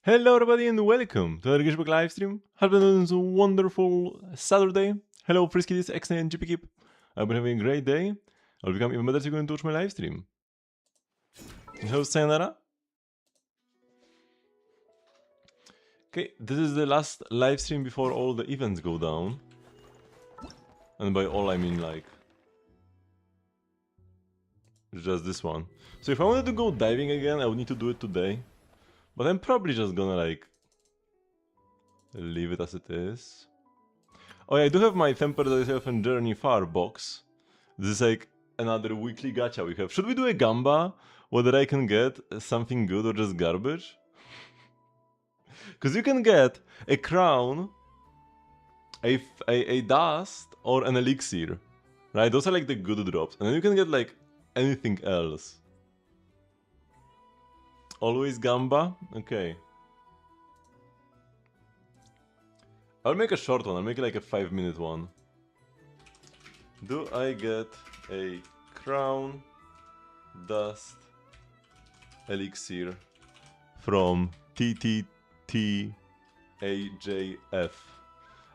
Hello everybody and welcome to the Genshin livestream. Hope you're having a wonderful Saturday. Hello Friskidis, Xnay and GP Keep. I've been having a great day. I'll become even better if you're going to watch my livestream. Hello Sayonara. Okay, this is the last livestream before all the events go down. And by all I mean like just this one. So if I wanted to go diving again, I would need to do it today. But I'm probably just gonna like leave it as it is. Oh yeah, I do have my Temper Thyself and Journey Far box. This is like another weekly gacha we have. Should we do a gamba? Whether I can get something good or just garbage? Because you can get a crown, a dust, or an elixir. Right? Those are like the good drops. And then you can get like anything else. Always gamba? Okay. I'll make a short one. I'll make it like a 5-minute one. Do I get a crown, dust, elixir from TTTAJF?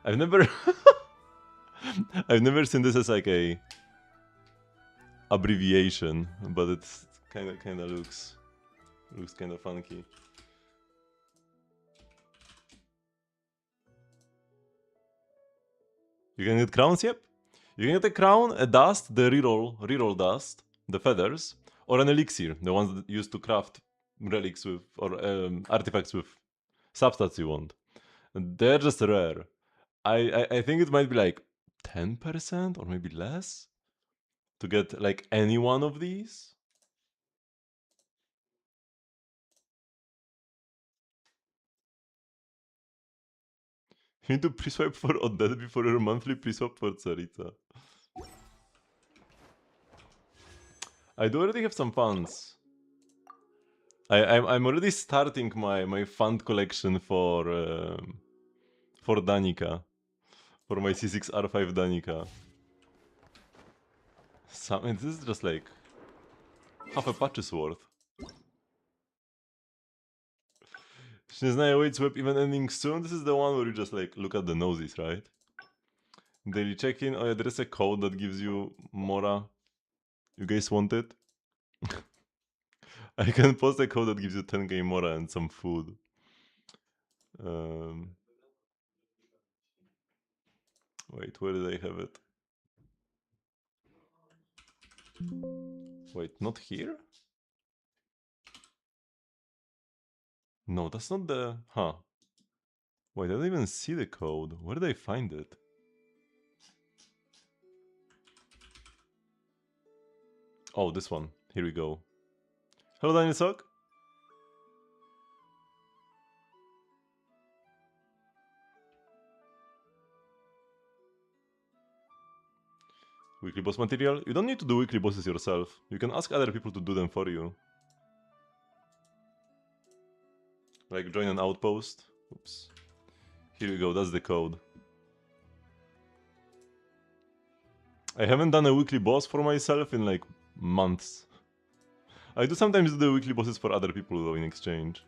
I've never I've never seen this as like a abbreviation, but it's kinda looks kinda funky. You can get crowns, yep. You can get a crown, a dust, the reroll dust, the feathers, or an elixir, the ones that used to craft relics with, or artifacts with substats you want. They're just rare. I think it might be like 10% or maybe less to get like any one of these. You need to pre-swipe for Odette before your monthly pre-swap for Tsarita. I do already have some funds. I'm already starting my fund collection for Danica. For my C6R5 Danica. This is just like half a patch's worth. Shinznai awaits web event ending soon. This is the one where you just like look at the noses, right? Daily check-in. Oh yeah, there is a code that gives you Mora. You guys want it? I can post a code that gives you 10k Mora and some food. Wait, where did I have it? Wait, not here? No, that's not the... Huh. Wait, I don't even see the code. Where did I find it? Oh, this one. Here we go. Hello, Daniel Sock. Weekly boss material? You don't need to do weekly bosses yourself. You can ask other people to do them for you. Like join an outpost. Oops. Here we go, that's the code. I haven't done a weekly boss for myself in like months. I do sometimes do the weekly bosses for other people though in exchange.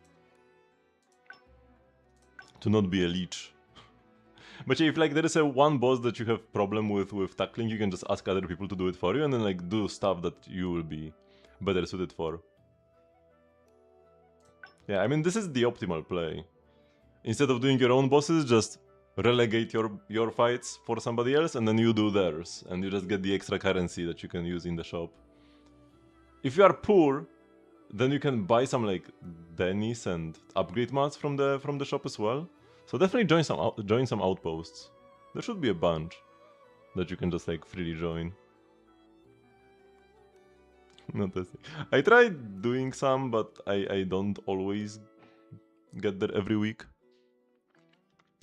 To not be a leech. But yeah, if like there is a one boss that you have problem with tackling, you can just ask other people to do it for you and then like do stuff that you will be better suited for. Yeah, I mean this is the optimal play. Instead of doing your own bosses, just relegate your fights for somebody else and then you do theirs. And you just get the extra currency that you can use in the shop. If you are poor, then you can buy some like Dennis and upgrade mats from the shop as well. So definitely join some outposts. There should be a bunch that you can just like freely join. Not testing. I tried doing some, but I don't always get there every week.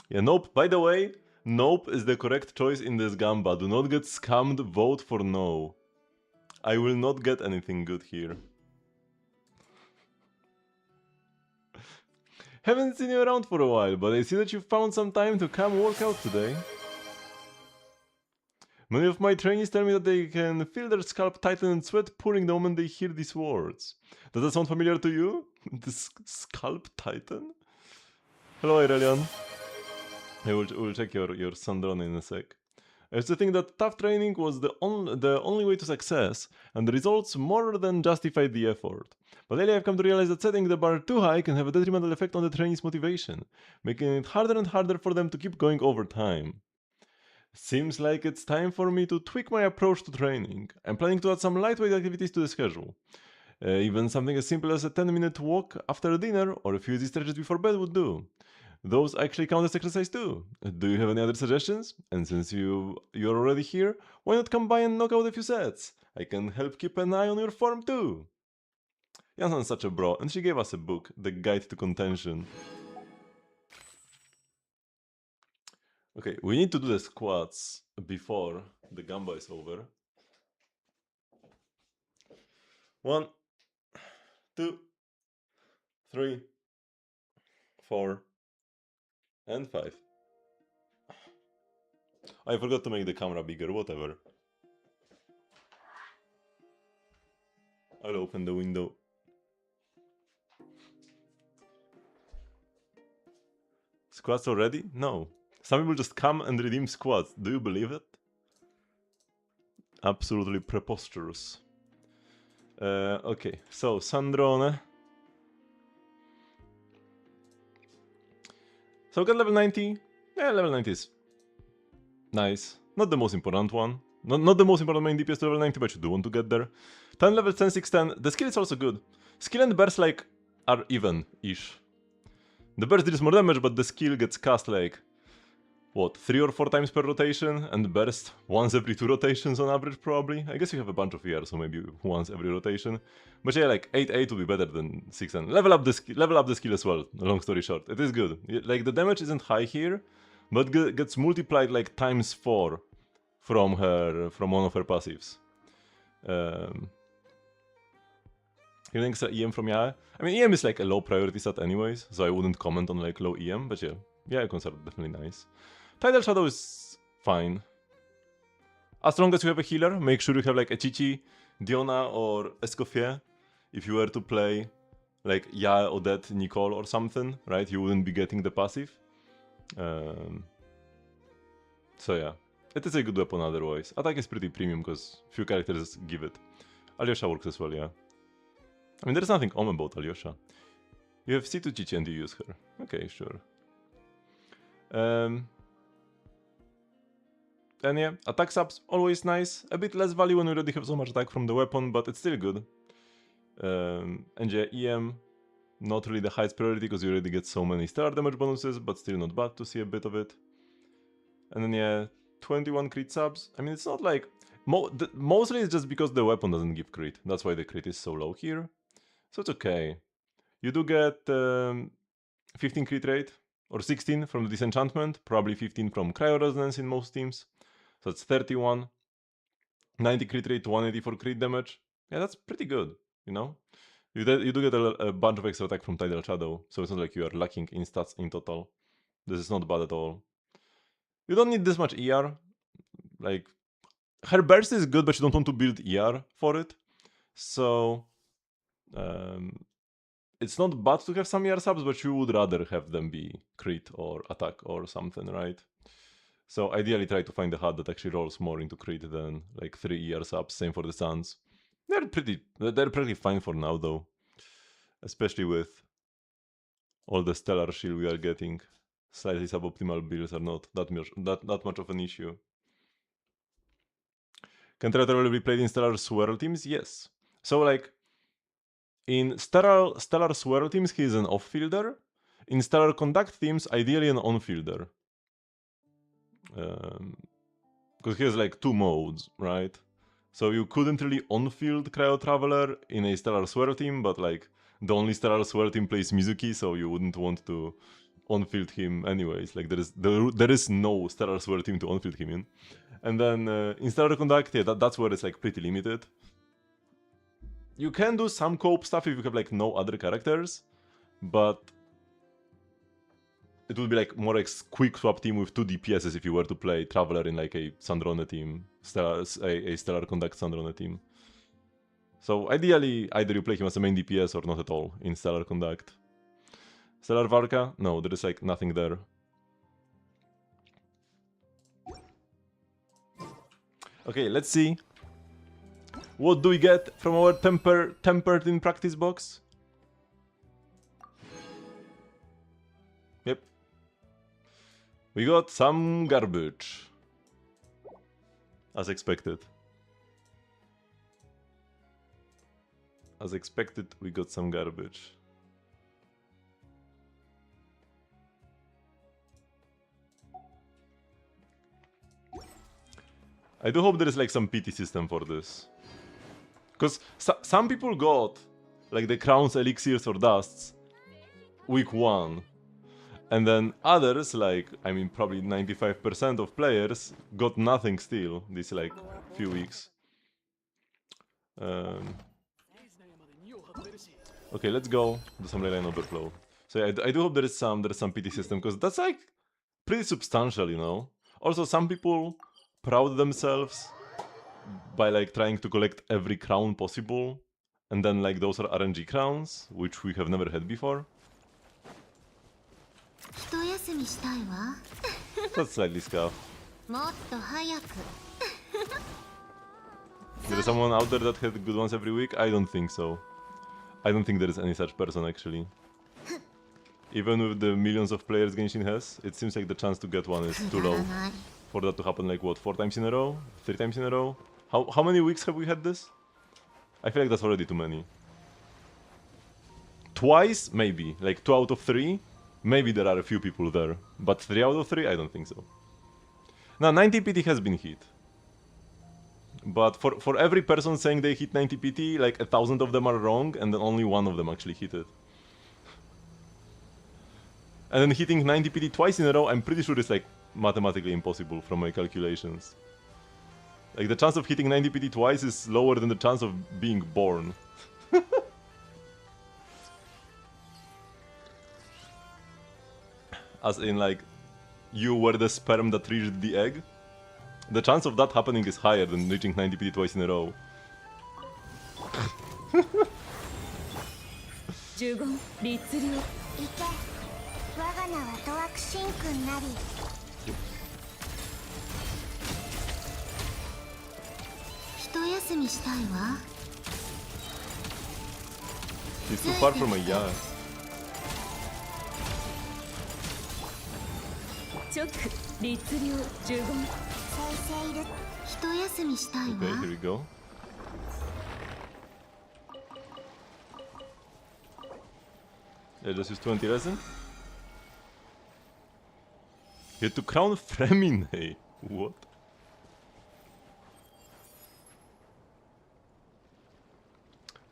Yeah, nope. By the way, nope is the correct choice in this gamba. Do not get scammed. Vote for no. I will not get anything good here. Haven't seen you around for a while, but I see that you found some time to come work out today. Many of my trainees tell me that they can feel their scalp tighten and sweat pouring the moment they hear these words. Does that sound familiar to you? The scalp tighten? Hello, Aurelian. We'll check your Sandrone in a sec. I used to think that tough training was the only way to success, and the results more than justified the effort. But lately I've come to realize that setting the bar too high can have a detrimental effect on the trainees' motivation, making it harder and harder for them to keep going over time. Seems like it's time for me to tweak my approach to training. I'm planning to add some lightweight activities to the schedule. Even something as simple as a 10-minute walk after dinner or a few easy stretches before bed would do. Those actually count as exercise too. Do you have any other suggestions? And since you're already here, why not come by and knock out a few sets? I can help keep an eye on your form too. Jansen's such a bro, and she gave us a book, The Guide to Contention. Okay, we need to do the squats before the gamba is over. 1, 2, 3, 4, and 5. I forgot to make the camera bigger, whatever. I'll open the window. Squats already? No. Some people just come and redeem squats. Do you believe it? Absolutely preposterous. Okay, so Sandrone. So we got level 90. Yeah, level 90 is nice. Not the most important one. Not the most important main DPS to level 90, but you do want to get there. 10 level 10, 6, 10. The skill is also good. Skill and burst like are even-ish. The burst deals more damage, but the skill gets cast like what, 3 or 4 times per rotation, and burst once every 2 rotations on average, probably. I guess you have a bunch of ER, so maybe once every rotation. But yeah, like 8-8 would be better than 6-10. Level up the skill as well, long story short. It is good. Like, the damage isn't high here, but gets multiplied like times 4 from one of her passives. You think EM from Yae? I mean, EM is like a low priority stat anyways, so I wouldn't comment on like low EM, but yeah, icons are definitely nice. Tidal Shadow is fine. As long as you have a healer, make sure you have like a Chichi, Diona, or Escoffier. If you were to play like Yae, Odette, Nicole or something, right, you wouldn't be getting the passive. So yeah, it is a good weapon otherwise. Attack is pretty premium because few characters give it. Alyosha works as well, yeah. I mean, there's nothing on about Alyosha. You have C2 Chichi and you use her. Okay, sure. And yeah, attack subs, always nice. A bit less value when you already have so much attack from the weapon, but it's still good. And yeah, EM, not really the highest priority because you already get so many stellar damage bonuses, but still not bad to see a bit of it. And then yeah, 21 crit subs. I mean, it's not like... mostly it's just because the weapon doesn't give crit. That's why the crit is so low here. So it's okay. You do get 15 crit rate, or 16 from the disenchantment, probably 15 from cryo resonance in most teams. So that's 31. 90 crit rate, 184 crit damage. Yeah, that's pretty good, you know? You do get a bunch of extra attack from Tidal Shadow, so it's not like you are lacking in stats in total. This is not bad at all. You don't need this much ER. Like, her burst is good, but you don't want to build ER for it. So, it's not bad to have some ER subs, but you would rather have them be crit or attack or something, right? So ideally try to find a HUD that actually rolls more into crit than like 3 ER subs, same for the Suns. They're pretty fine for now though. Especially with all the stellar shield we are getting. Slightly suboptimal builds are not that much of an issue. Can Territorial be played in Stellar Swirl teams? Yes. So like, in Stellar Swirl teams he is an off-fielder. In Stellar Conduct teams, ideally an on-fielder. Because he has like 2 modes, right? So you couldn't really on-field Cryo Traveler in a Stellar Swirl team, but like the only Stellar Swirl team plays Mizuki, so you wouldn't want to on-field him anyways. Like there is no Stellar Swirl team to on-field him in. And then in Stellar Conduct, yeah, that's where it's like pretty limited. You can do some co-op stuff if you have like no other characters, but it would be like more like quick swap team with 2 DPSs if you were to play Traveler in like a Sandrone team, a Stellar Conduct Sandrone team. So ideally, either you play him as a main DPS or not at all in Stellar Conduct. Stellar Valka? No, there is like nothing there. Okay, let's see. What do we get from our tempered in practice box? Yep. We got some garbage. As expected. As expected, we got some garbage. I do hope there is like some pity system for this. Because some people got like the crowns, elixirs, or dusts week 1. And then others, like, I mean, probably 95% of players got nothing still these like few weeks. Okay, let's go do some leyline overflow. So yeah, I do hope there is some pity system, because that's like pretty substantial, you know. Also, some people proud themselves by like trying to collect every crown possible, and then like those are RNG crowns, which we have never had before. That's slightly scuffed. There is someone out there that had good ones every week? I don't think so. I don't think there is any such person actually. Even with the millions of players Genshin has, it seems like the chance to get one is too low. For that to happen like what, 4 times in a row? 3 times in a row? How many weeks have we had this? I feel like that's already too many. Twice? Maybe. Like 2 out of 3? Maybe there are a few people there. But 3 out of 3? I don't think so. Now 90 PT has been hit. But for every person saying they hit 90 PT, like 1,000 of them are wrong, and then only one of them actually hit it. And then hitting 90 PT twice in a row, I'm pretty sure it's like mathematically impossible from my calculations. Like the chance of hitting 90 PT twice is lower than the chance of being born. As in like, you were the sperm that reached the egg. The chance of that happening is higher than reaching 90 PT twice in a row. She's too far from a yard. Okay, here we go. Yeah, just use 20 resin. You had to crown Fremine. What?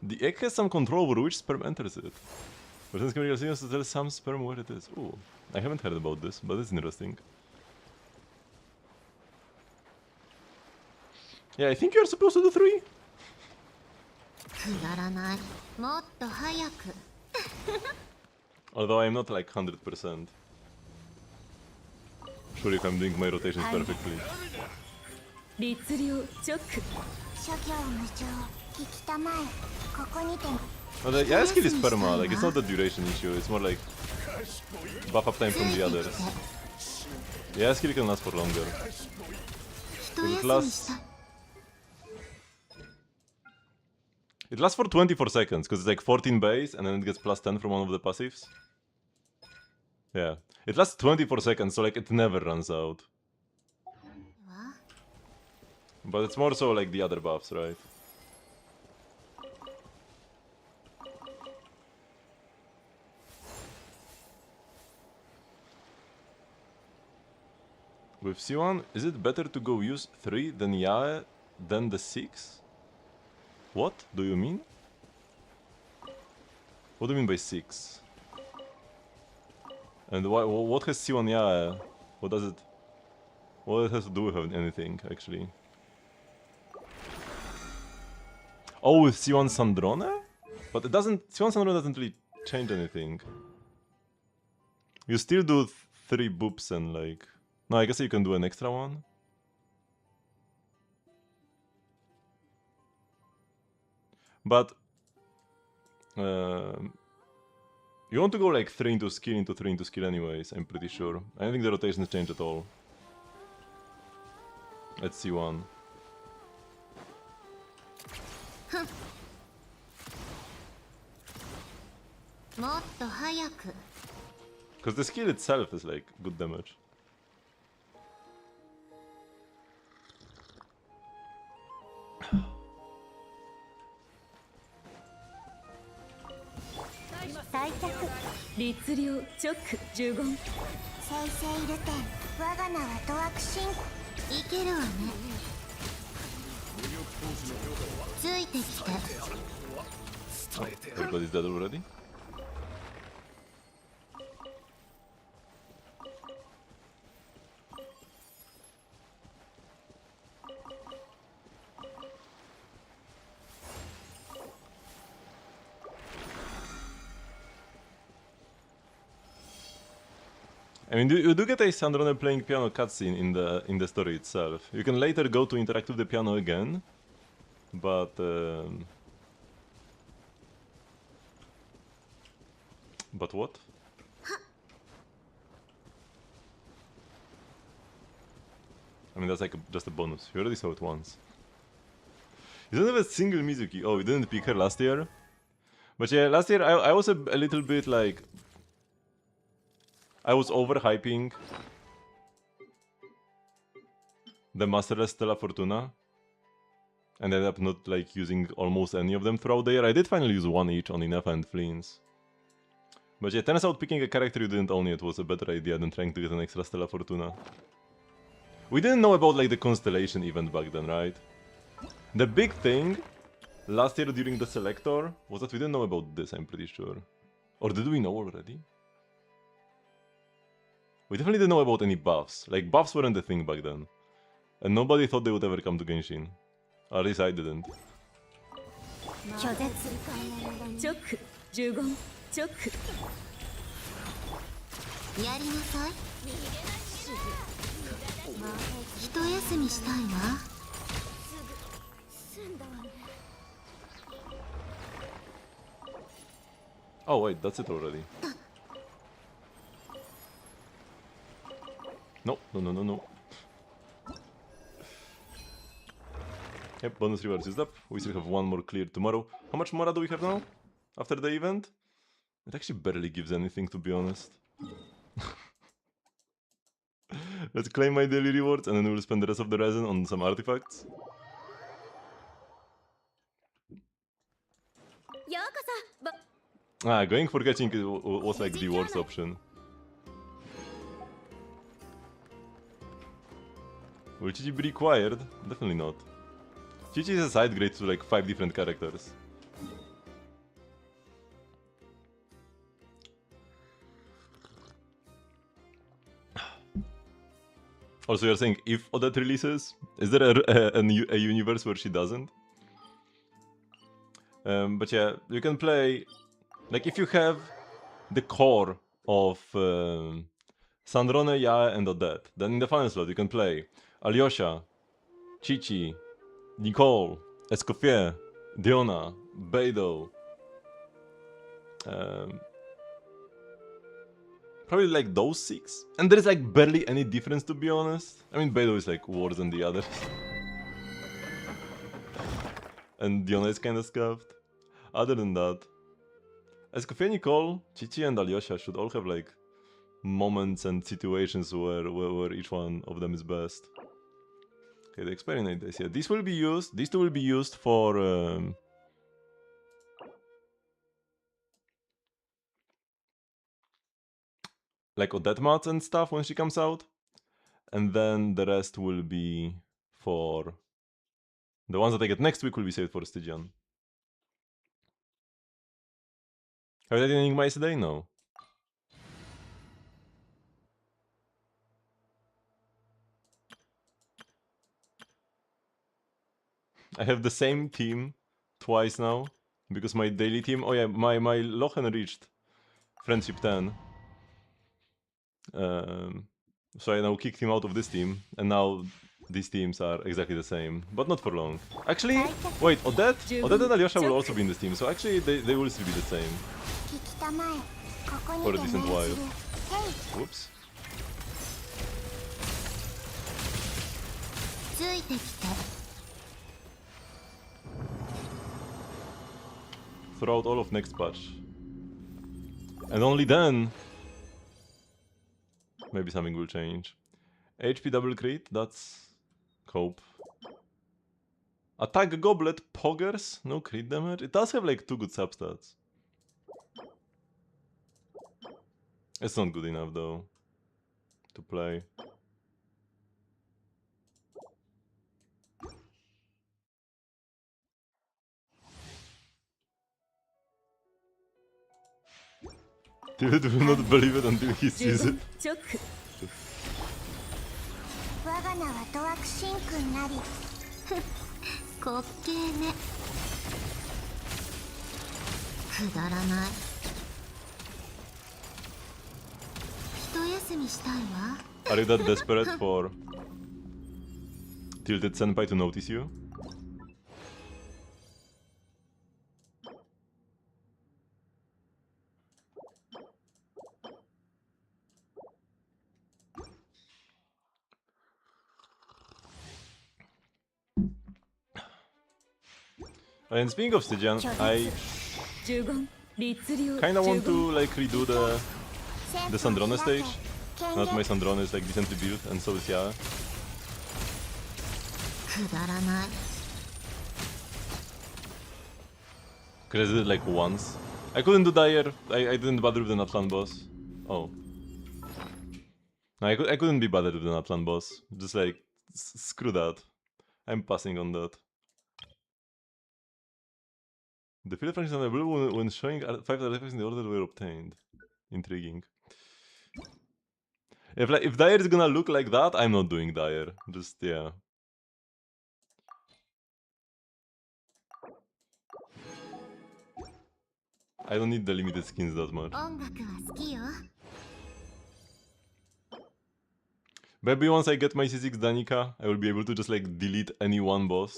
The egg has some control over which sperm enters it. Returns chemical signals to tell some sperm where it is. Ooh, I haven't heard about this, but it's interesting. Yeah, I think you're supposed to do 3. Although I'm not like 100% sure if I'm doing my rotations perfectly. No, the AI skill is perma, like it's not the duration issue, it's more like buff up time from the others. The AI skill can last for longer. It lasts for 24 seconds, because it's like 14 base, and then it gets plus 10 from one of the passives. Yeah. It lasts 24 seconds, so like it never runs out. But it's more so like the other buffs, right? With C1, is it better to go use 3 than Yae than the 6? What do you mean? What do you mean by 6? And why, what has C1 Yae? What does it... What it has to do with anything, actually? Oh, with C1 Sandrone? But it doesn't... C1 Sandrone doesn't really change anything. You still do 3 boops and like... No, I guess you can do an extra one. But... you You want to go like 3 into skill 3 into skill anyways, I'm pretty sure. I don't think the rotations change at all. Let's see one. Because the skill itself is like good damage. Everybody's dead already? I mean, you do get a Sandrone playing piano cutscene in the story itself. You can later go to interact with the piano again, but what? I mean, that's like just a bonus. You already saw it once. You don't have a single Mizuki. Oh, you didn't pick her last year? But yeah, last year I was a little bit like... I was overhyping the Masterless Stella Fortuna. And ended up not like using almost any of them throughout the year. I did finally use one each on Inefa and Fleens. But yeah, turns out picking a character you didn't own yet was a better idea than trying to get an extra Stella Fortuna. We didn't know about like the Constellation event back then, right? The big thing last year during the Selector was that we didn't know about this, I'm pretty sure. Or did we know already? We definitely didn't know about any buffs. Like, buffs weren't a thing back then. And nobody thought they would ever come to Genshin. At least I didn't. Oh wait, that's it already. No. Yep, bonus rewards used up. We still have one more clear tomorrow. How much Mora do we have now? After the event? It actually barely gives anything, to be honest. Let's claim my daily rewards and then we'll spend the rest of the resin on some artifacts. Going for catching was like the worst option. Will Chichi be required? Definitely not. Chichi is a side grade to like 5 different characters. Also, you're saying if Odette releases, is there a universe where she doesn't? But yeah, you can play... Like, if you have the core of Sandrone, Yae, and Odette, then in the final slot you can play Alyosha, Chichi, Nicole, Escoffier, Diona, Beidou. Probably like those 6. And there is like barely any difference, to be honest. I mean, Beidou is like worse than the others. And Diona is kinda scuffed. Other than that, Escoffier, Nicole, Chichi, and Alyosha should all have like moments and situations where each one of them is best. Okay, the experiment days. Yeah, these will be used. These two will be used for like Odette mods and stuff when she comes out, and then the rest will be for the ones that I get next week will be saved for Stygian. Have I done any mice today? No. I have the same team twice now because my daily team. Oh yeah, my Lochen reached Friendship 10. So I now kicked him out of this team, and now these teams are exactly the same, but not for long. Actually, wait, Odette and Alyosha will also be in this team, so actually they will still be the same. for a decent while. Whoops. Throughout all of next patch. And only then maybe something will change. HP double crit, that's cope. Attack goblet, poggers, no crit damage. It does have like 2 good substats. It's not good enough though to play. David will not believe it until he sees it. Are you that desperate for Tilted Senpai to notice you? And speaking of Stygian, I kinda want to like redo the Sandrone stage. Not my Sandrone is like decently built, and so is Yae. Cause I did it like once. I couldn't do Dire. I didn't bother with the Natlan boss. Oh. No, I couldn't be bothered with the Natlan boss. Just like screw that. I'm passing on that. The field functions are available when showing 5 artifacts in the order they were obtained. Intriguing. If Dire is gonna look like that, I'm not doing Dire. Just yeah. I don't need the limited skins that much. Maybe once I get my C6 Danica, I will be able to just like delete any one boss.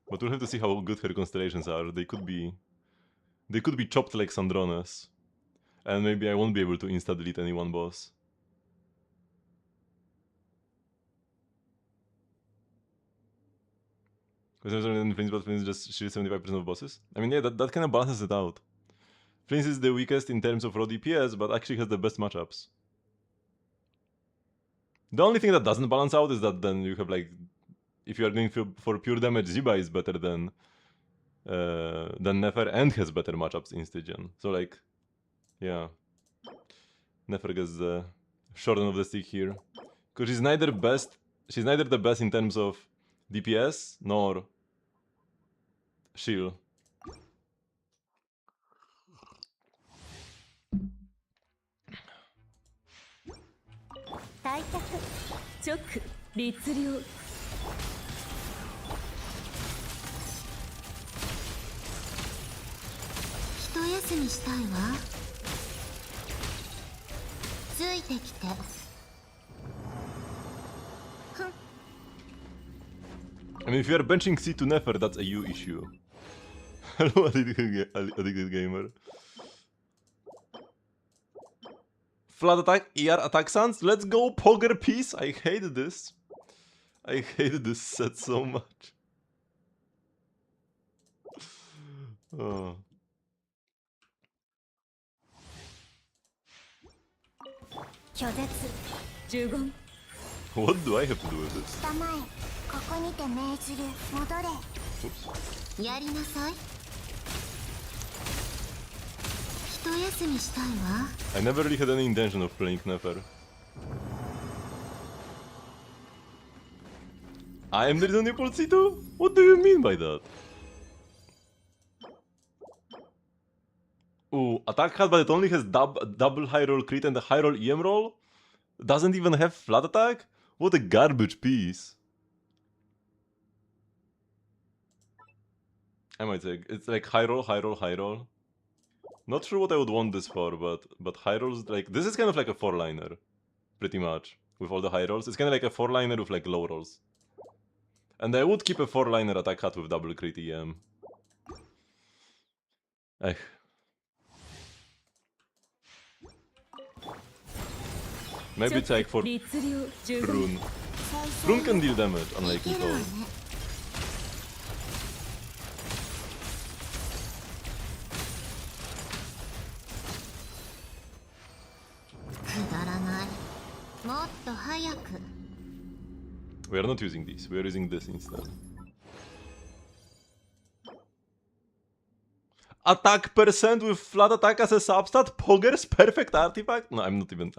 But we'll have to see how good her constellations are. They could be chopped like Sandrones. And maybe I won't be able to insta-delete any one boss. Because Flames, but Flames just shield 75% of bosses. I mean, yeah, that kind of balances it out. Flames is the weakest in terms of raw DPS, but actually has the best matchups. The only thing that doesn't balance out is that then you have like, if you are going for pure damage, Ziba is better than Nefer and has better matchups in Stygian. So like, yeah, Nefer gets the short end of the stick here, because she's neither the best in terms of DPS nor shield. I mean, if you are benching C to Nefer, that's a you issue. Hello, addicted gamer. Flat attack, ER attack sans. Let's go, Pogger piece. I hate this. I hated this set so much. Oh. What do I have to do with this? I never really had any intention of playing Nefer. I am the reason you pulled C2? What do you mean by that? Ooh, attack hat, but it only has double high roll crit and a high roll EM roll? Doesn't even have flat attack? What a garbage piece. I might say, it's like high roll, high roll, high roll. Not sure what I would want this for, but high rolls, like, this is kind of like a 4-liner. Pretty much. With all the high rolls. It's kind of like a 4-liner with like low rolls. And I would keep a 4-liner attack hat with double crit EM. Ech. Maybe check for Rune. Rune can deal damage, unlike Control. くだらない。もっと早く。 We are not using this, we are using this instead. Attack percent with flat attack as a substat? Pogger's perfect artifact? No, I'm not even...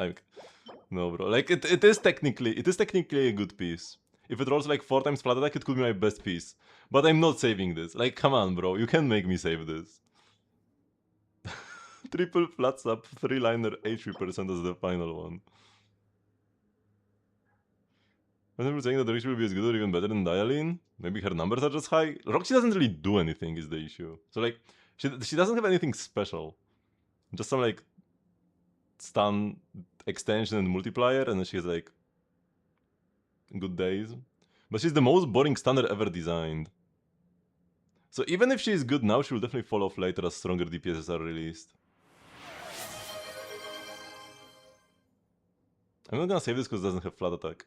No, bro. Like, it is technically a good piece. If it rolls like 4 times flat attack, it could be my best piece. But I'm not saving this. Like, come on, bro. You can't make me save this. Triple flat sub, 3-liner HP% as the final one. I remember saying that Roxy will be as good or even better than Dialine. Maybe her numbers are just high. Roxy doesn't really do anything is the issue. So like, she doesn't have anything special. Just some like stun extension and multiplier, and then she has like good days. But she's the most boring stunner ever designed. So even if she's good now, she will definitely fall off later as stronger DPSs are released. I'm not gonna save this because it doesn't have flat attack.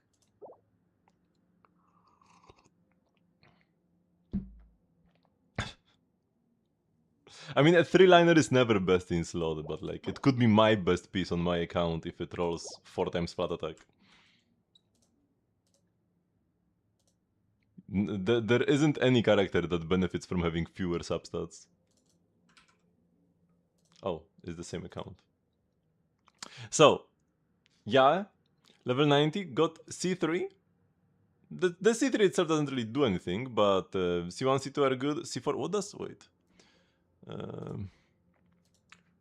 I mean, a 3-liner is never best in slot, but like, it could be my best piece on my account if it rolls 4 times flat attack. There isn't any character that benefits from having fewer substats. Oh, it's the same account. So, yeah, level 90, got C3. The C3 itself doesn't really do anything, but C1, C2 are good. C4, what does, wait.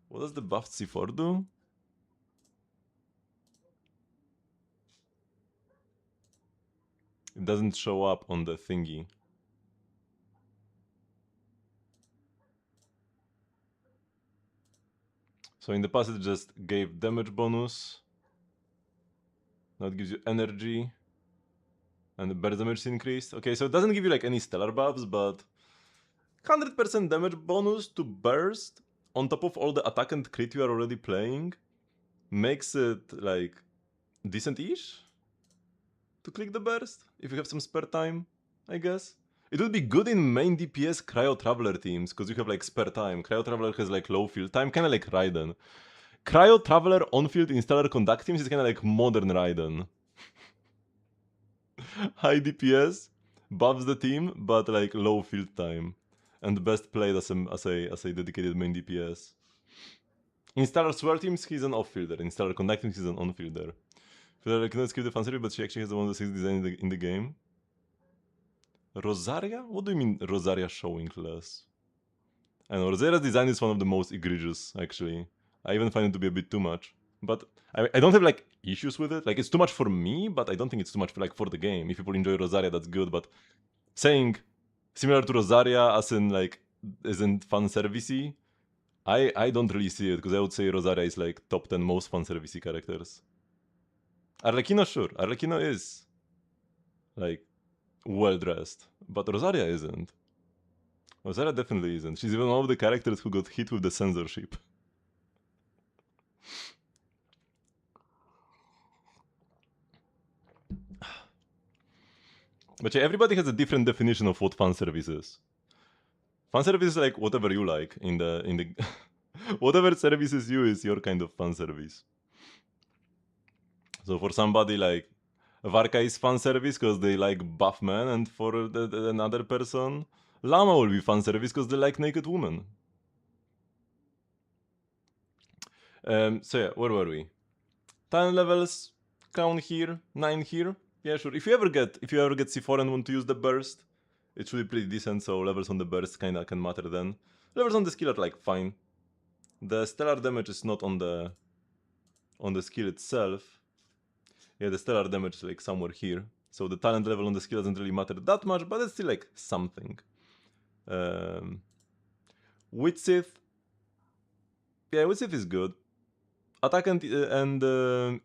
What does the buffed C4 do? It doesn't show up on the thingy. So in the past it just gave damage bonus. Now it gives you energy. And the burst damage is increased. Okay, so it doesn't give you like any stellar buffs, but 100% damage bonus to burst on top of all the attack and crit you are already playing makes it like decent-ish to click the burst if you have some spare time, I guess. It would be good in main DPS Cryo Traveler teams because you have like spare time. Cryo Traveler has like low field time, kind of like Raiden. Cryo Traveler on field in Stellar Conduct teams is kind of like modern Raiden. High DPS buffs the team, but like low field time. And best played as a dedicated main DPS. In Stellar Sword teams, he's an off-fielder. In Stellar Conduct teams, he's an on-fielder. I cannot skip the fanseries, but she actually has the 1 of the 6 design in the game. Rosaria? What do you mean Rosaria showing less? I know, Rosaria's design is one of the most egregious, actually. I even find it to be a bit too much. But I don't have like issues with it. Like, it's too much for me, but I don't think it's too much for, like, for the game. If people enjoy Rosaria, that's good, but saying similar to Rosaria as in like isn't fun servicey, I don't really see it, because I would say Rosaria is like top 10 most fun servicey characters. Arlecchino, sure. Arlecchino is like well dressed, but Rosaria isn't. Rosaria definitely isn't. She's even one of the characters who got hit with the censorship. But yeah, everybody has a different definition of what fan service is. Fan service is like whatever you like in the whatever services you is your kind of fan service. So for somebody like Varka is fan service because they like buff men, and for another person, Llama will be fan service because they like naked women. So yeah, where were we? 10 levels, count here, 9 here. Yeah, sure. If you ever get C4 and want to use the burst, it should be pretty decent. So levels on the burst kinda can matter then. Levels on the skill are like fine. The stellar damage is not on the skill itself. Yeah, the stellar damage is like somewhere here. So the talent level on the skill doesn't really matter that much, but it's still like something. Witsith. Yeah, Witsith is good. Attack and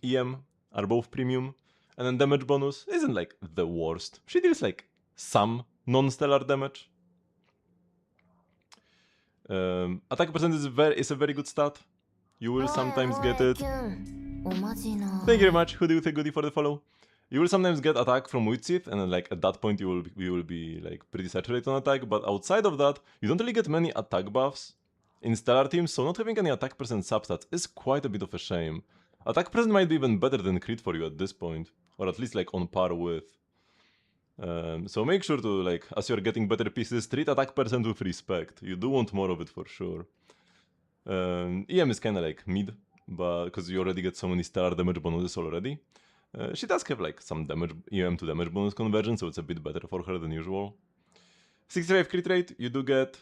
EM are both premium. And then damage bonus isn't like the worst. She deals like some non-stellar damage. Attack percent is a very good stat. You will sometimes get it. おまじな Thank you very much. Who do you think goodie for the follow? You will sometimes get attack from Witsit, and then, like at that point you will be like pretty saturated on attack. But outside of that, you don't really get many attack buffs in Stellar teams, so not having any attack percent substats is quite a bit of a shame. Attack percent might be even better than crit for you at this point, or at least like on par with. So make sure to, like, as you're getting better pieces, treat attack percent with respect. You do want more of it for sure. EM is kinda like mid, but because you already get so many stellar damage bonuses already. She does have like some damage EM to damage bonus conversion, so it's a bit better for her than usual. 65 crit rate, you do get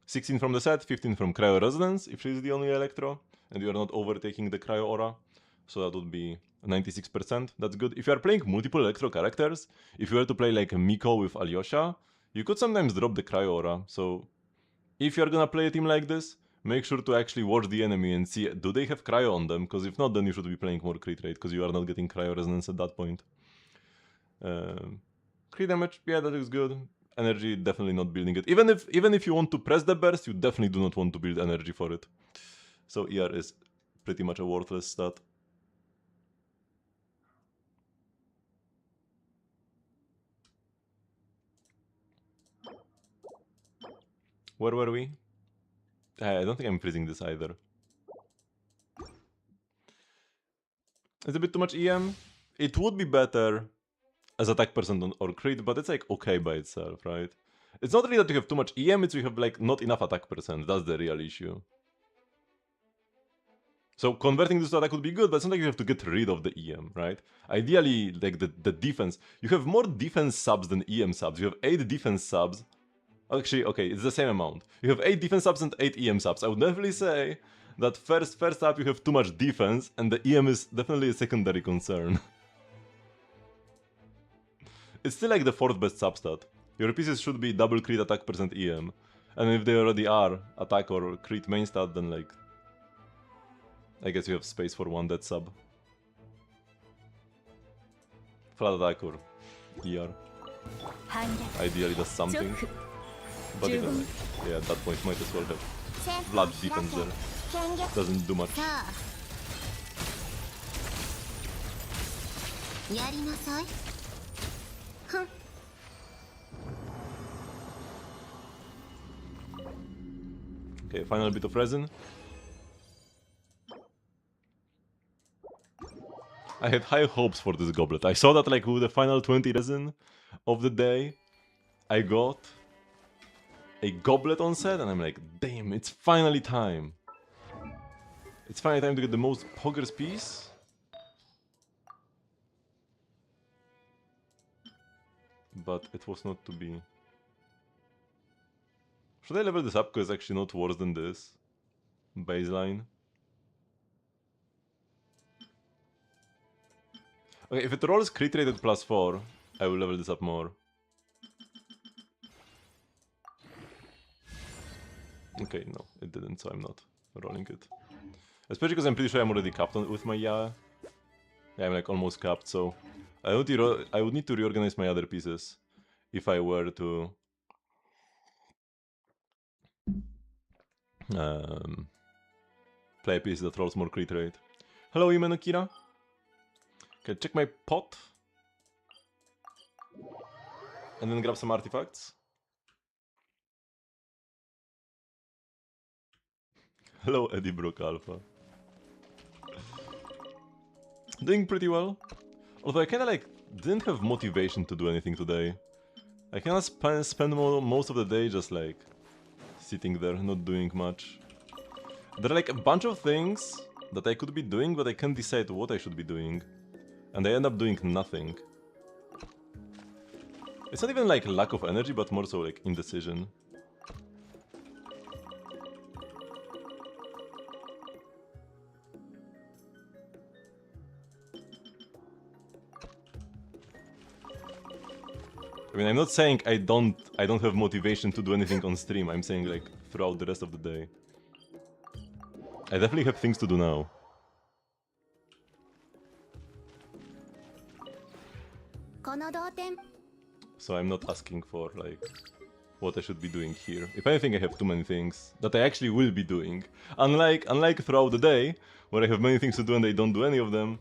16 from the set, 15 from Cryo Resonance if she's the only Electro, and you are not overtaking the Cryo Aura, so that would be 96%. That's good. If you are playing multiple Electro characters, if you were to play like Miko with Alyosha, you could sometimes drop the Cryo Aura, so if you're gonna play a team like this, make sure to actually watch the enemy and see do they have cryo on them, because if not, then you should be playing more crit rate, because you are not getting cryo resonance at that point. Crit damage, yeah, that is good. Energy, definitely not building it. Even if you want to press the burst, you definitely do not want to build energy for it. So ER is pretty much a worthless stat. Where were we? I don't think I'm freezing this either. It's a bit too much EM. It would be better as attack percent or crit, but it's like okay by itself, right? It's not really that you have too much EM, it's you have like not enough attack percent. That's the real issue. So converting this to attack would be good, but it's not like you have to get rid of the EM, right? Ideally, like the defense, you have more defense subs than EM subs. You have 8 defense subs. Actually, okay, it's the same amount. You have 8 defense subs and 8 EM subs. I would definitely say that first up you have too much defense, and the EM is definitely a secondary concern. It's still like the 4th best substat. Your pieces should be double crit attack percent EM. And if they already are attack or crit main stat, then like I guess you have space for one dead sub. Flat attack or ER. Ideally does something. But even like, yeah, at that point might as well have Vlad defense there. Doesn't do much. やりなさい Okay, final bit of resin. I had high hopes for this goblet. I saw that like with the final 20 resin of the day, I got a goblet on set and I'm like, damn, it's finally time. It's finally time to get the most poggers piece. But it was not to be. Should I level this up because it's actually not worse than this? Baseline. Okay, if it rolls crit rate at +4, I will level this up more. Okay, no, it didn't, so I'm not rolling it. Especially because I'm pretty sure I'm already capped with my Yae. Yeah, I'm like almost capped, so I would need to reorganize my other pieces if I were to play a piece that rolls more crit rate. Hello, Imenokira. Okay, check my pot. And then grab some artifacts. Hello, Eddie Brook Alpha. Doing pretty well. Although I kinda like didn't have motivation to do anything today. I kinda spend most of the day just like sitting there, not doing much. There are like a bunch of things that I could be doing, but I can't decide what I should be doing. And I end up doing nothing. It's not even like lack of energy, but more so like indecision. I mean, I'm not saying I don't have motivation to do anything on stream. I'm saying like throughout the rest of the day. I definitely have things to do now. So I'm not asking for like what I should be doing here. If anything, I have too many things that I actually will be doing. Unlike throughout the day, where I have many things to do and I don't do any of them,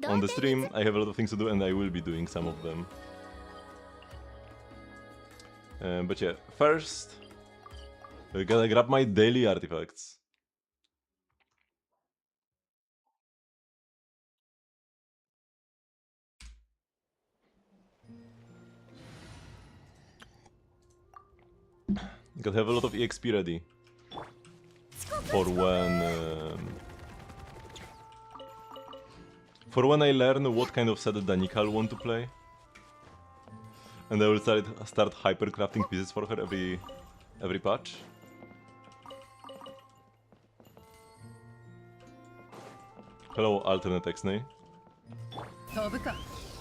on the stream, I have a lot of things to do and I will be doing some of them. But yeah, first, I gotta grab my daily artifacts. Gotta have a lot of EXP ready for when I learn what kind of set Danica I'll want to play, and I will start hyper crafting pieces for her every patch. Hello, alternate Xnay.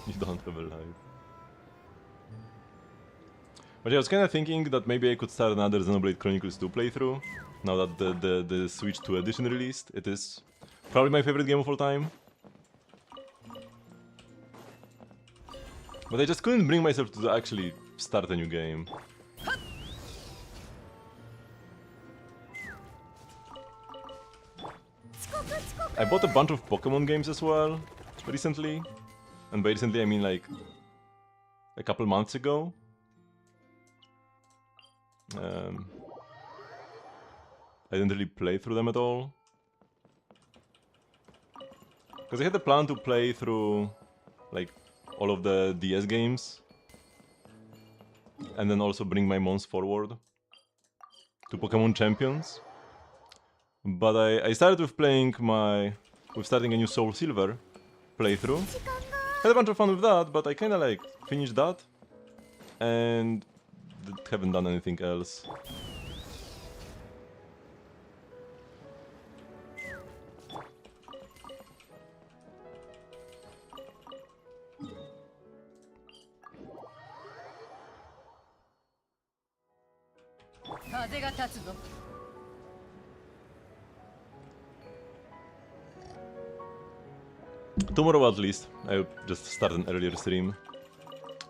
You don't have a life. But yeah, I was kinda thinking that maybe I could start another Xenoblade Chronicles 2 playthrough, now that the Switch 2 edition released. It is probably my favorite game of all time. But I just couldn't bring myself to actually start a new game. I bought a bunch of Pokemon games as well, recently. And by recently I mean like a couple months ago. I didn't really play through them at all. Because I had the plan to play through like all of the DS games. And then also bring my mons forward to Pokemon Champions. But I started with starting a new Soul Silver playthrough. Had a bunch of fun with that, but I kinda like finished that. And haven't done anything else. Tomorrow at least, I'll just start an earlier stream.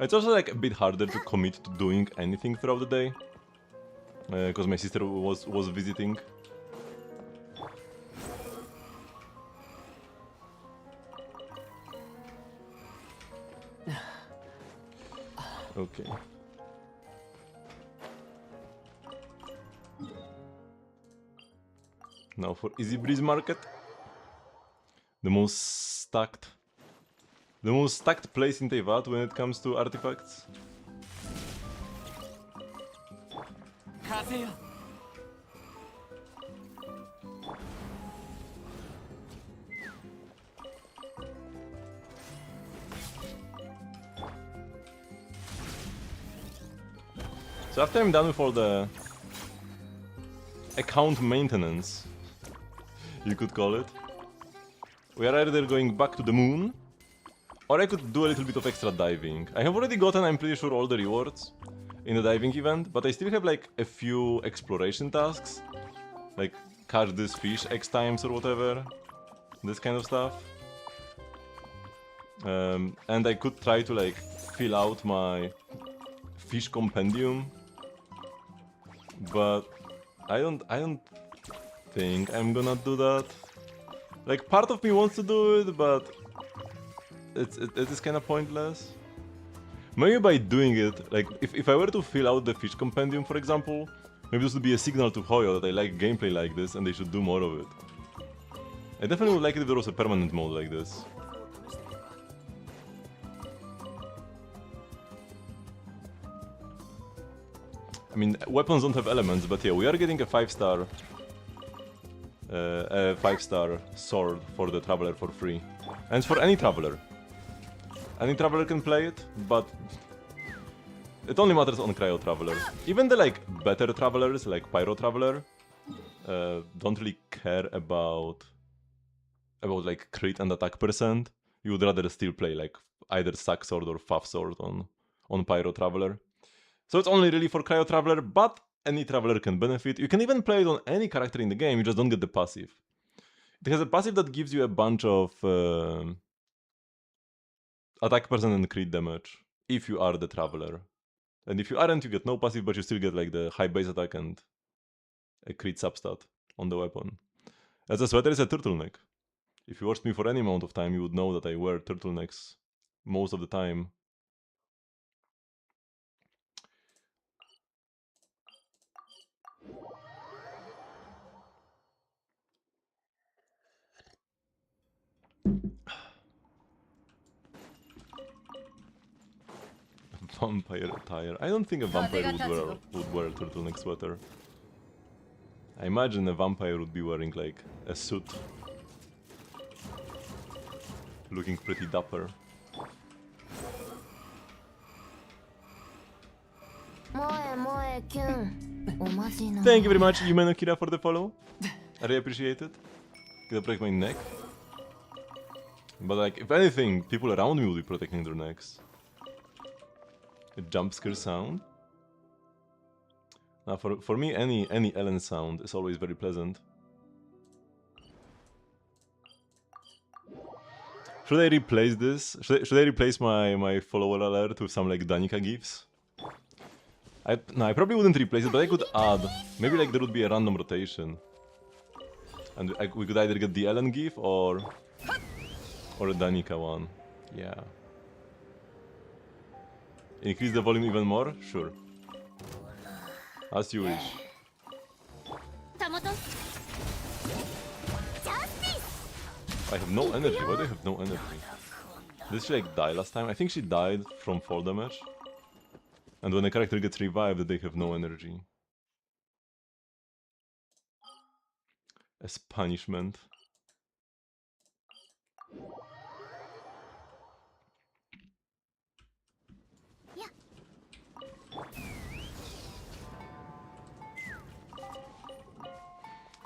It's also like a bit harder to commit to doing anything throughout the day. Because my sister was visiting. Okay. Now for Easy Breeze Market. The most stacked place in Teyvat when it comes to artifacts. So after I'm done with all the account maintenance, you could call it, we are either going back to the moon, or I could do a little bit of extra diving. I have already gotten, I'm pretty sure, all the rewards in the diving event, but I still have like a few exploration tasks, like catch this fish X times or whatever, this kind of stuff. And I could try to like fill out my fish compendium, but I don't think I'm gonna do that. Like, part of me wants to do it, but it is kind of pointless. Maybe by doing it, like, if I were to fill out the fish compendium, for example, maybe this would be a signal to Hoyo that I like gameplay like this and they should do more of it. I definitely would like it if there was a permanent mode like this. I mean, weapons don't have elements, but yeah, we are getting a 5-star sword for the Traveler for free. And it's for any Traveler. Any Traveler can play it, but it only matters on Cryo Traveler. Even the like better Travelers, like Pyro Traveler, don't really care about like crit and attack percent. You would rather still play like either Sack Sword or Faff Sword on Pyro Traveler. So it's only really for Cryo Traveler, but any Traveler can benefit. You can even play it on any character in the game, you just don't get the passive. It has a passive that gives you a bunch of attack percent and crit damage if you are the Traveler. And if you aren't, you get no passive, but you still get like the high base attack and a crit substat on the weapon. As a sweater is a turtleneck. If you watched me for any amount of time, you would know that I wear turtlenecks most of the time. Vampire attire. I don't think a vampire would wear a turtleneck sweater. I imagine a vampire would be wearing like a suit. Looking pretty dapper. Thank you very much, Yumeno Kira, for the follow. I really appreciate it. Gonna break my neck. But like, if anything, people around me will be protecting their necks. A jump scare sound. Now, for me, any Ellen sound is always very pleasant. Should I replace this? Should I replace my follower alert with some like Danica gifs? No, I probably wouldn't replace it, but I could add. Maybe like there would be a random rotation, and we could either get the Ellen gif or a Danica one. Yeah. Increase the volume even more? Sure. As you wish. I have no energy. Why do I have no energy? Did she like die last time? I think she died from fall damage. And when a character gets revived, they have no energy. As punishment.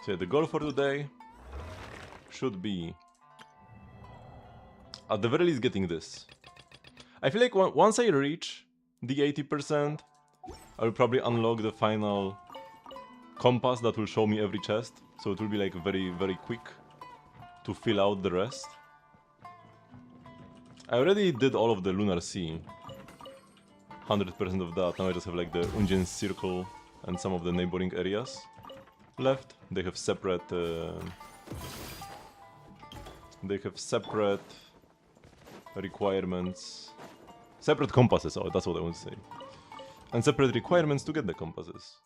So yeah, the goal for today should be, at the very least, getting this. I feel like once I reach the 80%, I'll probably unlock the final compass that will show me every chest. So it will be like very, very quick to fill out the rest. I already did all of the Lunar Sea. 100% of that. Now I just have like the Ungen Circle and some of the neighboring areas left. They have separate requirements, separate compasses. Oh, that's what I want to say, and separate requirements to get the compasses.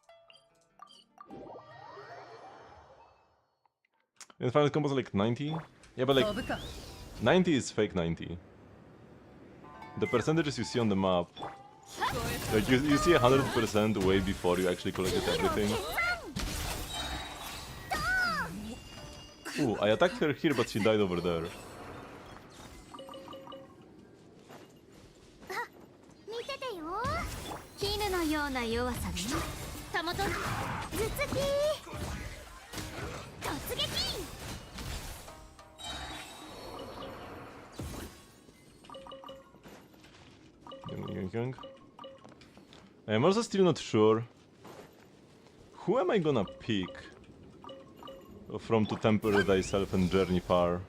And the final compass is like 90. Yeah, but like 90 is fake 90. The percentages you see on the map, like you see 100% way before you actually collected everything. Ooh, I attacked her here, but she died over there. I am also still not sure who am I gonna pick from To Temper Thyself and Journey Far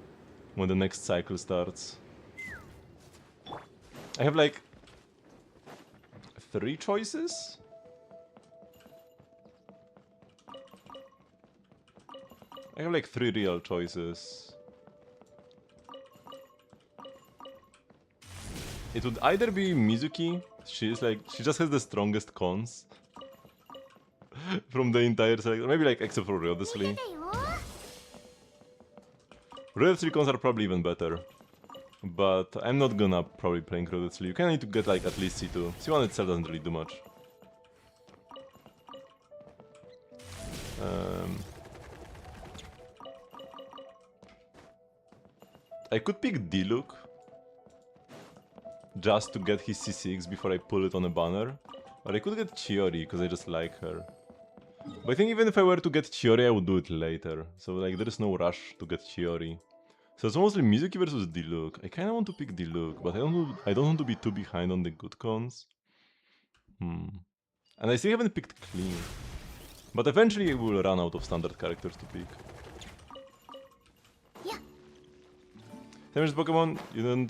when the next cycle starts. I have like 3 choices? I have like 3 real choices. It would either be Mizuki. She just has the strongest cons from the entire selection. Maybe like except for Ryodesley. Ryodesley cons are probably even better. But I'm not gonna probably playing Ryodesley. You kinda need to get like at least C2. C1 itself doesn't really do much. I could pick Diluc just to get his C6 before I pull it on a banner. Or I could get Chiori, because I just like her. But I think even if I were to get Chiori, I would do it later. So like there is no rush to get Chiori. So it's mostly Mizuki versus Diluc. I kinda want to pick Diluc, but I don't want to be too behind on the good cons. And I still haven't picked Clean. But eventually we will run out of standard characters to pick. Damage Pokemon, you don't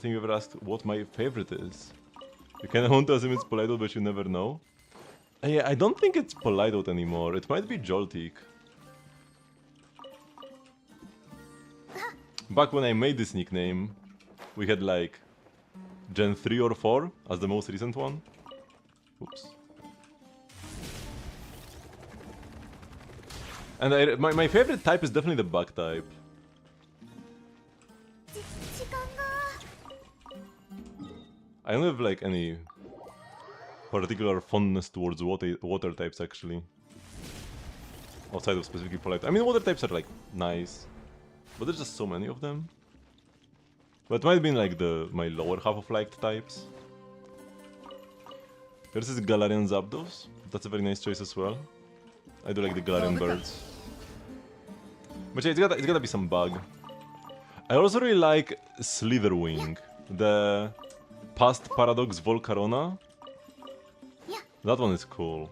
think you ever asked what my favorite is. You kind of want to assume it's Polite, but you never know. Yeah, I don't think it's Polite anymore. It might be Joltik. Back when I made this nickname, we had like Gen 3 or 4 as the most recent one. Oops. And my favorite type is definitely the bug type. I don't have like any particular fondness towards water types actually. Outside of specifically Polite. I mean, water types are like nice, but there's just so many of them. But it might have been like my lower half of liked types. This is Galarian Zapdos. That's a very nice choice as well. I do like the Galarian birds. But yeah, it's gotta be some bug. I also really like Slitherwing, the past Paradox Volcarona. That one is cool.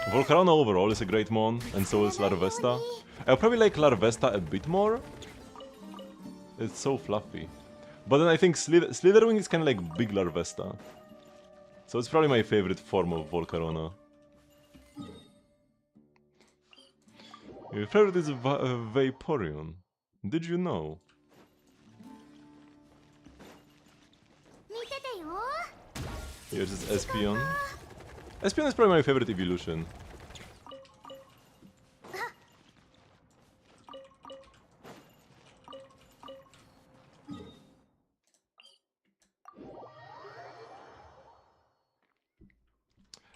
Volcarona overall is a great mon, and so is Larvesta. I'll probably like Larvesta a bit more. It's so fluffy. But then I think Slitherwing is kind of like big Larvesta. So it's probably my favorite form of Volcarona. Your favorite is Vaporeon. Did you know? Here's this Espeon. Espeon is probably my favorite evolution.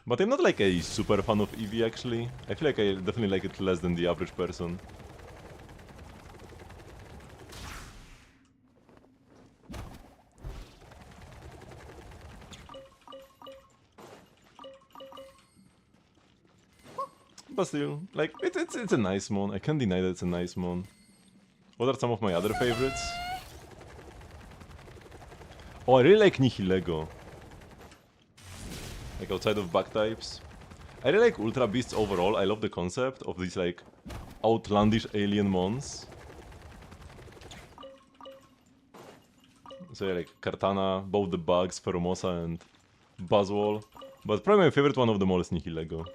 But I'm not like a super fan of Eevee actually. I feel like I definitely like it less than the average person. But still, like, it's a nice mon. I can't deny that it's a nice mon. What are some of my other favorites? Oh, I really like Nihilego. Like, outside of bug types. I really like Ultra Beasts overall. I love the concept of these, like, outlandish alien mons. So yeah, like, Kartana, both the bugs, Pheromosa and Buzzwole. But probably my favorite one of them all is Nihilego.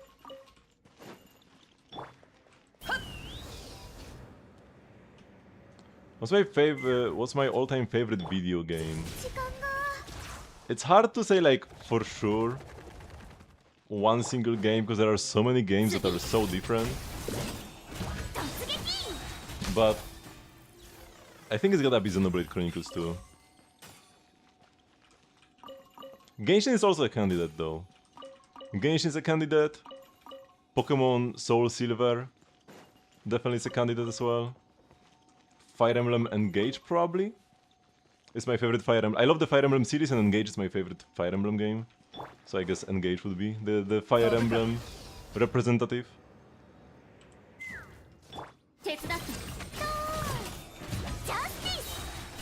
What's my all-time favorite video game? It's hard to say like for sure one single game because there are so many games that are so different. But I think it's gotta be Xenoblade Chronicles 2. Genshin is also a candidate though. Genshin is a candidate. Pokemon Soul Silver definitely is a candidate as well. Fire Emblem Engage probably is my favorite Fire Emblem. I love the Fire Emblem series and Engage is my favorite Fire Emblem game. So I guess Engage would be the Fire Emblem representative.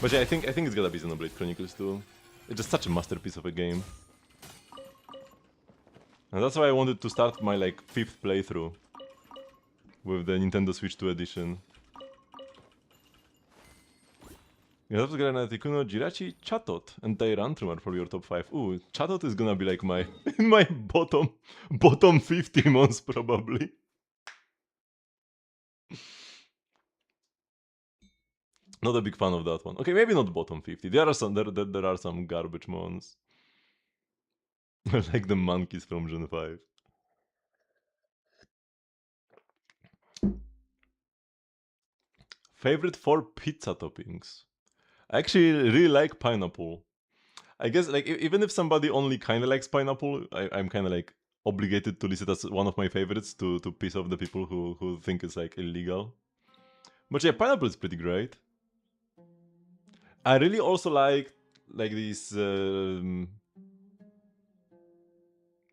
But yeah, I think it's gotta be Xenoblade Chronicles 2. It's just such a masterpiece of a game. And that's why I wanted to start my like 5th playthrough with the Nintendo Switch 2 edition. You have to get an Articuno, Jirachi, Chatot, and Tyrantrum are for your top 5. Ooh, Chatot is gonna be like my my bottom 50 months probably. Not a big fan of that one. Okay, maybe not bottom 50. There are some garbage mons. Like the monkeys from Gen 5. Favorite 4 pizza toppings. I actually really like pineapple. I guess like even if somebody only kind of likes pineapple, I'm kind of like obligated to list it as one of my favorites to piss off the people who think it's like illegal. But yeah, pineapple is pretty great. I really also like these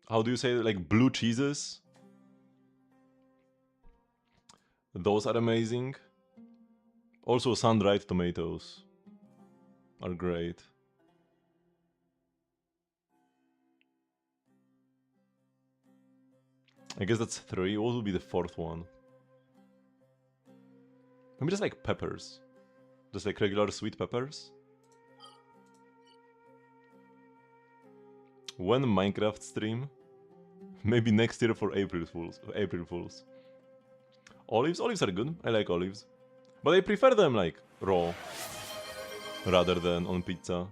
how do you say it? Like blue cheeses. Those are amazing. Also sun-dried tomatoes are great. I guess that's 3. What would be the 4th one? Maybe just like peppers. Just like regular sweet peppers. When Minecraft stream? Maybe next year for April Fools. Olives? Olives are good. I like olives. But I prefer them like raw rather than on pizza.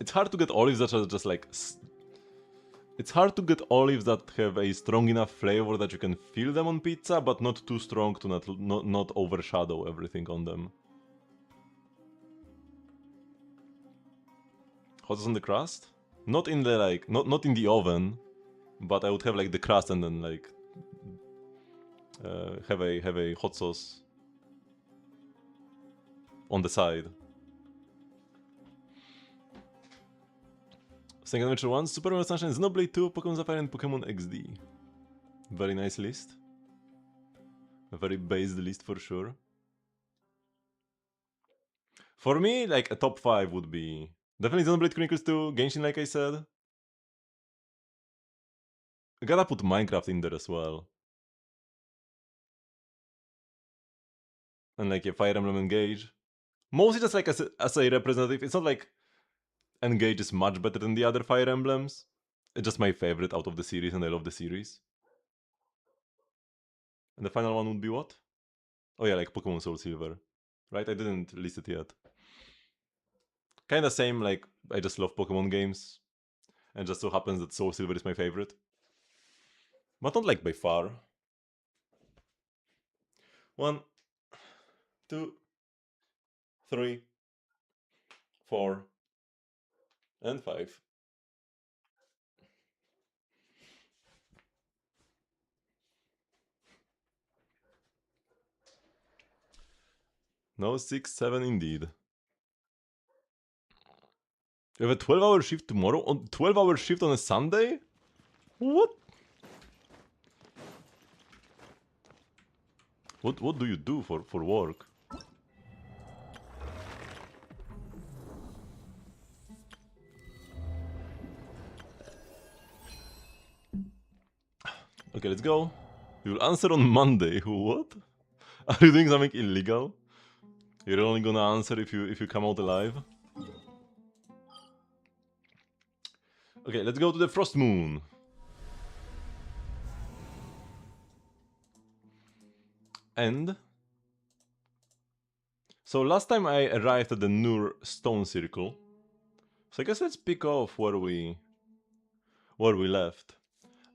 It's hard to get olives that are just like... It's hard to get olives that have a strong enough flavor that you can feel them on pizza, but not too strong to not overshadow everything on them. Hot sauce on the crust? Not in the like, not in the oven, but I would have like the crust and then like have a hot sauce on the side. Second Adventure 1, Super Mario Sunshine, Xenoblade 2, Pokemon Sapphire and Pokemon XD. Very nice list. A very based list for sure. For me, like a top 5 would be definitely Xenoblade Chronicles 2, Genshin like I said. I gotta put Minecraft in there as well. And like a Fire Emblem Engage. Mostly just like as a representative. It's not like Engage is much better than the other Fire Emblems. It's just my favorite out of the series and I love the series. And the final one would be what? Oh yeah, like Pokemon Soul Silver. Right? I didn't list it yet. Kinda same, like I just love Pokemon games. And just so happens that Soul Silver is my favorite. But not like by far. 1, 2, 3, 4, and 5. No, 6, 7 indeed. You have a 12-hour shift tomorrow? On 12-hour shift on a Sunday? What? What do you do for work? Okay, let's go. You'll answer on Monday. What? Are you doing something illegal? You're only gonna answer if you come out alive? Okay, let's go to the Frost Moon. And so last time I arrived at the Nur Stone Circle. So I guess let's pick off where we left.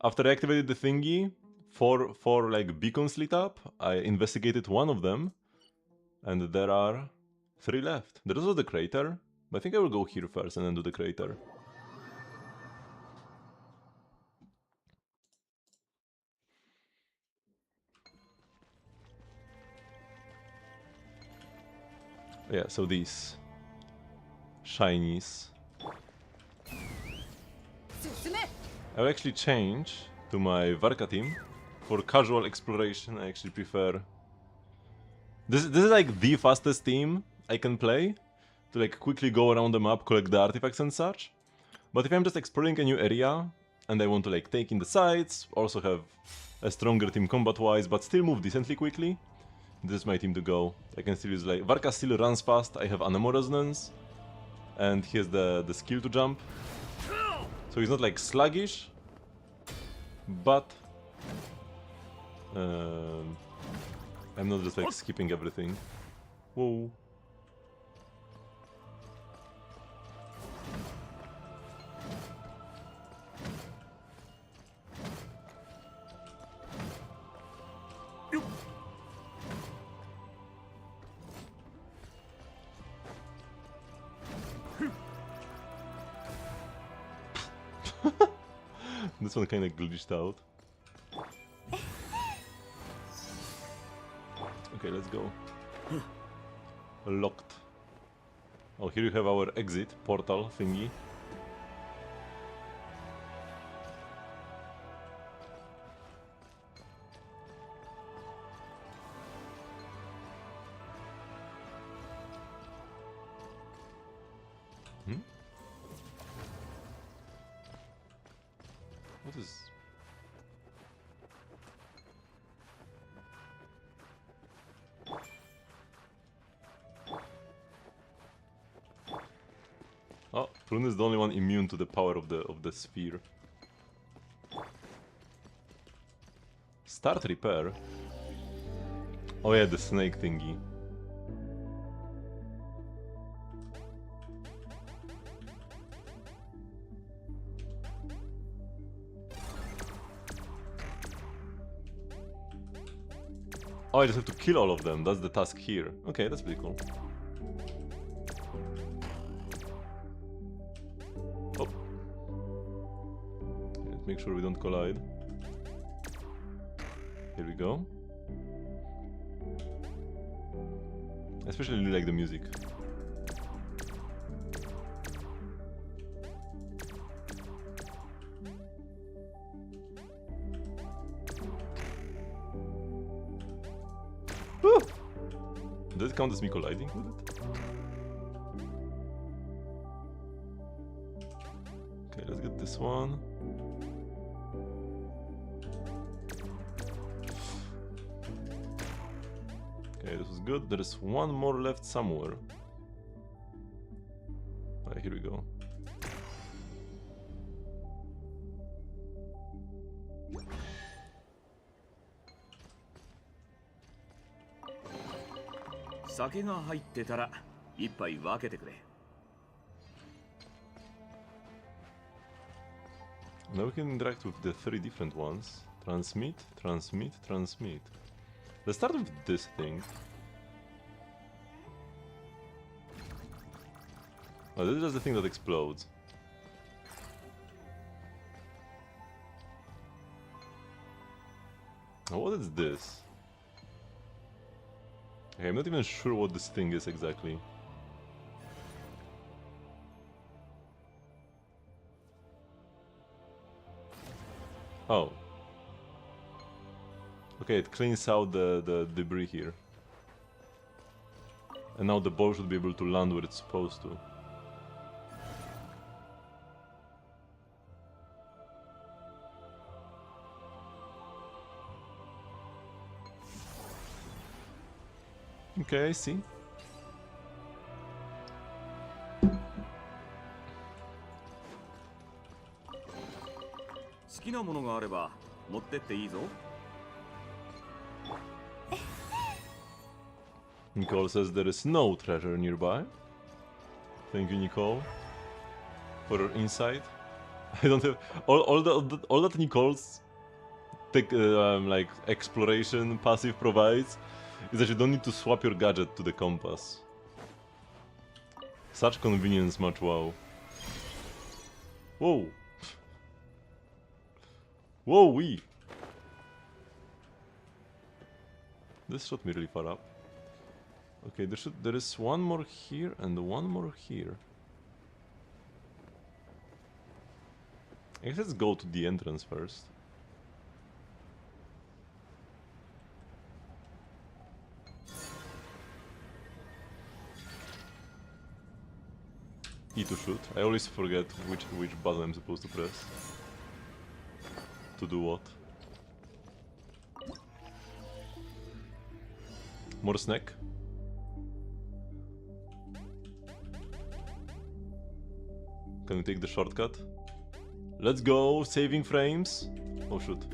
After I activated the thingy, four like beacons lit up. I investigated one of them, and there are 3 left. There's also the crater, but I think I will go here first and then do the crater. Yeah, so these shinies. I will actually change to my Varka team. For casual exploration, I actually prefer... This is like the fastest team I can play. To like quickly go around the map, collect the artifacts and such. But if I'm just exploring a new area, and I want to like take in the sights, also have a stronger team combat-wise, but still move decently quickly, this is my team to go. I can still use like... Varka still runs fast, I have Anemo Resonance, and he has the skill to jump. So he's not like sluggish, but I'm not just like skipping everything. Whoa. This one kinda glitched out. Okay, let's go. Locked. Oh, here you have our exit portal thingy. Hmm? What is... Rune is the only one immune to the power of the sphere. Start repair. Oh yeah, the snake thingy. Oh, I just have to kill all of them. That's the task here. Okay, that's pretty cool. Oh. Let's make sure we don't collide. Here we go. I especially really like the music. Woo! Does it count as me colliding with it? Okay, let's get this one. Okay, this was good. There is one more left somewhere. Alright, here we go. Now we can interact with the three different ones. Transmit, transmit, transmit. Let's start with this thing. Oh, this is just the thing that explodes. Oh, what is this? Okay, I'm not even sure what this thing is exactly. Oh. Okay, it cleans out the debris here. And now the ball should be able to land where it's supposed to. Okay, I see. Nicole says there is no treasure nearby. Thank you, Nicole, for your insight. I don't have all that Nicole's like exploration passive provides is that you don't need to swap your gadget to the compass. Such convenience, much wow. Whoa. Whoa, wee. This shot me really far up. Okay, there is one more here and one more here. I guess let's go to the entrance first. E to shoot. I always forget which button I'm supposed to press. To do what? More snack. Can we take the shortcut? Let's go! Saving frames! Oh shoot.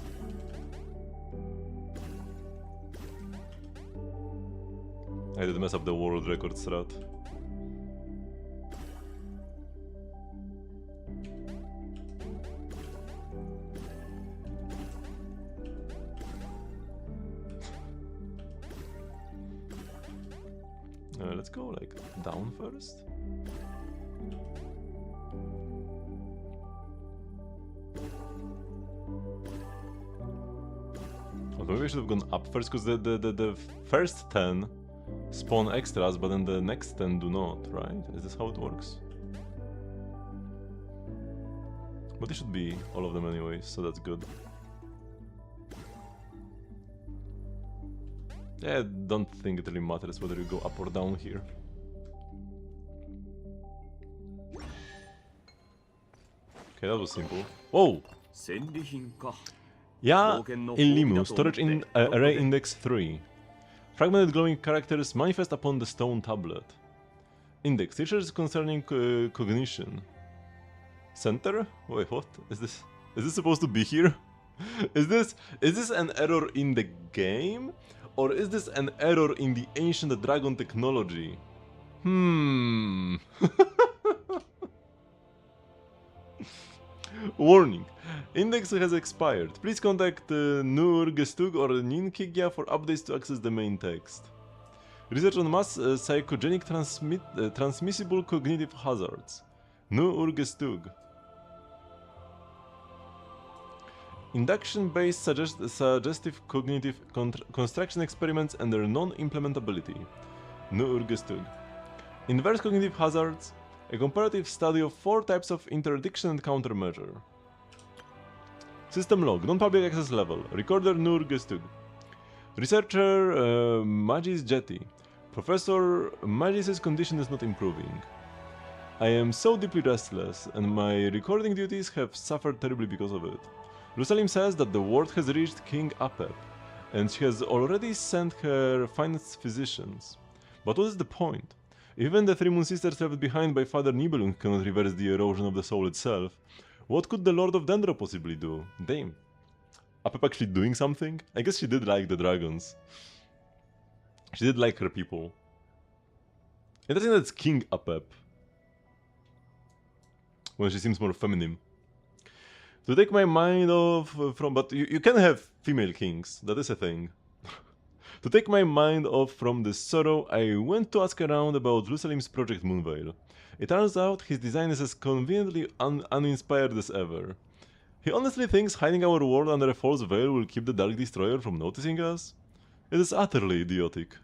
I did mess up the world record strat. Let's go like down first. Well, maybe I should have gone up first, because the first 10 spawn extras, but then the next 10 do not, right? Is this how it works? But it should be all of them anyways, so that's good. Yeah, I don't think it really matters whether you go up or down here. Okay, that was simple. Whoa! Yeah, Illimu, storage in array index 3. Fragmented glowing characters manifest upon the stone tablet. Index, features concerning cognition. Center? Wait, what? Is this supposed to be here? Is this an error in the game? Or is this an error in the ancient dragon technology? Warning. Index has expired. Please contact Nur Gestug or Ninkigya for updates to access the main text. Research on mass psychogenic transmissible cognitive hazards. Nur Gestug. Induction-based suggestive cognitive construction experiments and their non-implementability. Nur Gestug. Inverse cognitive hazards. A comparative study of 4 types of interdiction and countermeasure. System log, non-public access level, recorder Nur Gestug. Researcher Magis Jetty. Professor Magis' condition is not improving. I am so deeply restless, and my recording duties have suffered terribly because of it. Rusalim says that the word has reached King Apep, and she has already sent her finest physicians. But what is the point? Even the 3 Moon Sisters left behind by Father Nibelung cannot reverse the erosion of the soul itself. What could the Lord of Dendro possibly do? Damn. Apep actually doing something? I guess she did like the dragons. She did like her people. Interesting that it's King Apep. When she seems more feminine. To take my mind off from... But you can have female kings. That is a thing. To take my mind off from this sorrow, I went to ask around about Jerusalem's Project Moonveil. It turns out his design is as conveniently uninspired as ever. He honestly thinks hiding our world under a false veil will keep the Dark Destroyer from noticing us? It is utterly idiotic.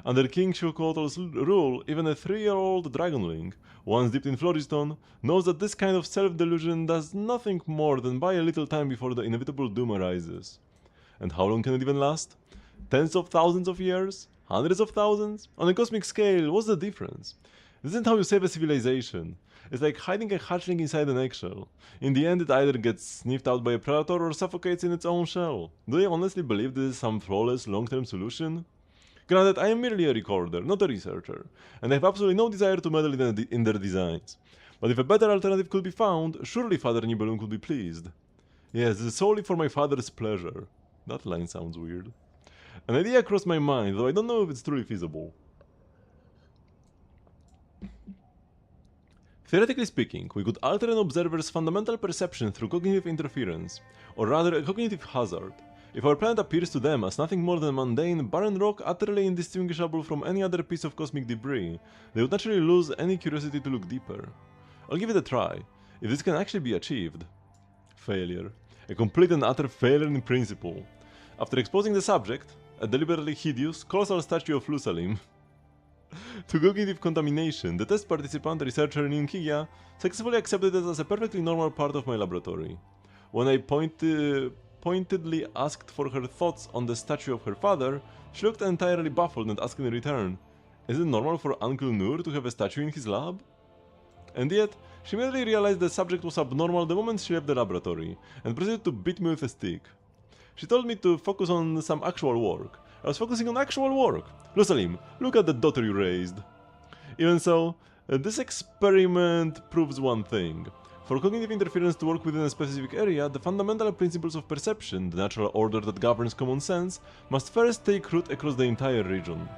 Under King Shokoto's rule, even a 3-year-old dragonling, once dipped in Floriston, knows that this kind of self-delusion does nothing more than buy a little time before the inevitable doom arises. And how long can it even last? Tens of thousands of years? Hundreds of thousands? On a cosmic scale, what's the difference? This isn't how you save a civilization. It's like hiding a hatchling inside an eggshell. In the end, it either gets sniffed out by a predator or suffocates in its own shell. Do they honestly believe this is some flawless, long-term solution? Granted, I am merely a recorder, not a researcher, and I have absolutely no desire to meddle in their designs. But if a better alternative could be found, surely Father Nibelung would be pleased. Yes, this is solely for my father's pleasure. That line sounds weird. An idea crossed my mind, though I don't know if it's truly feasible. Theoretically speaking, we could alter an observer's fundamental perception through cognitive interference, or rather a cognitive hazard. If our planet appears to them as nothing more than mundane, barren rock utterly indistinguishable from any other piece of cosmic debris, they would naturally lose any curiosity to look deeper. I'll give it a try, if this can actually be achieved. Failure. A complete and utter failure in principle. After exposing the subject, a deliberately hideous, colossal statue of Lusalim, to cognitive contamination, the test participant, researcher Ninkiya, successfully accepted it as a perfectly normal part of my laboratory. When I pointedly asked for her thoughts on the statue of her father, she looked entirely baffled and asked in return, "Is it normal for Uncle Nur to have a statue in his lab?" And yet, she merely realized the subject was abnormal the moment she left the laboratory, and proceeded to beat me with a stick. She told me to focus on some actual work. I was focusing on actual work. Lusalim, look at the daughter you raised. Even so, this experiment proves one thing. For cognitive interference to work within a specific area, the fundamental principles of perception, the natural order that governs common sense, must first take root across the entire region.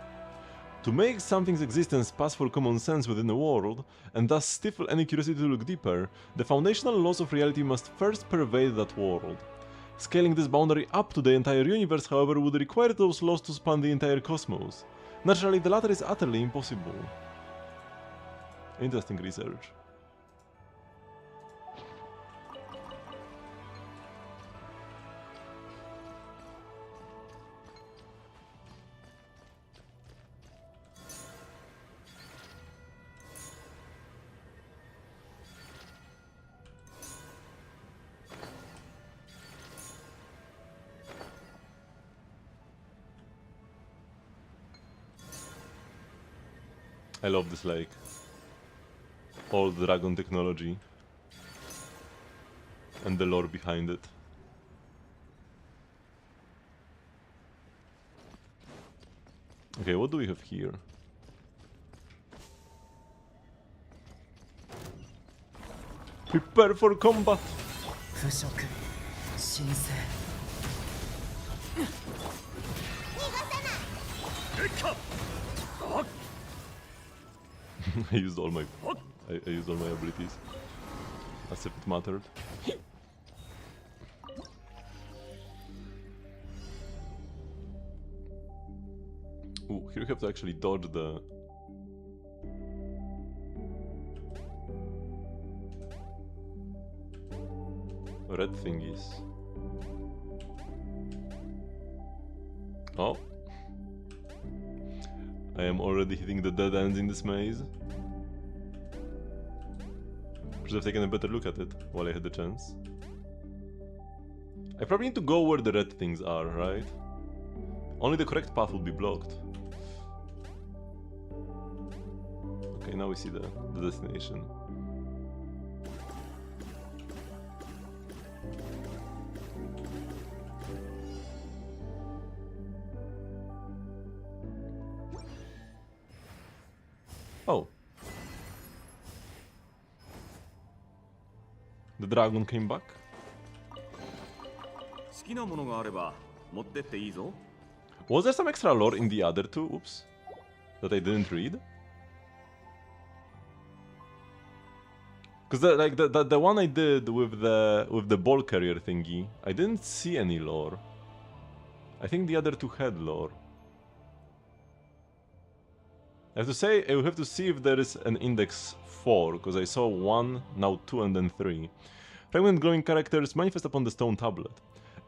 To make something's existence pass for common sense within a world, and thus stifle any curiosity to look deeper, the foundational laws of reality must first pervade that world. Scaling this boundary up to the entire universe, however, would require those laws to span the entire cosmos. Naturally, the latter is utterly impossible. Interesting research. I love this like old dragon technology and the lore behind it. Okay, what do we have here? Prepare for combat. 腐食神聖 I used all my I used all my abilities. As if it mattered. Ooh, here you have to actually dodge the red thingies. Oh. I am already hitting the dead ends in this maze. Should have taken a better look at it while I had the chance. I probably need to go where the red things are, right? Only the correct path would be blocked. Okay, now we see the destination. Oh. The dragon came back? 好きなものがあれば持ってっていいぞ。 Was there some extra lore in the other two? Oops. That I didn't read? Because the one I did with the ball carrier thingy, I didn't see any lore. I think the other two had lore. I have to say, I will have to see if there is an index 4, because I saw 1, now 2 and then 3. Fragment glowing characters manifest upon the stone tablet.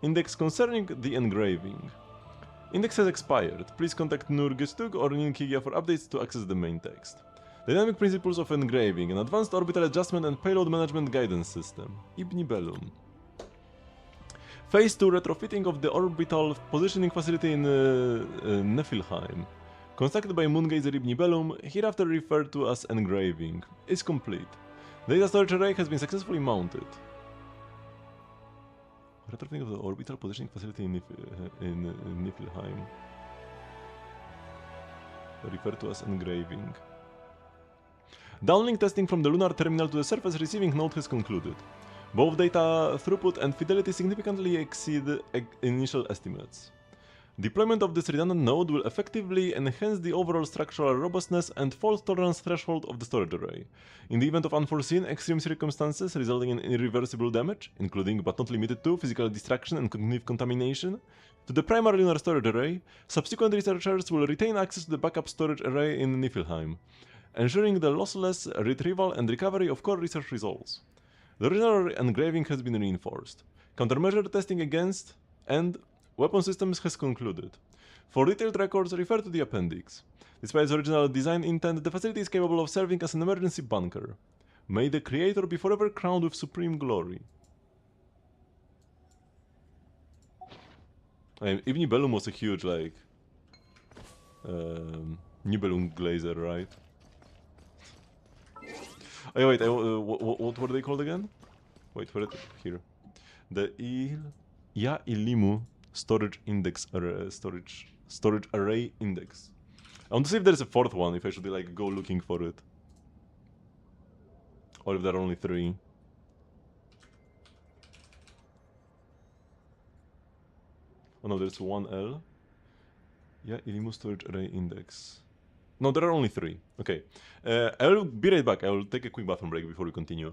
Index concerning the engraving. Index has expired. Please contact Nurgestug or Ninkigia for updates to access the main text. Dynamic principles of engraving, an advanced orbital adjustment and payload management guidance system. Ibn Bellum. Phase 2 retrofitting of the orbital positioning facility in Niflheim. Constructed by Moongazer Ibn Bellum, hereafter referred to as engraving, is complete. The data storage array has been successfully mounted. Retrofitting of the orbital positioning facility in Niflheim. Referred to as engraving. Downlink testing from the lunar terminal to the surface receiving node has concluded. Both data throughput and fidelity significantly exceed initial estimates. Deployment of this redundant node will effectively enhance the overall structural robustness and fault tolerance threshold of the storage array. In the event of unforeseen extreme circumstances resulting in irreversible damage, including but not limited to physical destruction and cognitive contamination, to the primary lunar storage array, subsequent researchers will retain access to the backup storage array in Niflheim, ensuring the lossless retrieval and recovery of core research results. The original engraving has been reinforced. Countermeasure testing against and weapon systems has concluded. For detailed records, refer to the appendix. Despite its original design intent, the facility is capable of serving as an emergency bunker. May the creator be forever crowned with supreme glory. Ibn Bellum was a huge, like, Nibelung glazer, right? Oh, wait, what were they called again? Wait, where here? The Ilimu storage index array, storage array index. I want to see if there's a fourth one, if I should like go looking for it. Or if there are only 3. Oh no, there's 1L. Yeah, Ilimu storage array index. No, there are only 3. Okay. I'll be right back. I will take a quick bathroom break before we continue.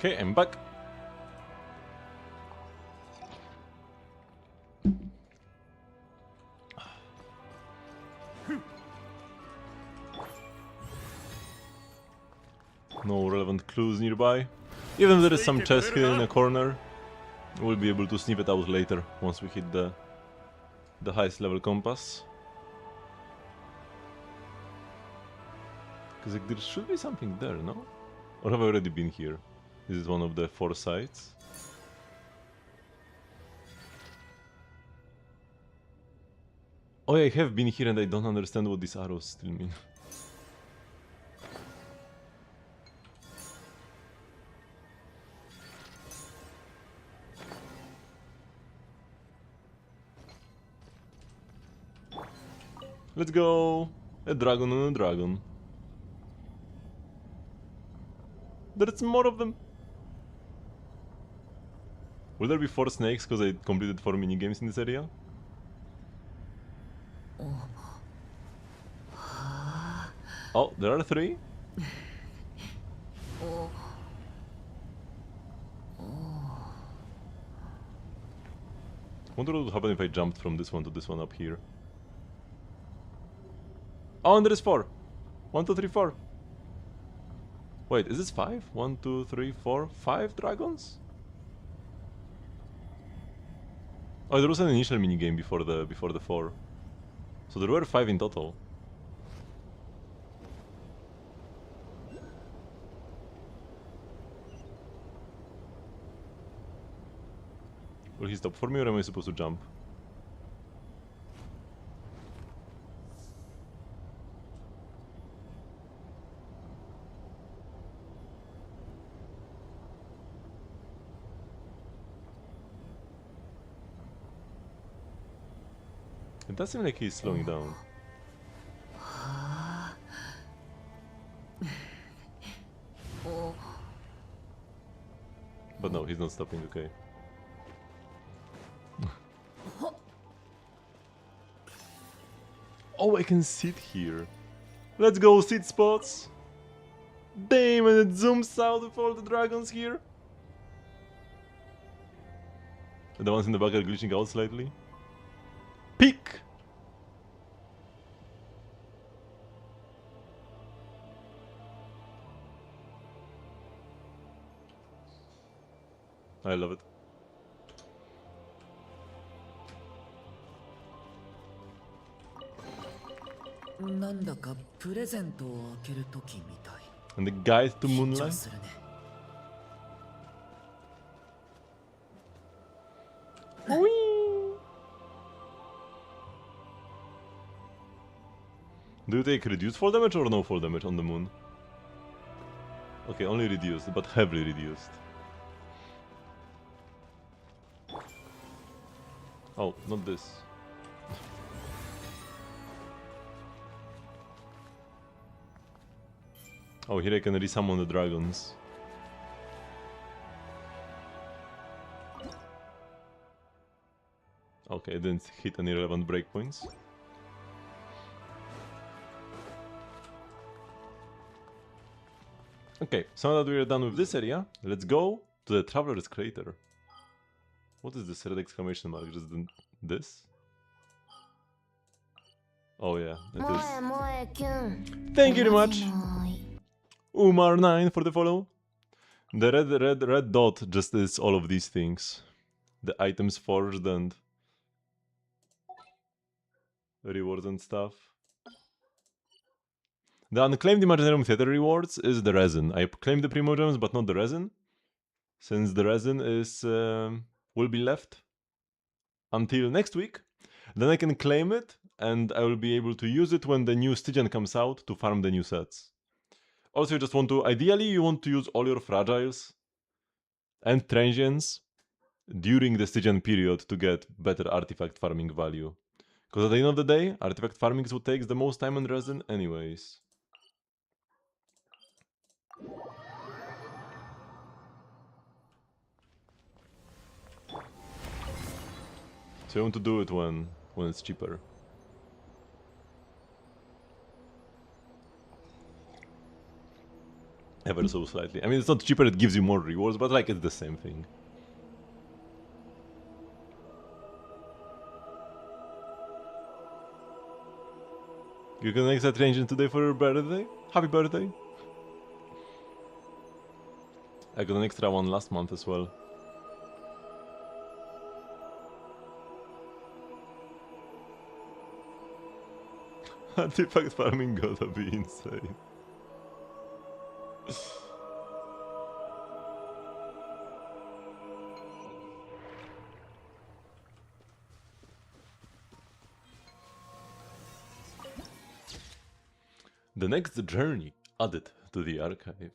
Okay, I'm back. No relevant clues nearby. Even though there is some chest hidden in a corner, we'll be able to sniff it out later once we hit the highest level compass. Because like, there should be something there, no? Or have I already been here? This is one of the 4 sites. Oh yeah, I have been here and I don't understand what these arrows still mean. Let's go! A dragon and a dragon. There's more of them! Will there be 4 snakes because I completed 4 minigames in this area? Oh, there are 3? Wonder what would happen if I jumped from this one to this one up here. Oh, and there is 4! 1, 2, 3, 4. Wait, is this 5? 1, 2, 3, 4, 5 dragons? Oh, there was an initial minigame before the 4. So there were 5 in total. Will he stop for me or am I supposed to jump? It does seem like he's slowing down. But no, he's not stopping, okay. Oh, I can sit here. Let's go, sit spots! Damn, and it zooms out with all the dragons here. The ones in the back are glitching out slightly. Peek! I love it. なんだかプレゼントを開ける時みたい。 And the guide to 緊 Moonlight? 張するね。Do you take reduced fall damage or no fall damage on the moon? Okay, only reduced, but heavily reduced. Oh, not this. Oh, here I can resummon the dragons. Okay, I didn't hit any relevant breakpoints. Okay, so now that we're done with this area, let's go to the Traveler's Crater. What is this red exclamation mark? Just this? Oh yeah, it is. Thank you very much, Umar9 for the follow. The red dot just is all of these things. The items forged and rewards and stuff. The unclaimed Imaginarium Theater rewards is the resin. I claimed the Primogems, but not the resin. Since the resin is will be left until next week, then I can claim it, and I will be able to use it when the new Stygian comes out to farm the new sets. Also, you just want to, ideally, you want to use all your fragiles and transients during the Stygian period to get better artifact farming value. Because at the end of the day, artifact farming is what takes the most time and resin anyways. So you want to do it when it's cheaper. Ever so slightly. I mean, it's not cheaper, it gives you more rewards, but like, it's the same thing. You can extra engine today for your birthday? Happy birthday! I got an extra one last month as well. Artifact farming gotta be insane. The next journey added to the archive.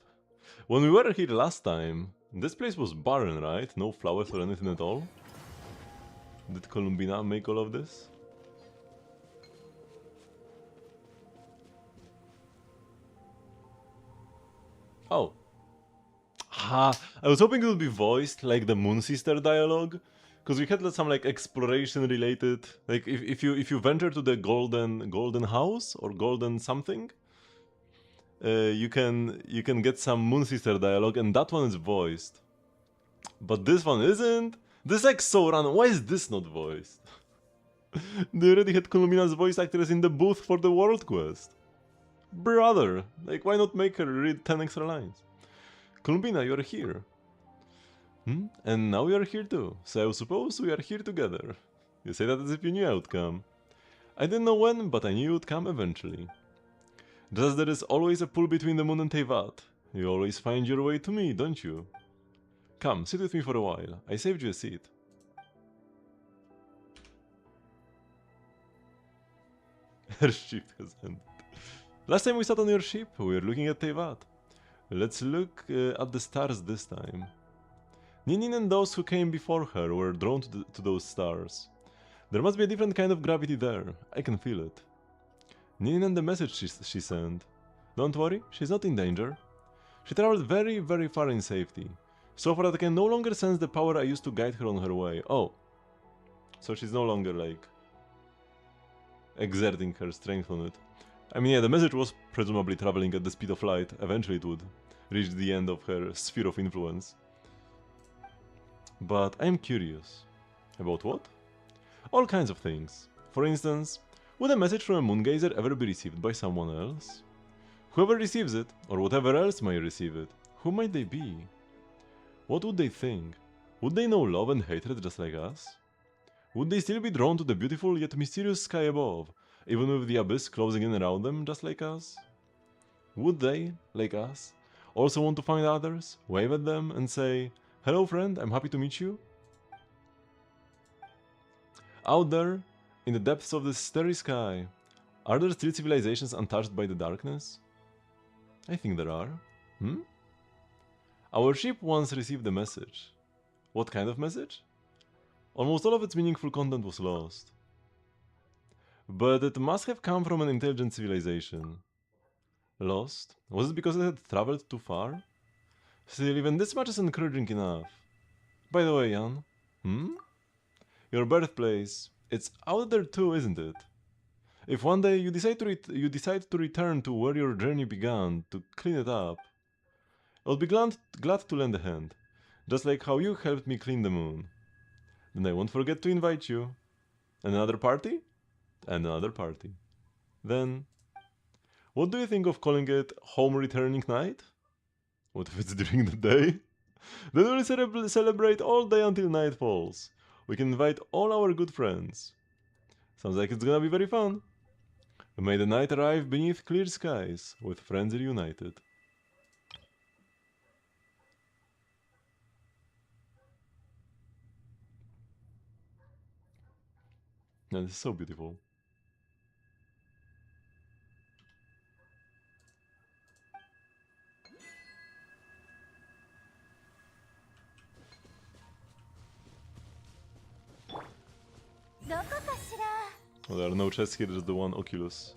When we were here last time, this place was barren, right? No flowers or anything at all? Did Columbina make all of this? Oh. I was hoping it would be voiced like the Moon Sister dialogue, because we had some like exploration related, like if you venture to the golden house or golden something, you can get some Moon Sister dialogue, and that one is voiced. But this one isn't. This is like so random. Why is this not voiced? They already had Columbina's voice actress in the booth for the World Quest. Brother, like why not make her read 10 extra lines? Columbina, you're here. And now you're here too, so I suppose we are here together. You say that as if you knew I would come. I didn't know when, but I knew you would come eventually. Just as there is always a pull between the moon and Teyvat, you always find your way to me, don't you? Come, sit with me for a while. I saved you a seat. Her ship has ended. Last time we sat on your ship, we were looking at Teyvat. Let's look at the stars this time. Ninin and those who came before her were drawn to those stars. There must be a different kind of gravity there. I can feel it. Ninin and the message she sent. Don't worry, she's not in danger. She traveled very, very far in safety. So far that I can no longer sense the power I used to guide her on her way. Oh. So she's no longer, like, exerting her strength on it. I mean, yeah, the message was presumably traveling at the speed of light. Eventually it would reach the end of her sphere of influence. But I'm curious. About what? All kinds of things. For instance, would a message from a moongazer ever be received by someone else? Whoever receives it, or whatever else might receive it, who might they be? What would they think? Would they know love and hatred just like us? Would they still be drawn to the beautiful yet mysterious sky above, even with the abyss closing in around them just like us? Would they, like us, also want to find others, wave at them and say, "Hello friend, I'm happy to meet you"? Out there, in the depths of this starry sky, are there still civilizations untouched by the darkness? I think there are. Our ship once received a message. What kind of message? Almost all of its meaningful content was lost. But it must have come from an intelligent civilization. Lost? Was it because it had traveled too far? Still, even this much is encouraging enough. By the way, Jan. Your birthplace. It's out there too, isn't it? If one day you decide to return to where your journey began, to clean it up, I'll be glad to lend a hand, just like how you helped me clean the moon. Then I won't forget to invite you. And another party? And another party. Then, what do you think of calling it Home Returning Night? What if it's during the day? Then we'll celebrate all day until night falls. We can invite all our good friends. Sounds like it's gonna be very fun. May the night arrive beneath clear skies, with friends reunited. And it's so beautiful. Well, there are no chests here, just the one Oculus.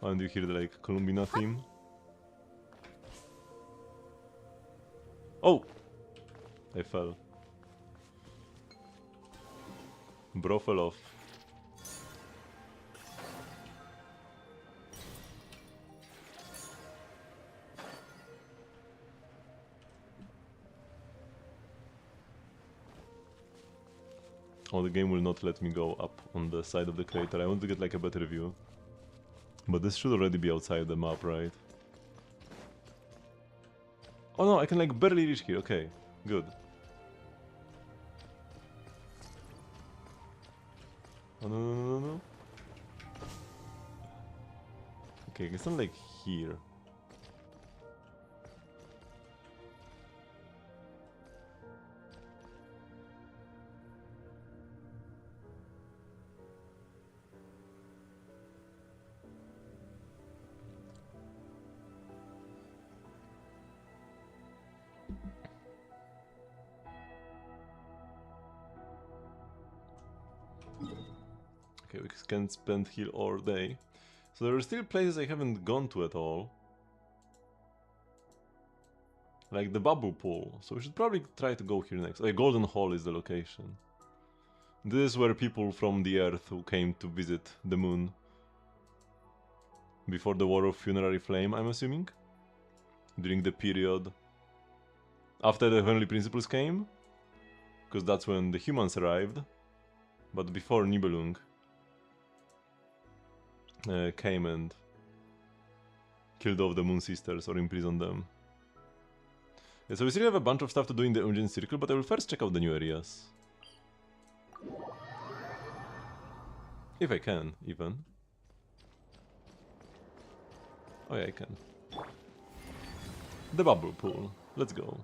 Oh, and you hear the like Columbina theme? Oh! I fell. Bro fell off. Oh, the game will not let me go up on the side of the crater. I want to get like a better view. But this should already be outside the map, right? Oh no, I can like barely reach here. Okay, good. Oh no, no, no, no. Okay, it's not like here. Okay, we can spend here all day. So there are still places I haven't gone to at all. Like the bubble pool. So we should probably try to go here next. Like Golden Hall is the location. This is where people from the Earth who came to visit the moon before the War of Funerary Flame, I'm assuming? During the period after the Heavenly Principles came? Because that's when the humans arrived. But before Nibelung came and killed off the Moon Sisters or imprisoned them. Yeah, so we still have a bunch of stuff to do in the Ungen Circle, but I will first check out the new areas. If I can, even. Oh yeah, I can. The bubble pool. Let's go.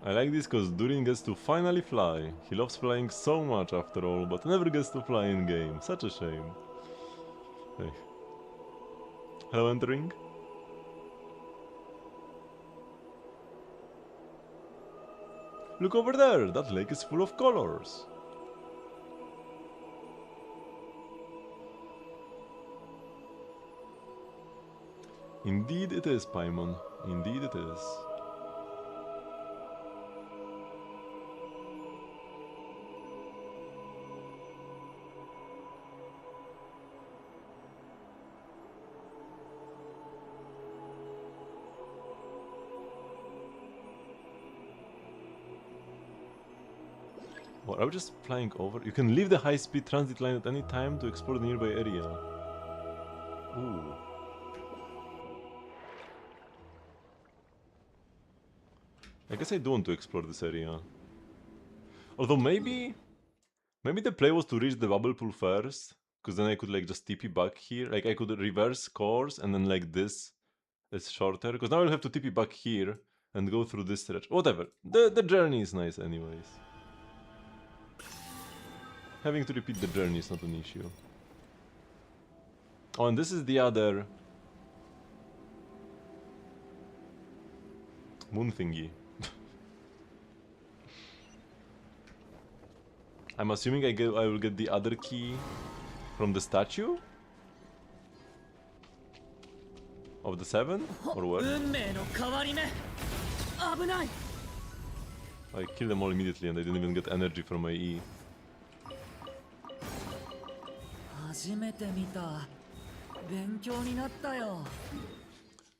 I like this because Durin gets to finally fly. He loves flying so much after all, but never gets to fly in game. Such a shame. Hey. Hello, entering. Look over there! That lake is full of colors. Indeed it is, Paimon. Indeed it is. What, are we just flying over? You can leave the high-speed transit line at any time to explore the nearby area. Ooh. I guess I do want to explore this area. Although maybe the play was to reach the bubble pool first, because then I could like just TP back here. Like I could reverse course and then like this is shorter. Because now I'll have to TP back here and go through this stretch. Whatever. The journey is nice anyways. Having to repeat the journey is not an issue. Oh, and this is the other moon thingy. I'm assuming I will get the other key from the statue of the 7 or what? I killed them all immediately and I didn't even get energy from my E.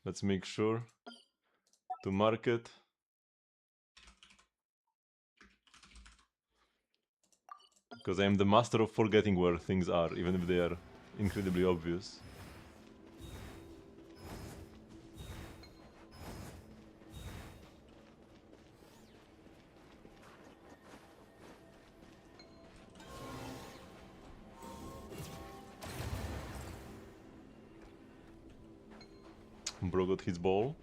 Let's make sure to mark it. Because I am the master of forgetting where things are, even if they are incredibly obvious. Bro got his ball.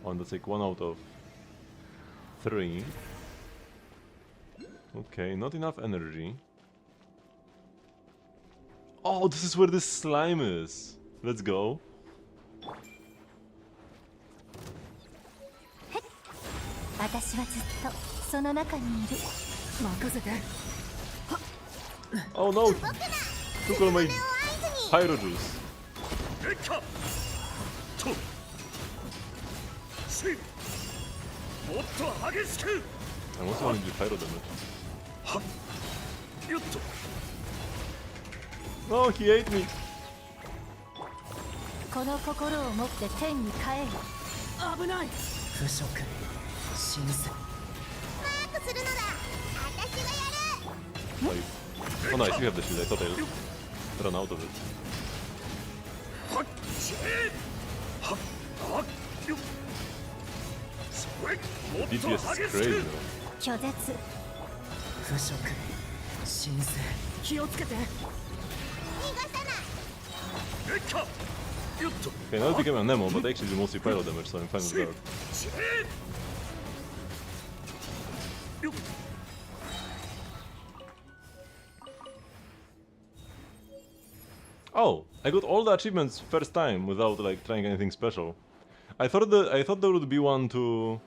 Oh, and that's like 1 out of 3. Okay, not enough energy. Oh, this is where the slime is. Let's go. Oh no! Took all my pyro juice. I'm also wanting to do pyro damage. No, he ate me! この心を持って天に帰る。危ない。腐食神聖。マークするのだ。私がやる。 Like, oh nice, you have the shield. I thought I ran out of it. DPS is crazy though. 拒絶。腐食神聖。気をつけて。逃がさない。 Okay, now it became an Nemo, but actually do mostly pyro damage, so I'm fine with that. Oh, I got all the achievements first time without like trying anything special. I thought there would be one to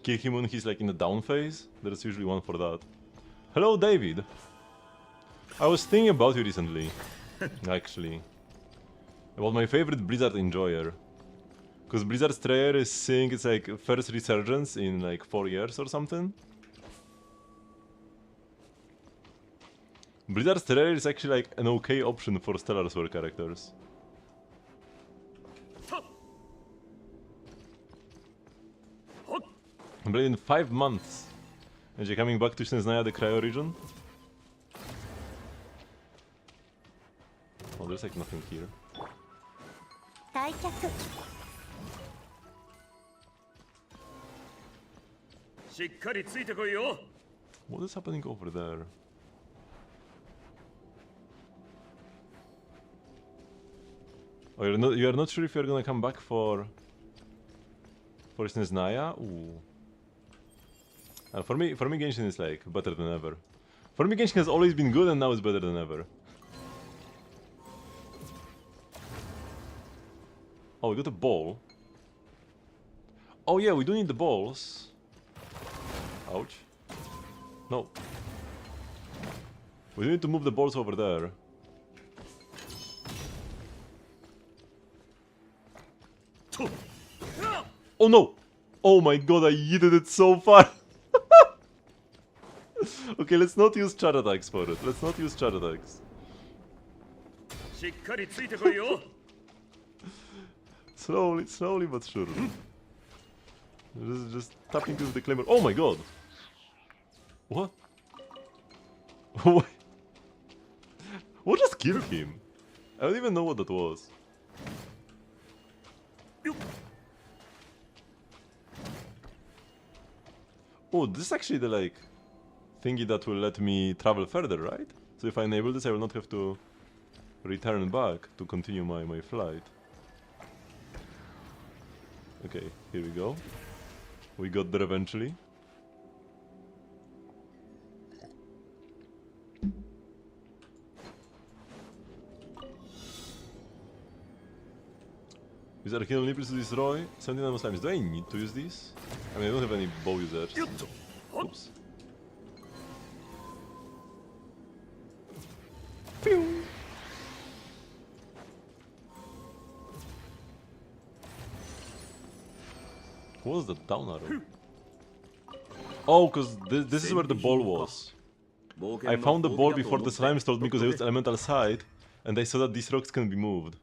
kill him when he's like in the down phase. There's usually one for that. Hello, David. I was thinking about you recently, actually, about my favorite Blizzard enjoyer. Because Blizzard's trailer is saying it's like first resurgence in like 4 years or something. Blizzard's trailer is actually like an okay option for Stellar Sword characters. But in 5 months, and you're coming back to Snezhnaya, the cryo region? Oh, there's like nothing here. 退却。 しっかりついてこいよ。 What is happening over there? Oh, you are not sure if you're gonna come back for Snezhnaya? Ooh. For me, Genshin is like better than ever. For me, Genshin has always been good, and now it's better than ever. Oh, we got a ball. Oh yeah, we do need the balls. Ouch. No. We need to move the balls over there. Oh no! Oh my god, I yeeted it so far! Okay, let's not use chat attacks for it. Let's not use chat attacks. しっかりついてこいよ。 Slowly but surely. Just tapping with the claymore. Oh my god! What? What? What just killed him? I don't even know what that was. Oh, this is actually the like thingy that will let me travel further, right? So if I enable this, I will not have to return back to continue my flight. Okay, here we go. We got there eventually. Use Arcane Nipples to destroy 79 slimes. Do I need to use these? I mean, I don't have any bow users. Oops. Pew! What was the down arrow? Oh, because this is where the ball was. I found the ball before the slimes told me because I used Elemental Sight, and I saw that these rocks can be moved.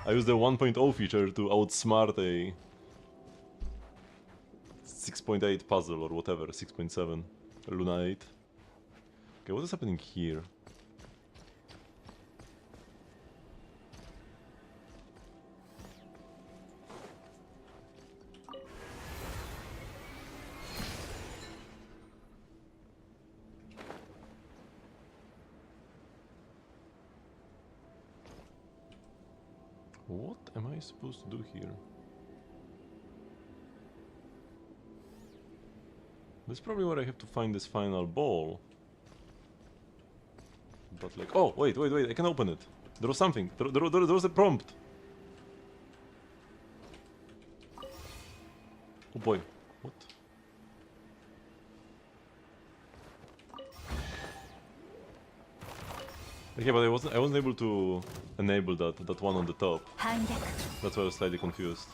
I used the 1.0 feature to outsmart a 6.8 puzzle or whatever, 6.7 Luna 8. Okay, what is happening here? What am I supposed to do here? That's probably where I have to find this final ball. But like, oh, wait, I can open it. There was something, there was a prompt. Oh boy, what? Okay, but I wasn't able to enable that one on the top. 反逆 That's why I was slightly confused.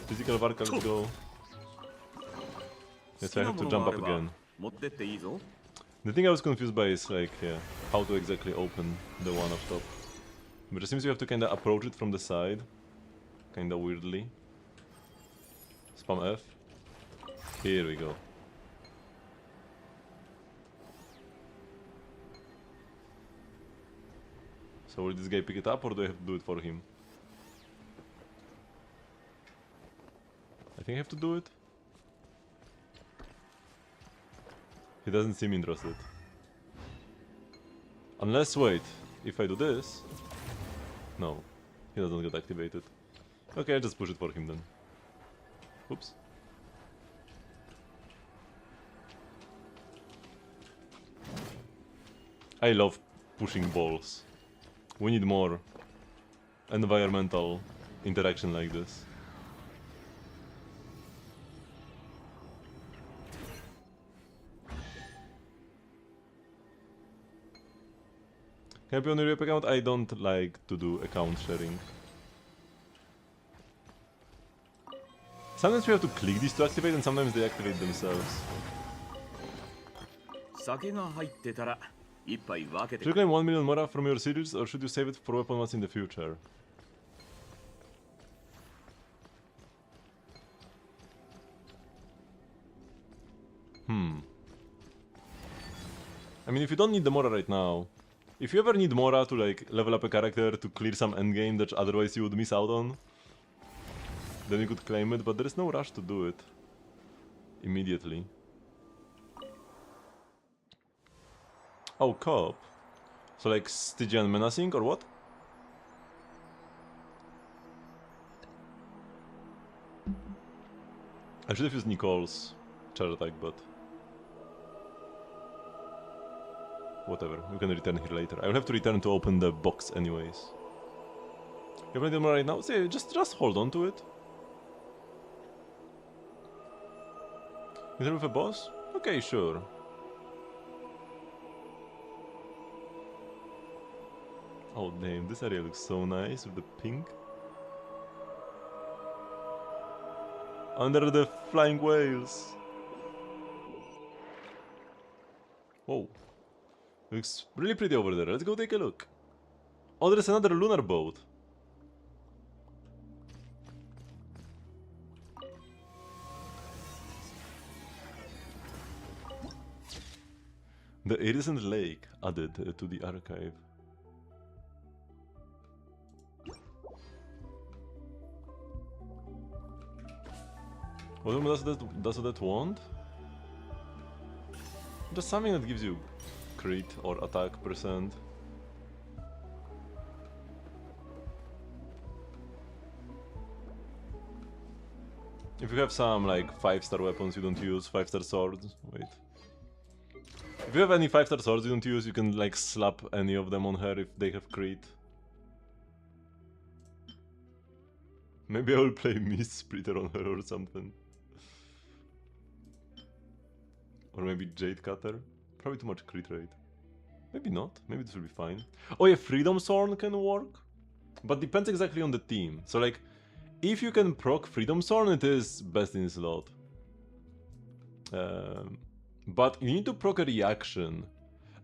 Physical Varka, let's go. Yes, I have to jump up again. 持ってっていいぞ。 The thing I was confused by is like, yeah, how to exactly open the one up top. But it seems you have to kinda approach it from the side. Kinda weirdly. Spam F. Here we go. So will this guy pick it up or do I have to do it for him? I think I have to do it. He doesn't seem interested. Unless, wait, if I do this... No, he doesn't get activated. Okay, I'll just push it for him then. Oops. I love pushing balls. We need more environmental interaction like this. Can I be on your account? I don't like to do account sharing. Sometimes we have to click these to activate and sometimes they activate themselves. 酒が入ってたら一杯分けて Should you claim 1 million mora from your series or should you save it for weapon ones in the future? I mean, if you don't need the mora right now, if you ever need mora to like level up a character to clear some endgame that otherwise you would miss out on, then you could claim it, but there is no rush to do it immediately. Oh, co-op. So like Stygian menacing or what? I should have used Nicole's charge attack, but whatever, we can return here later. I will have to return to open the box anyways. You have anything more right now? Say, just hold on to it. Is there with a boss? Okay, sure. Oh damn, this area looks so nice with the pink. Under the flying whales. Whoa. Looks really pretty over there. Let's go take a look. Oh, there's another lunar boat. The Iridescent Lake added to the archive. What does that want? Just something that gives you crit or attack percent. If you have some like 5-star weapons you don't use, 5-star swords, wait. If you have any 5-star swords you don't use, you can like slap any of them on her if they have crit. Maybe I will play Mist Splitter on her or something. Or maybe Jade Cutter. Probably too much crit rate. Maybe not. Maybe this will be fine. Oh yeah, Freedom Thorn can work. But depends exactly on the team. So like, if you can proc Freedom Thorn, it is best in slot. But you need to proc a reaction.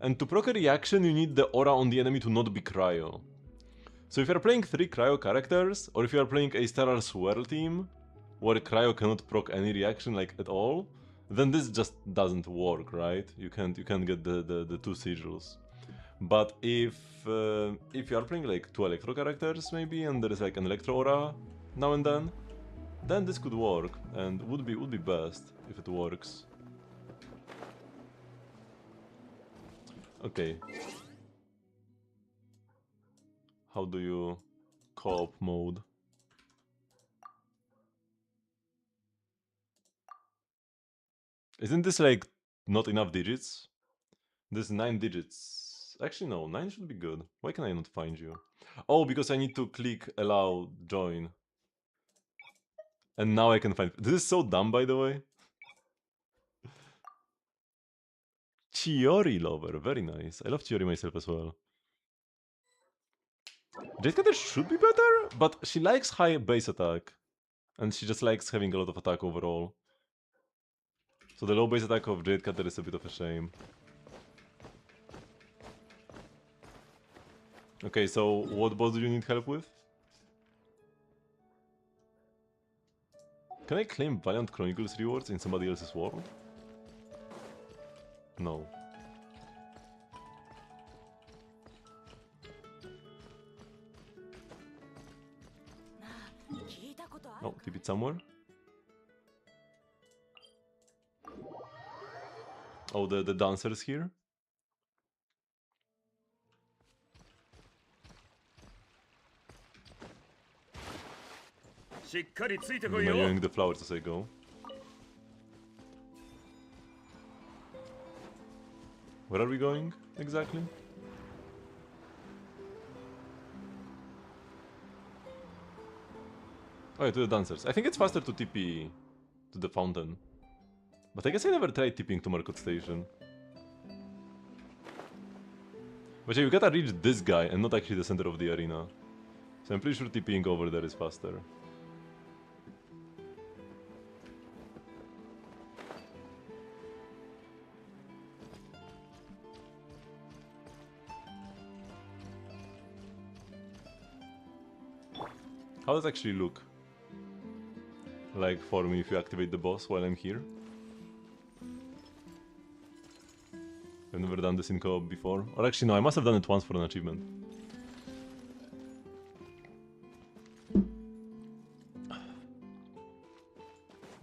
And to proc a reaction, you need the aura on the enemy to not be cryo. So if you're playing 3 cryo characters, or if you're playing a Stellar Swirl team, where cryo cannot proc any reaction like at all, then this just doesn't work, right? You can't get the 2 sigils. But if you are playing like 2 electro characters maybe, and there is like an electro aura now and then this could work, and would be best if it works. Okay. How do you co-op mode? Isn't this like not enough digits? This 9 digits. Actually no, 9 should be good. Why can I not find you? Oh, because I need to click allow join. And now I can find... This is so dumb, by the way. Chiori lover, very nice. I love Chiori myself as well. Jade Cutter should be better, but she likes high base attack. And she just likes having a lot of attack overall. So the low base attack of Jade Cutter is a bit of a shame. Okay, so what boss do you need help with? Can I claim Valiant Chronicles rewards in somebody else's world? No. Oh, keep it somewhere. Oh, the dancers here? I'm enjoying the flowers as I go. Where are we going, exactly? Oh yeah, to the dancers. I think it's faster to TP to the fountain. But I guess I never tried TPing to Market Station. But yeah, you gotta reach this guy and not actually the center of the arena. So I'm pretty sure TPing over there is faster. How does it actually look like for me if you activate the boss while I'm here? I've never done this in co-op before. Or actually no, I must have done it once for an achievement.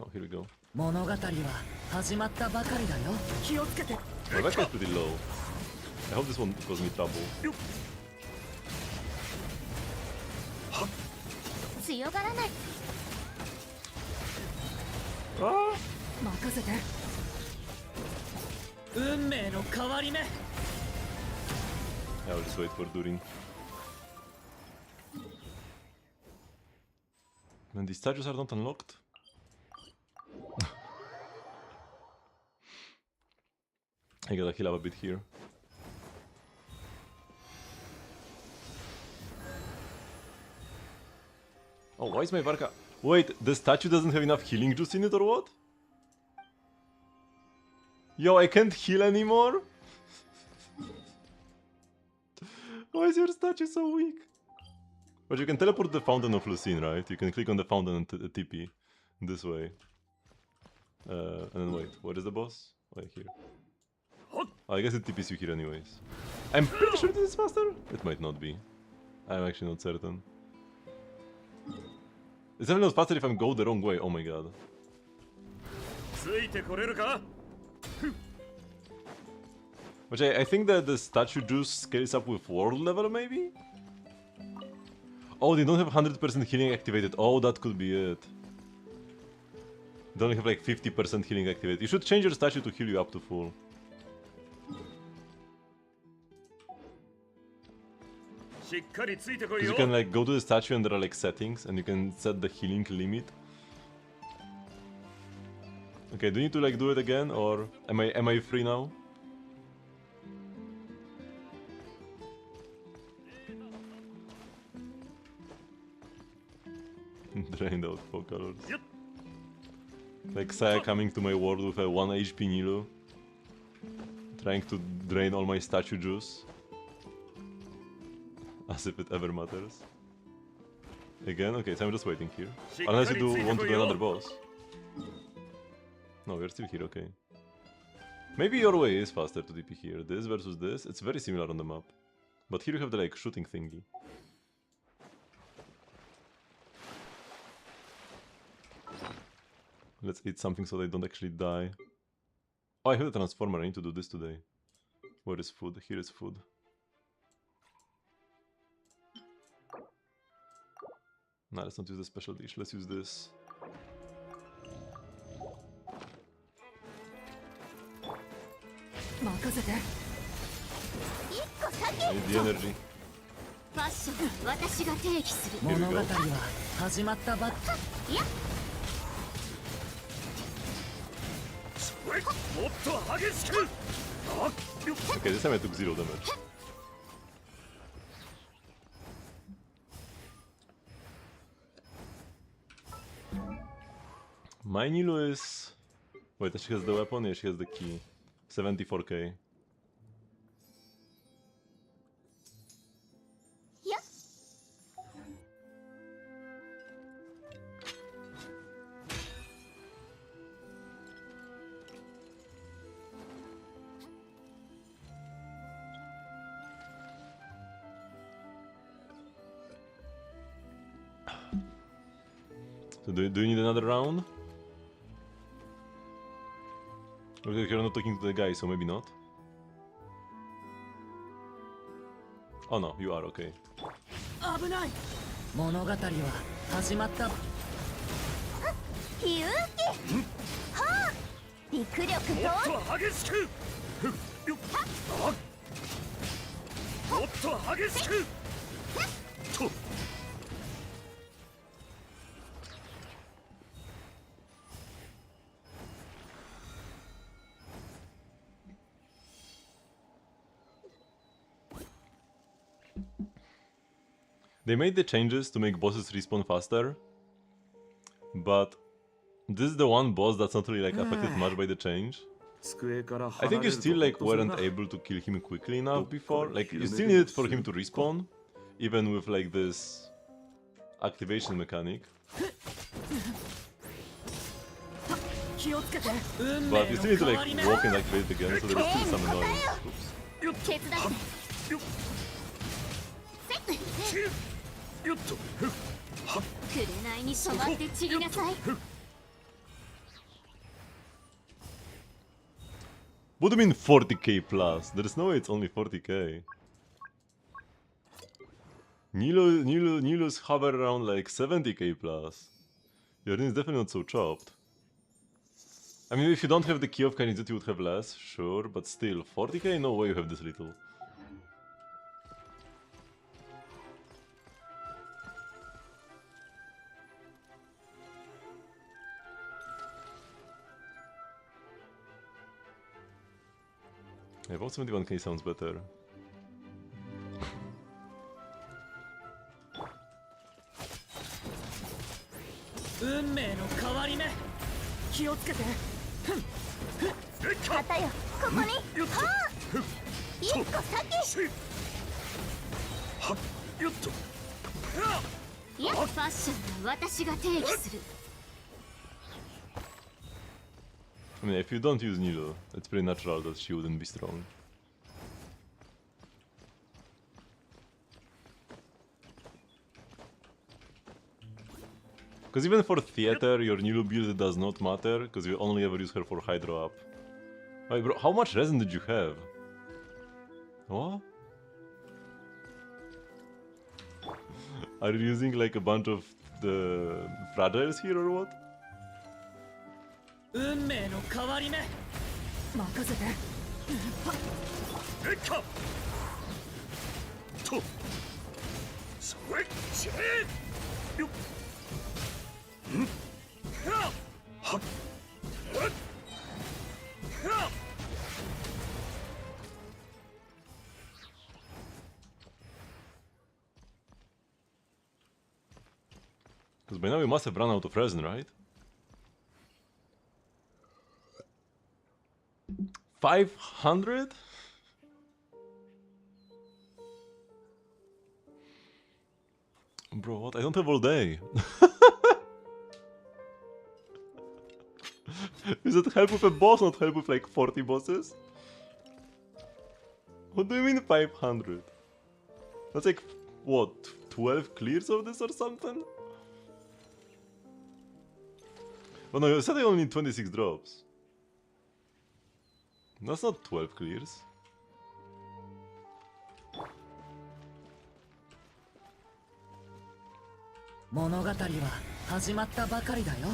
Oh, here we go. Oh, that guy's pretty low. I hope this won't cause me trouble. 強がらない。 Ah! 任せて。運命の変わり目。 I'll just wait for Durin. And these statues are not unlocked? I gotta heal up a bit here. Oh, why is my Varka... Wait, the statue doesn't have enough healing juice in it or what? Yo, I can't heal anymore? Why is your statue so weak? But you can teleport the Fountain of Lucine, right? You can click on the fountain and TP this way. And then wait, what is the boss? Wait, here. Oh, I guess it TPs you here anyways. I'm pretty sure this is faster? It might not be. I'm actually not certain. It's definitely not faster if I'm go the wrong way, oh my god. Which I think that the statue juice scales up with world level maybe? Oh, they don't have 100% healing activated. Oh, that could be it. They only have like 50% healing activated. You should change your statue to heal you up to full. Because you can like go to the statue and there are like settings and you can set the healing limit. Okay, do you need to like do it again or am I free now? Drained out 4 colors. Yep. Like Saya coming to my world with a 1 HP Nilu. Trying to drain all my statue juice. As if it ever matters. Again? Okay, so I'm just waiting here. Unless you want to do another boss. No, we're still here, okay. Maybe your way is faster to DP here. This versus this, it's very similar on the map. But here you have the like shooting thingy. Let's eat something so they don't actually die. Oh, I have a transformer, I need to do this today. Where is food? Here is food. Nah, let's not use the special dish, let's use this. I need the energy. Here we go. Okay, this time I took 0 damage. My Nilu is... Wait, she has the weapon? Yeah, she has the key. 74k. Yep. So do you need another round? Looks like you're not talking to the guy, so maybe not. Oh no, you are okay. 危ない。物語は始まった。勇気はあ陸力ともっと激しくもっと激しくと They made the changes to make bosses respawn faster, but this is the one boss that's not really like affected much by the change. I think you still like weren't able to kill him quickly enough before, like you still needed for him to respawn, even with like this activation mechanic. But you still need to like walk and activate it again, so there is still some annoyance. Oops. 手伝ってよっと紅に染まって散りなさい What do you mean 40k plus? There's no way it's only 40k. Nilu's hover around like 70k plus. Your ring is definitely not so chopped. I mean, if you don't have the key of Kainzut, you would have less, sure, but still, 40k? No way you have this little. Yeah, about 71k sounds better. 運命の変わり目。気をつけて。旗よここにはあ一個先よっといやファッションは私が定義する I mean, if you don't use Nilu, it's pretty natural that she wouldn't be strong. Because even for theater, your Nilu build does not matter, because you only ever use her for Hydro up. Wait, bro, how much resin did you have? What? Are you using like a bunch of the fragiles here or what? 運命の変わり目。任せて。レッカとそれチェよっはっはっはっ Because by now we must have run out of resin, right? 500? Bro, what? I don't have all day. Is it help with a boss, not help with like 40 bosses? What do you mean 500? That's like, what, 12 clears of this or something? But no, you said I only need 26 drops. That's not 12 clears.物語は始まったばかりだよ。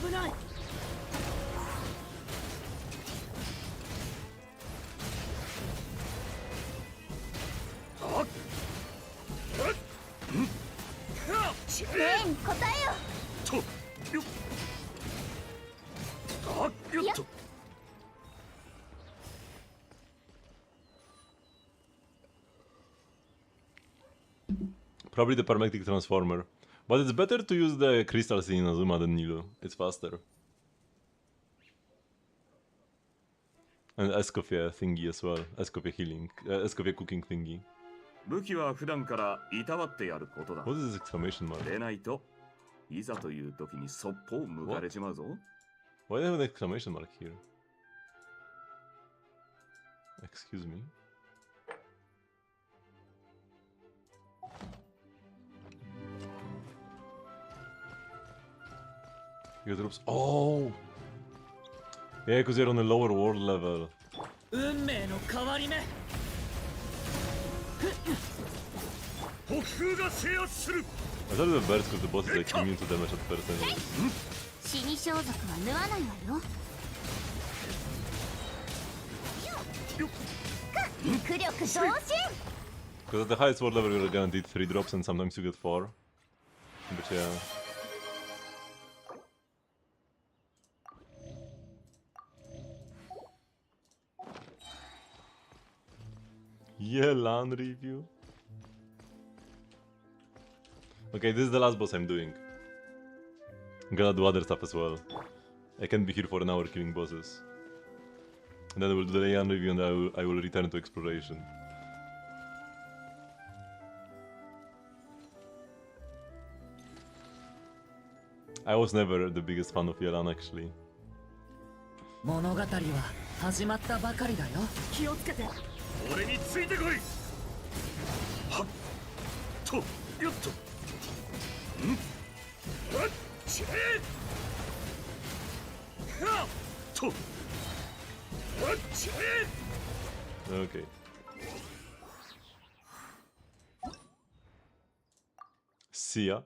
危ない。例に答えよとよっよっと Probably the Parmectic Transformer. But it's better to use the Crystal Sea in Azuma than Nilu. It's faster. And Escoffier thingy as well. Escoffier healing. Escoffier cooking thingy. 武器は普段からいたわってやることだ。 What is this exclamation mark? でないといざという時にそっぽを向かれちまうぞ。 Why do I have an exclamation mark here? Excuse me? You drops. Oh! Yeah, because you're on a lower world level. 運命の変わり目。北風が制圧する。 I thought it was better because the boss is like immune to damage at first anyway. 死に装束は縫わないわよ。浮力増進。 Because at the highest world level you're guaranteed 3 drops and sometimes you get 4. But yeah. Yeah, LAN review. Okay, this is the last boss I'm doing. I'm gonna do other stuff as well. I can't be here for an hour killing bosses. And then I will do the LAN review and I will return to exploration. I was never the biggest fan of Yelan actually. 物語は始まったばかりだよ。気をつけて。俺についてこい。はっとよっと。ん？はっちえ。はっと。はっちえ。 Okay. See ya.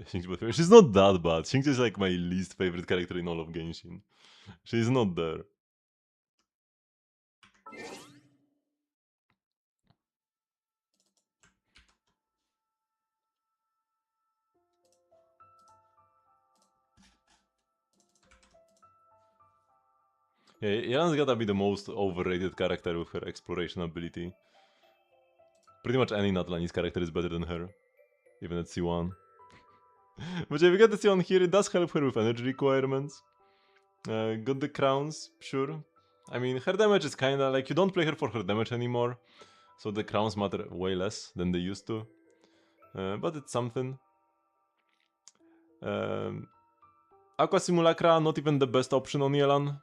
Shinji's my favorite. She's not that bad. Shinji is like my least favorite character in all of Genshin. She's not there. Yeah, Yelan's gotta be the most overrated character with her exploration ability. Pretty much any Natlanese character is better than her. Even at C1. But if you get the C1 here, it does help her with energy requirements. Got the crowns, sure. I mean, her damage is kinda like, you don't play her for her damage anymore. So the crowns matter way less than they used to. But it's something. Aqua Simulacra, not even the best option on Yelan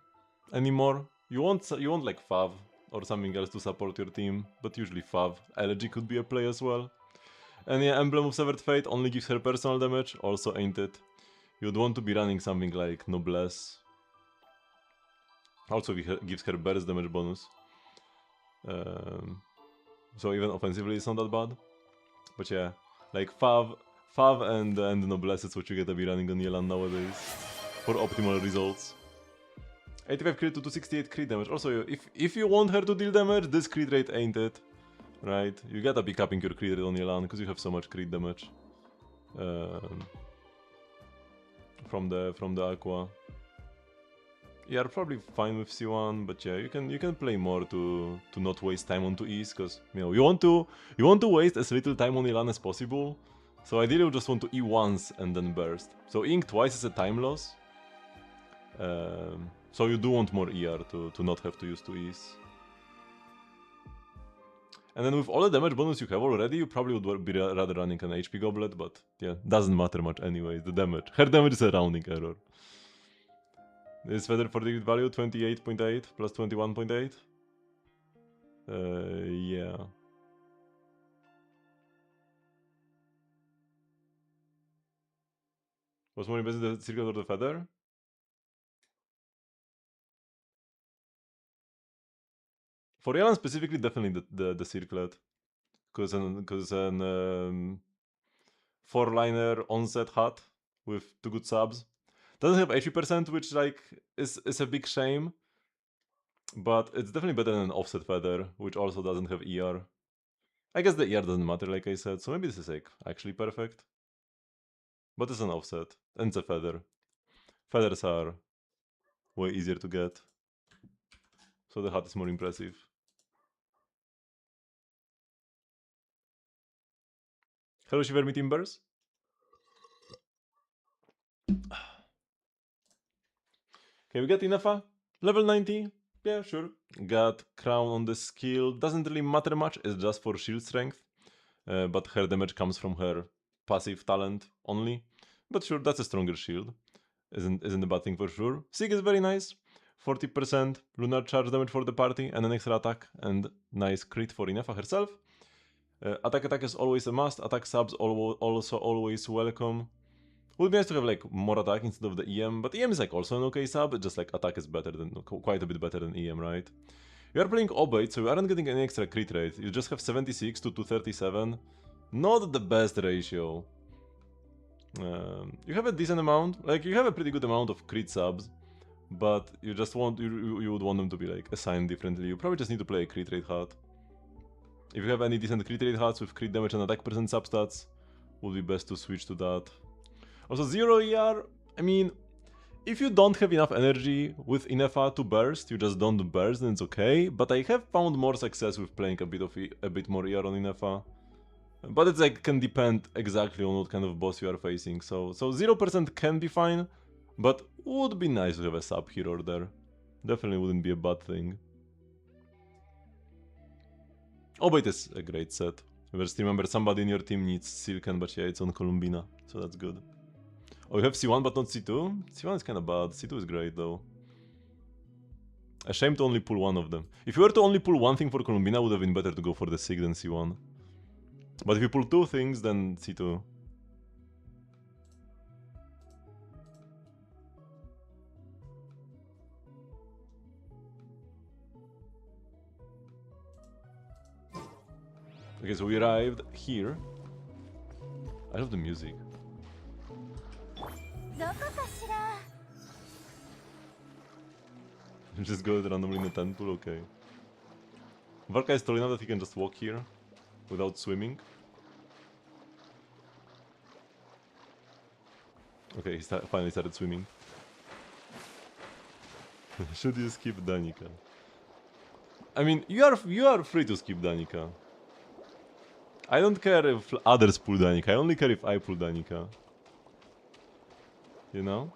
anymore. You want like Fav or something else to support your team, but usually Fav. Elegy could be a play as well. And yeah, Emblem of Severed Fate only gives her personal damage, also ain't it. You'd want to be running something like Noblesse. Also gives her burst damage bonus. So even offensively it's not that bad. But yeah, like Fav and Noblesse is what you gotta be running on Yelan nowadays for optimal results. 85 crit to 268 crit damage. Also, if you want her to deal damage, this crit rate ain't it. Right? You gotta be capping your crit rate on Yelan because you have so much crit damage. From the Aqua. Yeah, probably fine with C1, but yeah, you can play more to not waste time on 2Es, because you know you want to waste as little time on Yelan as possible. So ideally you just want to E once and then burst. So Eing twice is a time loss. So you do want more ER to not have to use 2Es. And then with all the damage bonus you have already, you probably would be rather running an HP Goblet, but yeah, doesn't matter much anyways, the damage. Her damage is a rounding error. Is feather for the value 28.8 plus 21.8? Yeah. Was more impressive the circlet or the feather? For Yelan specifically, definitely the circlet. Because an 4-liner onset hat with 2 good subs. Doesn't have 80%, which like is a big shame. But it's definitely better than an offset feather, which also doesn't have ER. I guess the ER doesn't matter, like I said, so maybe this is like actually perfect. But it's an offset, and it's a feather. Feathers are way easier to get. So the hat is more impressive. Hello, Shiver Me Timbers. Okay, we got Inefa. Level 90. Yeah, sure. Got Crown on the skill. Doesn't really matter much. It's just for shield strength. But her damage comes from her passive talent only. But sure, that's a stronger shield. Isn't a bad thing for sure. Sig is very nice. 40% lunar charge damage for the party and an extra attack and nice crit for Inefa herself. Attack is always a must. Attack subs also always welcome. Would be nice to have like more attack instead of the EM, but EM is like also an okay sub, just like attack is better than quite a bit better than EM, right? You are playing Obate, so you aren't getting any extra crit rate. You just have 76 to 237. Not the best ratio. You have a decent amount, like you have a pretty good amount of crit subs, but you just want you would want them to be like assigned differently. You probably just need to play a crit rate hat. If you have any decent crit rate hats with crit damage and attack percent substats, would be best to switch to that. Also 0 ER, I mean, if you don't have enough energy with Inefa to burst, you just don't burst and it's okay, but I have found more success with playing a bit more ER on Inefa. But it's like can depend exactly on what kind of boss you are facing, so 0% can be fine, but would be nice to have a sub hero there. Definitely wouldn't be a bad thing. Obate is a great set. Just remember somebody in your team needs Silken, but yeah, it's on Columbina, so that's good. Oh, you have C1 but not C2? C1 is kinda bad, C2 is great though. A shame to only pull one of them. If you were to only pull one thing for Columbina, would have been better to go for the Sig than C1. But if you pull two things, then C2. Okay, so we arrived here. I love the music. Just go randomly in the tent pool, okay. Varka is tall enough that he can just walk here without swimming. Okay, he finally started swimming. Should you skip Danica? I mean, you are free to skip Danica. I don't care if others pull Danica, I only care if I pull Danica. You know?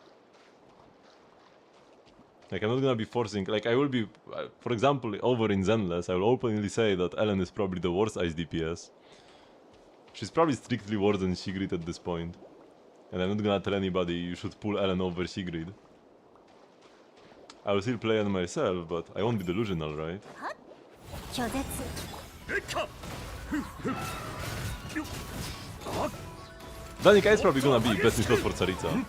Like, I'm not gonna be forcing, like, I will be, for example, over in Zenless, I will openly say that Ellen is probably the worst ice DPS. She's probably strictly worse than Sigrid at this point. And I'm not gonna tell anybody you should pull Ellen over Sigrid. I will still play Ellen myself, but I won't be delusional, right? Danica is probably gonna be best in slot for Tsaritsa.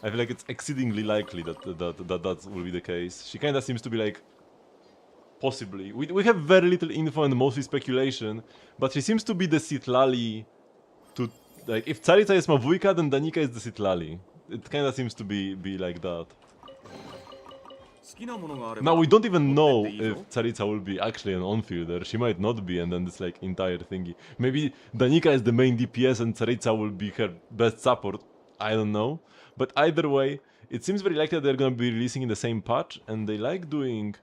I feel like it's exceedingly likely that will be the case. She kinda seems to be like... Possibly. We have very little info and mostly speculation, but she seems to be the Citlali to... Like, if Tsaritsa is Mavujka, then Danica is the Citlali. It kinda seems to be like that. Now, we don't even know if Tsaritsa will be actually an on-fielder. She might not be, and then this like entire thingy. Maybe Danica is the main DPS and Tsaritsa will be her best support. I don't know. But either way, it seems very likely that they're gonna be releasing in the same patch, and they like doing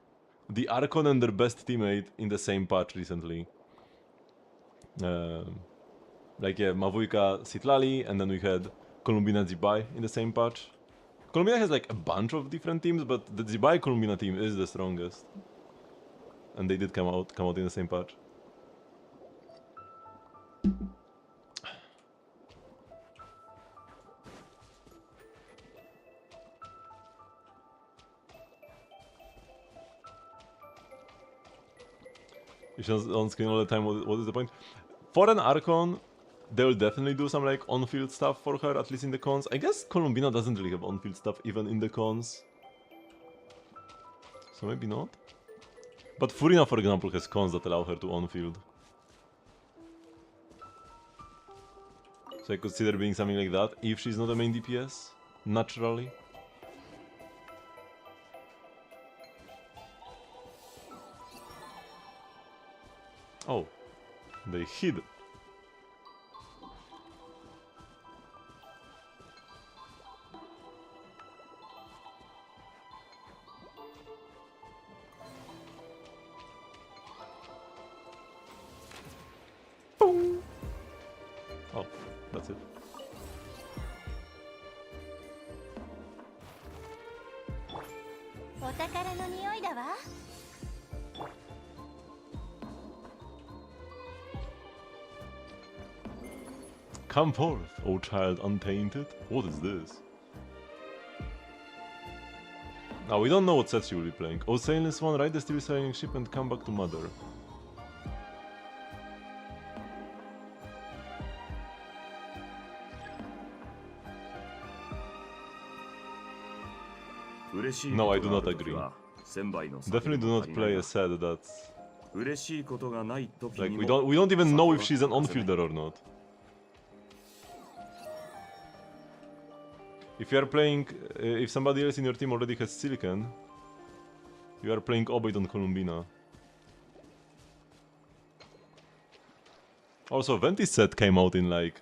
the Archon and their best teammate in the same patch recently. Like, yeah, Mavujka Citlali, and then we had Columbina Zibai in the same patch. Columbina has like a bunch of different teams, but the Zibai Columbina team is the strongest. And they did come out in the same patch. She's on screen all the time, what is the point? For an Archon, they will definitely do some like on-field stuff for her, at least in the cons. I guess Columbina doesn't really have on-field stuff even in the cons. So maybe not. But Furina, for example, has cons that allow her to on-field. So I consider being something like that, if she's not a main DPS, naturally. Oh, they hid. Boom. That's it. Come forth, O child untainted. What is this? Now we don't know what sets you will be playing. O sailless one, ride the still sailing ship and come back to mother. No, I do not agree. Definitely do not play a set that's like we don't even know if she's an on-fielder or not. If you are playing, if somebody else in your team already has Silicon, you are playing Obeid on Columbina. Also, Venti's set came out in like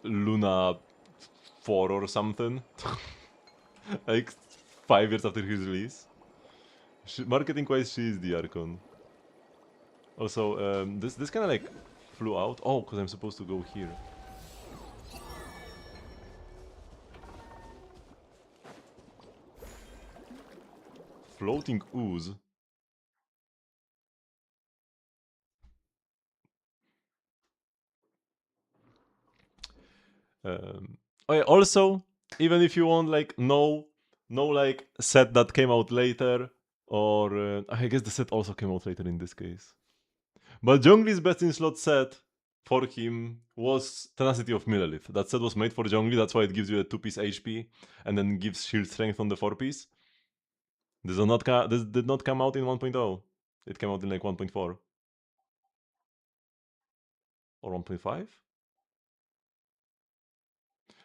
Luna 4 or something. Like 5 years after his release. Marketing wise, she is the Archon. Also, this kind of like flew out. Oh, because I'm supposed to go here. Floating ooze. Oh yeah, also, even if you want like no like set that came out later, or I guess the set also came out later in this case. But Zhongli's best in slot set for him was Tenacity of Millelith. That set was made for Zhongli, that's why it gives you a 2-piece HP and then gives shield strength on the 4-piece. This did not come out in 1.0. It came out in like 1.4. Or 1.5?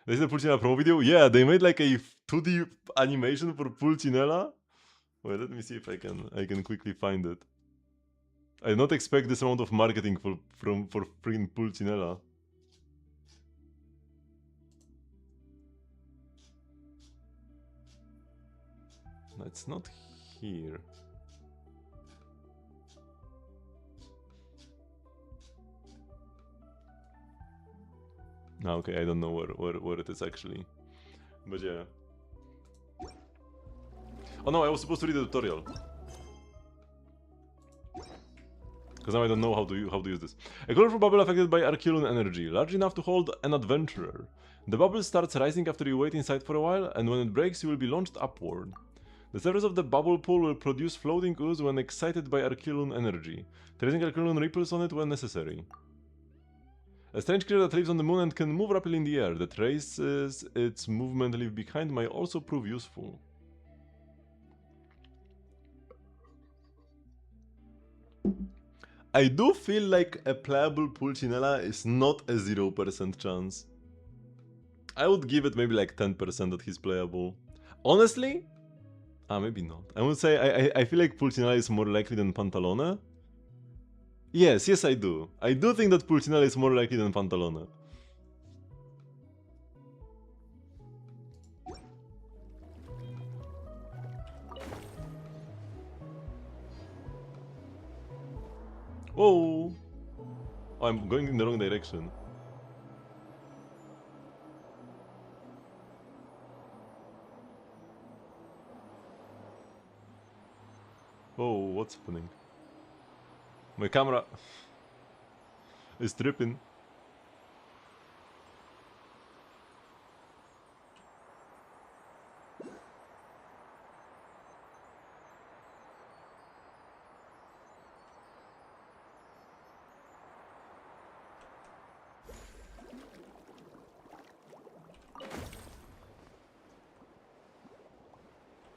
This is a Pulcinella promo video? Yeah, they made like a 2D animation for Pulcinella. Wait, let me see if I can quickly find it. I did not expect this amount of marketing for freaking Pulcinella. No, it's not here. No, okay, I don't know where it is actually. But yeah. Oh no, I was supposed to read the tutorial. Because now I don't know how to use this. A colorful bubble affected by Arculon energy, large enough to hold an adventurer. The bubble starts rising after you wait inside for a while, and when it breaks you will be launched upward. The surface of the bubble pool will produce floating ooze when excited by Arculon energy, tracing Arculon ripples on it when necessary. A strange creature that lives on the moon and can move rapidly in the air. The traces its movement leave behind might also prove useful. I do feel like a playable Pulcinella is not a 0% chance. I would give it maybe like 10% that he's playable. Honestly? Maybe not. I would say I feel like Pulcinella is more likely than Pantalone. Yes, I do. I do think that Pulcinella is more likely than Pantalone. Whoa! Oh, I'm going in the wrong direction. Whoa, what's happening? My camera is tripping.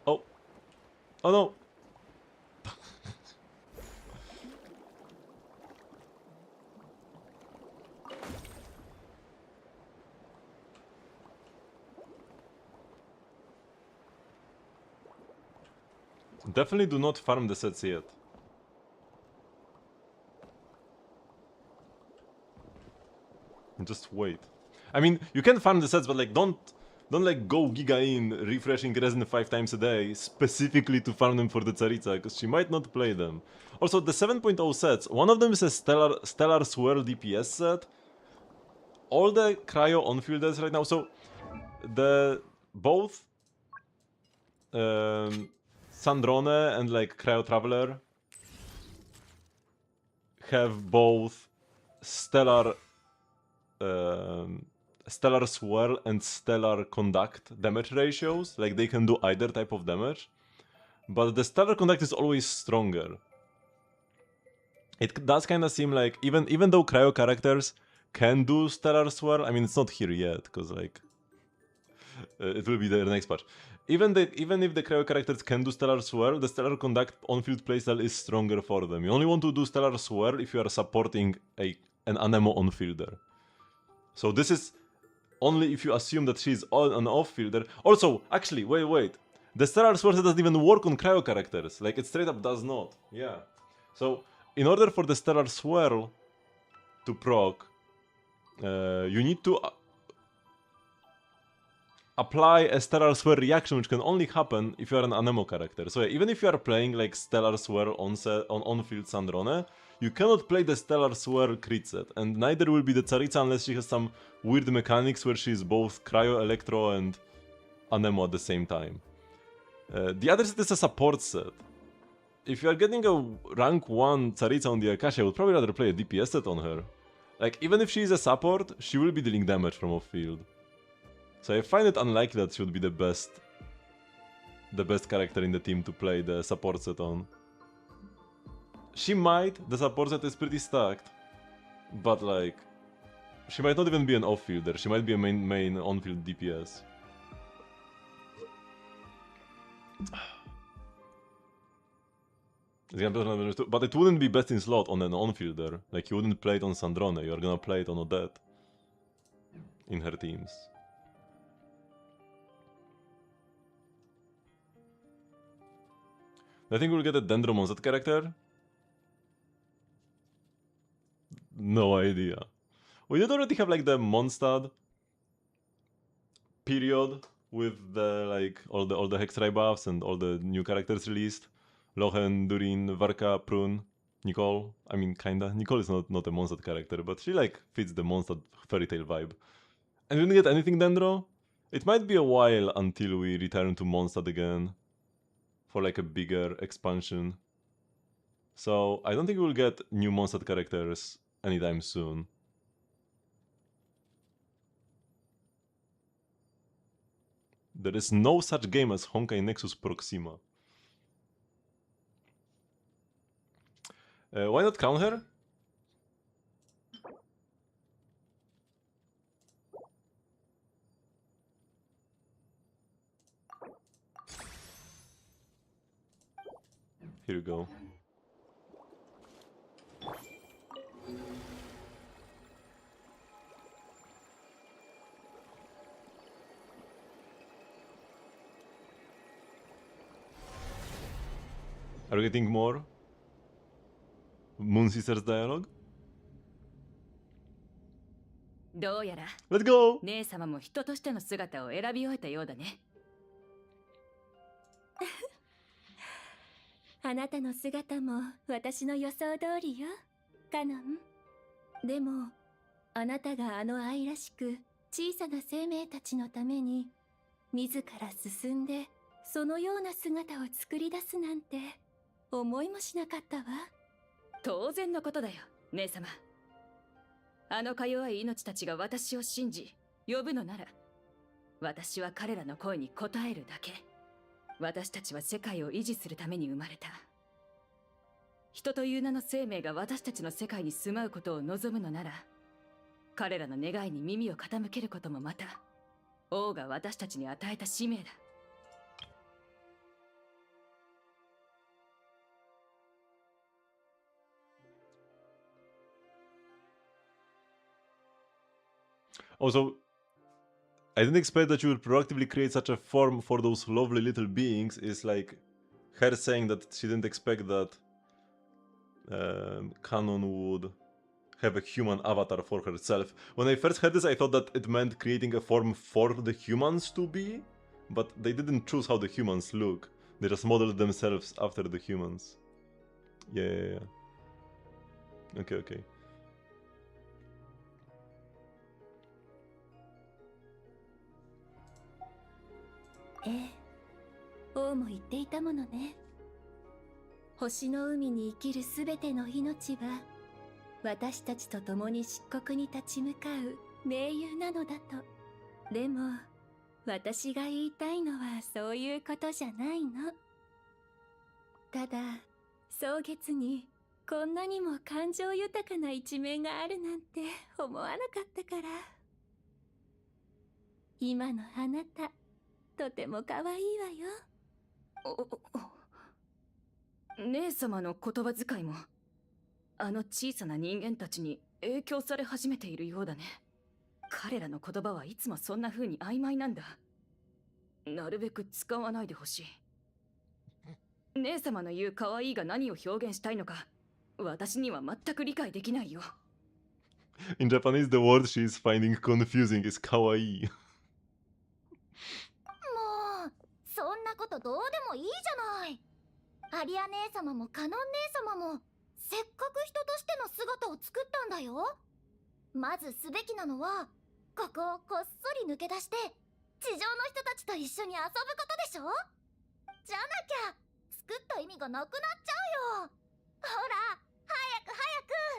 Oh. Oh no. Definitely do not farm the sets yet. Just wait. I mean, you can farm the sets, but like don't like go giga in refreshing resin 5 times a day specifically to farm them for the Tsaritsa, because she might not play them. Also, the 7.0 sets, one of them is a Stellar Swirl DPS set. all the cryo on-fielders right now. So the both Sandrone and like Cryo Traveler have both stellar stellar swirl and stellar conduct damage ratios. Like they can do either type of damage, but the stellar conduct is always stronger. It does kind of seem like even though cryo characters can do stellar swirl, I mean it's not here yet because like it will be the next patch. Even if the cryo characters can do stellar swirl, the stellar conduct on-field playstyle is stronger for them. You only want to do stellar swirl if you are supporting an Anemo on-fielder. So this is only if you assume that she's an off-fielder. Also, actually, wait. The stellar swirl doesn't even work on cryo characters. Like it straight up does not. Yeah. So in order for the stellar swirl to proc, you need to apply a stellar swirl reaction, which can only happen if you are an Anemo character. So yeah, even if you are playing like stellar swirl on-field Sandrone, you cannot play the stellar swirl crit set, and neither will be the Tsaritsa unless she has some weird mechanics where she is both cryo, electro, and Anemo at the same time. The other set is a support set. If you are getting a rank 1 Tsaritsa on the Akashi, I would probably rather play a DPS set on her. Like, even if she is a support, she will be dealing damage from off-field. So I find it unlikely that she would be the best character in the team to play the support set on. She might, the support set is pretty stacked, but like, she might not even be an off-fielder, she might be a main on-field DPS. But it wouldn't be best in slot on an on-fielder, like you wouldn't play it on Sandrone, you're gonna play it on Odette in her teams. I think we'll get a Dendro Monset character. No idea. We did already have like the Mondstadt period with the like all the Hextry buffs and all the new characters released. Lochen, Durin, Varka, Prune, Nicole. I mean kinda. Nicole is not a Mondstadt character, but she like fits the Mondstadt fairy tale vibe. And we didn't get anything Dendro. It might be a while until we return to Mondstadt again for like a bigger expansion. So I don't think we'll get new Mondstadt characters anytime soon. There is no such game as Honkai Nexus Proxima. Why not crown her? Here you go. Are we getting more Moon Sisters dialogue? どうやら Let's go! 姉様も人としての姿を選び終えたようだね。あなたの姿も私の予想通りよ、カノン。でも、あなたがあの愛らしく小さな生命たちのために自ら進んでそのような姿を作り出すなんて思いもしなかったわ。当然のことだよ、姉様。あのか弱い命たちが私を信じ呼ぶのなら、私は彼らの声に応えるだけ。私たちは世界を維持するために生まれた。人という名の生命が私たちの世界に住まうことを望むのなら、彼らの願いに耳を傾けることもまた王が私たちに与えた使命だ。Also, I didn't expect that you would proactively create such a form for those lovely little beings. Is like her saying that she didn't expect that Canon would have a human avatar for herself. When I first heard this, I thought that it meant creating a form for the humans to be, but they didn't choose how the humans look. They just modeled themselves after the humans. Yeah. Okay. ええ、王も言っていたものね。星の海に生きるすべての命は私たちと共に漆黒に立ち向かう盟友なのだと。でも私が言いたいのはそういうことじゃないの。ただ蒼月にこんなにも感情豊かな一面があるなんて思わなかったから。今のあなたとても可愛いわよ。姉様の言葉遣いもあの小さな人間たちに影響され始めているようだね。彼らの言葉はいつもそんな風に曖昧なんだ。なるべく使わないでほしい。姉様の言う可愛いが何を表現したいのか私には全く理解できないよ。In Japanese, the word she is finding confusing is kawaii. もうそんなことどうでもいいじゃない。アリア姉様もカノン姉様もせっかく人としての姿を作ったんだよ。まずすべきなのはここをこっそり抜け出して地上の人たちと一緒に遊ぶことでしょ。じゃなきゃ作った意味がなくなっちゃうよ。ほら早く早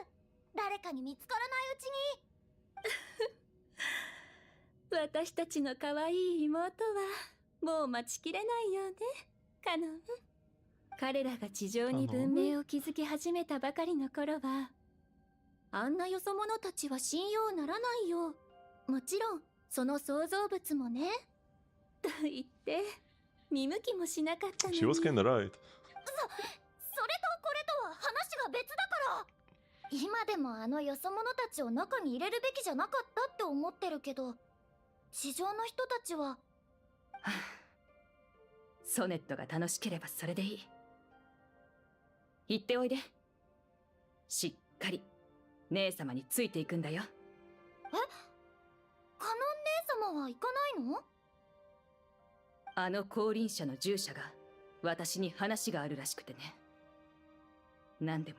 く、誰かに見つからないうちに。私たちの可愛い妹はもう待ちきれないよね、カノン。彼らが地上に文明を築き始めたばかりの頃はあんなよそ者たちは信用ならないよ。もちろんその創造物もね。と言って見向きもしなかったのに。 She was kinda right. それとこれとは話が別だから。今でもあのよそ者たちを中に入れるべきじゃなかったって思ってるけど、地上の人たちはソネットが楽しければそれでいい。行っておいで。しっかり姉様についていくんだよ。カノン姉様は行かないの？あの降臨者の従者が私に話があるらしくてね。何でも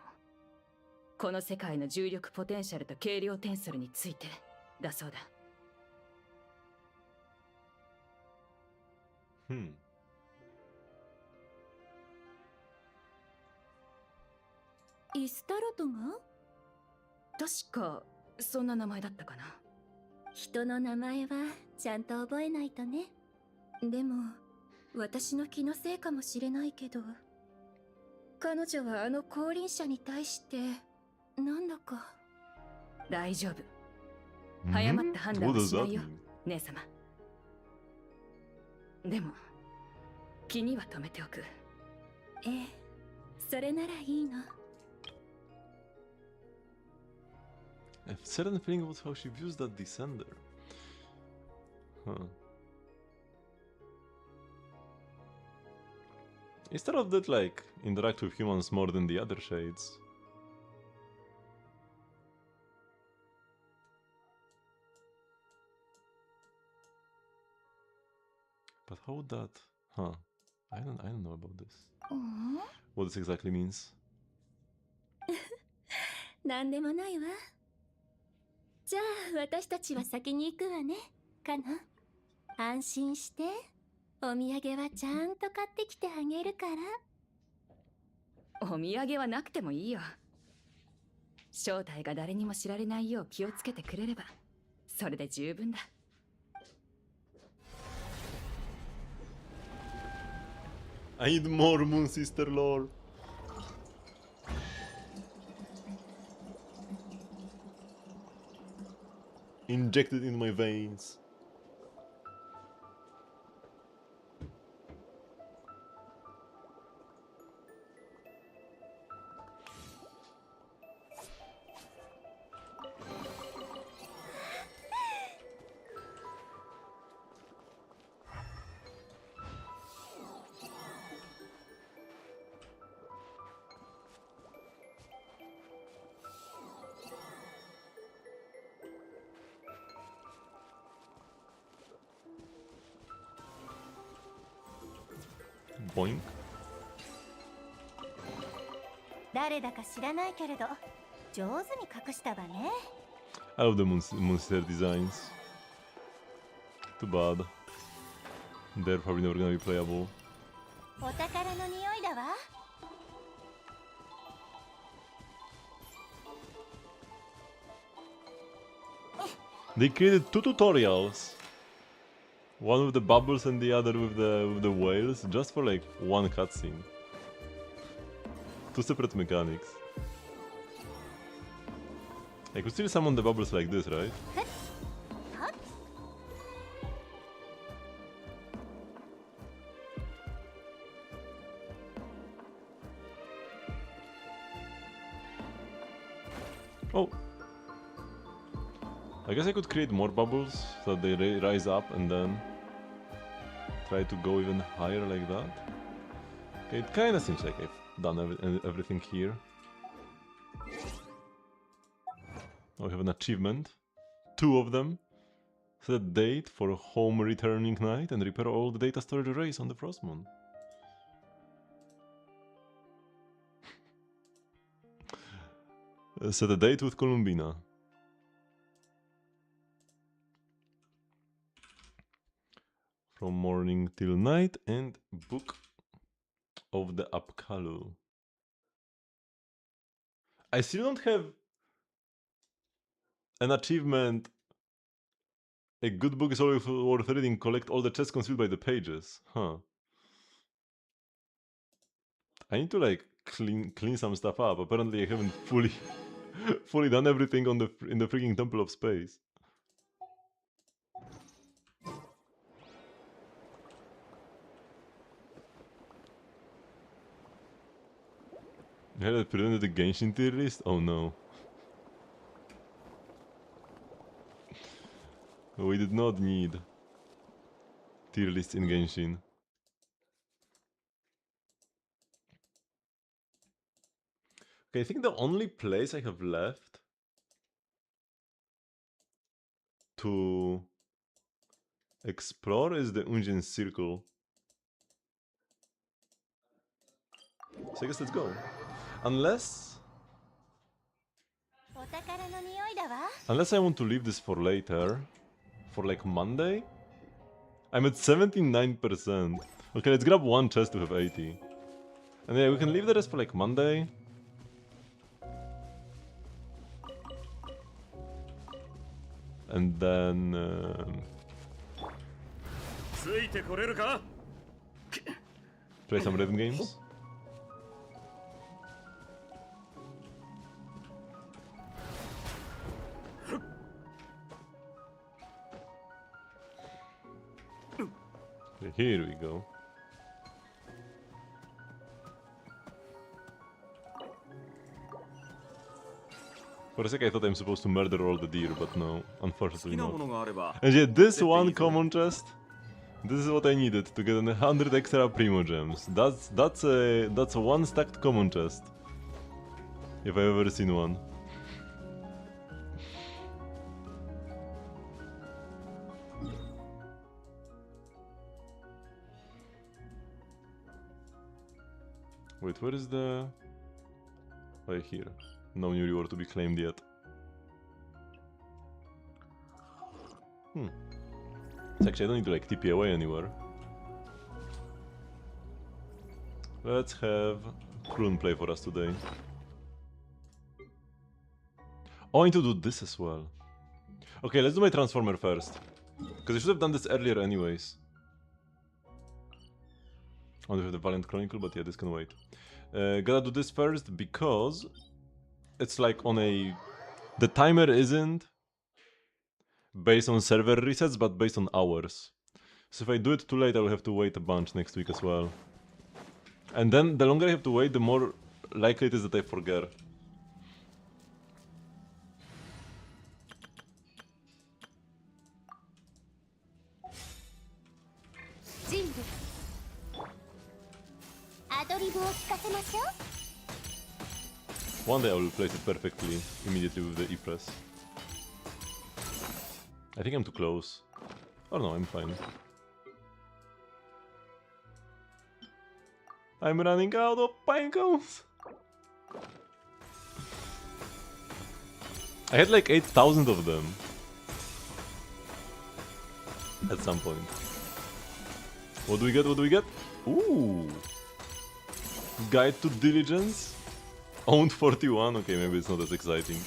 この世界の重力ポテンシャルと軽量テンソルについてだそうだ。イスタロトが？確かそんな名前だったかな。人の名前はちゃんと覚えないとね。でも私の気のせいかもしれないけど、彼女はあの降臨者に対してなんだか。大丈夫。誤った判断はしないよ、姉様。でも気には留めておく。ええ、それならいいの。I have certain feeling about how she views that descender. Huh. Instead of that, like, interact with humans more than the other shades. But how would that? Huh. I don't know about this. What this exactly means. なんでもないわ。じゃあ私たちは先に行くわね、カノン。安心して。お土産はちゃんと買ってきてあげるから。お土産はなくてもいいよ。正体が誰にも知られないよう気をつけてくれればそれで十分だ。I need more Moon Sister lore. Injected in my veins. Boink. 誰だか知らないけれど上手に隠したわね。 I love the Moon Sister designs. Too bad. They're probably never gonna be playable. お宝の匂いだわ。 They created two tutorials. One with the bubbles and the other with the whales, just for like one cutscene. Two separate mechanics. I could still summon the bubbles like this, right? Oh. I guess I could create more bubbles so that they rise up and then try to go even higher like that. Okay, it kinda seems like I've done everything here. Oh, we have an achievement. 2 of them. Set a date for home returning night and repair all the data storage arrays on the Frostmoon. Set a date with Columbina. From morning till night and Book of the Apkallu. I still don't have an achievement. A good book is always worth reading. Collect all the chests concealed by the pages. Huh. I need to like clean some stuff up. Apparently I haven't fully done everything in the freaking Temple of Space. Had I presented the Genshin tier list? Oh no. We did not need tier lists in Genshin. Okay, I think the only place I have left to explore is the Unjin Circle. So I guess let's go. Unless I want to leave this for later. For like Monday? I'm at 79%. Okay, let's grab one chest to have 80. And yeah, we can leave the rest for like Monday. And then... play some rhythm games. Okay, here we go. For a sec I thought I'm supposed to murder all the deer, but no, unfortunately not. And yeah, this one common chest, this is what I needed to get 100 extra Primo Gems. That's a one stacked common chest. If I've ever seen one. Wait, where is the... right here. No new reward to be claimed yet. So actually I don't need to like TP away anywhere. Let's have Prune play for us today. Oh, I need to do this as well. Okay, let's do my Transformer first. Because I should have done this earlier anyways. I want to have the Valiant Chronicle, but yeah, this can wait. Gotta do this first because it's like on a... the timer isn't based on server resets, but based on hours. So if I do it too late, I will have to wait a bunch next week as well. And then the longer I have to wait, the more likely it is that I forget. One day I will place it perfectly, immediately with the E-press. I think I'm too close. Oh no, I'm fine. I'm running out of pine cones! I had like 8,000 of them. At some point. What do we get? What do we get? Ooh! Guide to Diligence? Owned 41? Okay, maybe it's not as exciting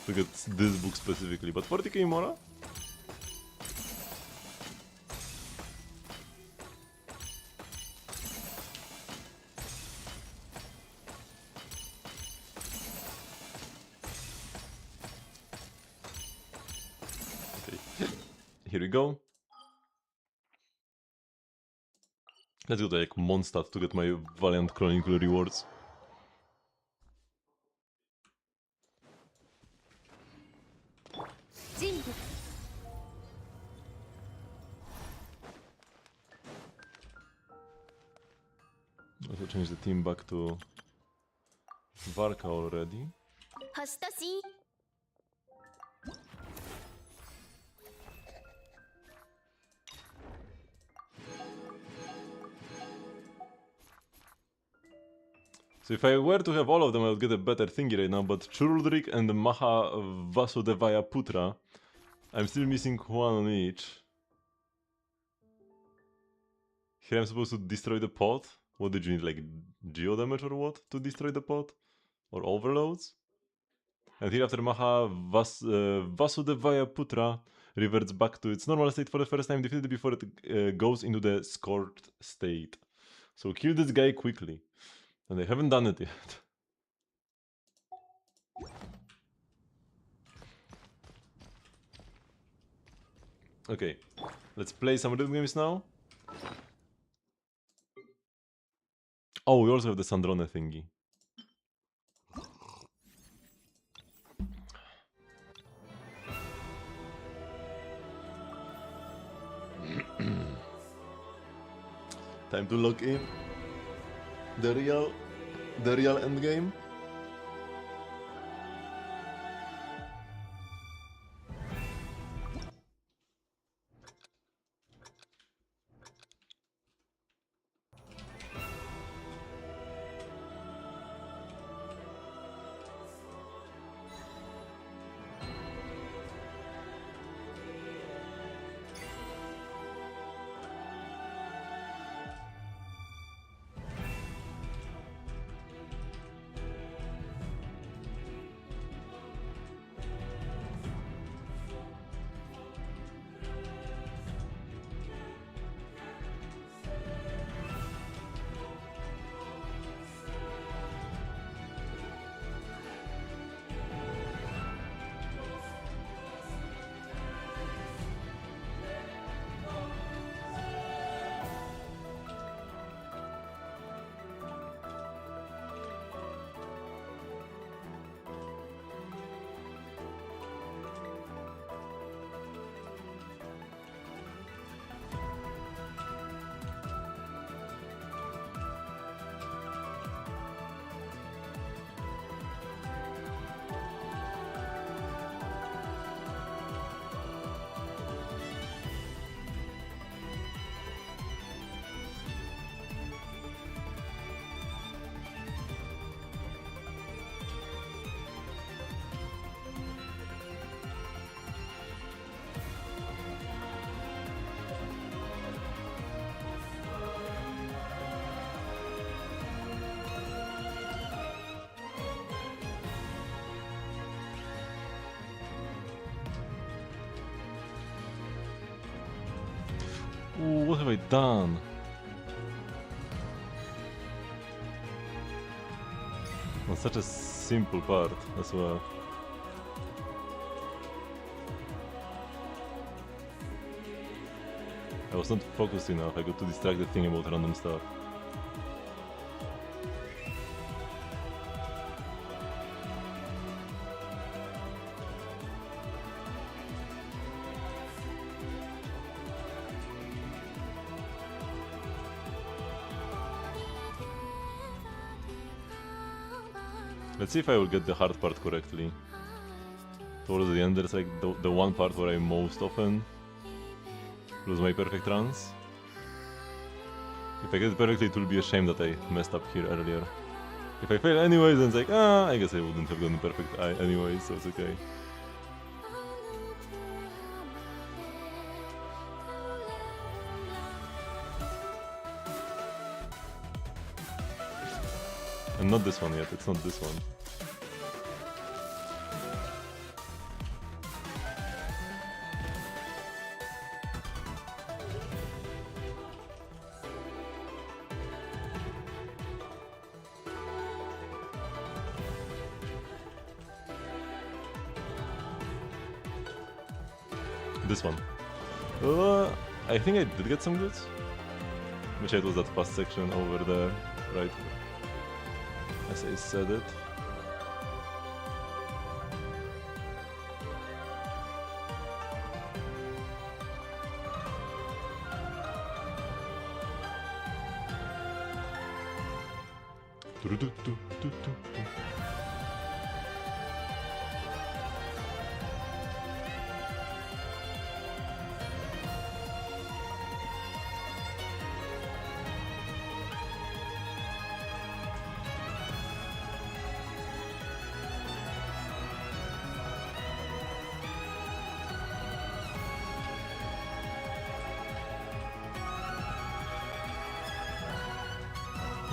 to get this book specifically, but 40k Mora? Okay, here we go. Let's go to like Mondstadt to get my Valiant Chronicle rewards. Also change the team back to Varka already. 星とし So if I were to have all of them, I would get a better thingy right now, but Churuldrik and Maha Vasudevaya Putra, I'm still missing one on each. Here I'm supposed to destroy the pot? What did you need, like geo damage or what to destroy the pot? Or overloads? And here after Maha Vasudevaya Putra reverts back to its normal state for the first time, defeated before it goes into the scorched state. So kill this guy quickly. And they haven't done it yet. Okay, let's play some rhythm games now. Oh, we also have the Sandrone thingy. Time to log in. The real endgame. Ooh, what have I done? On such a simple part as well. I was not focused enough, I got too distracted thinking about random stuff. Let's see if I will get the hard part correctly. Towards the end there's like the one part where I most often lose my perfect runs. If I get it perfectly, it will be a shame that I messed up here earlier. If I fail anyways, then it's like, I guess I wouldn't have gotten perfect anyways, so it's okay. Not this one yet, it's not this one. This one. I think I did get some goods. Which it was that fast section over there, right? As I said it.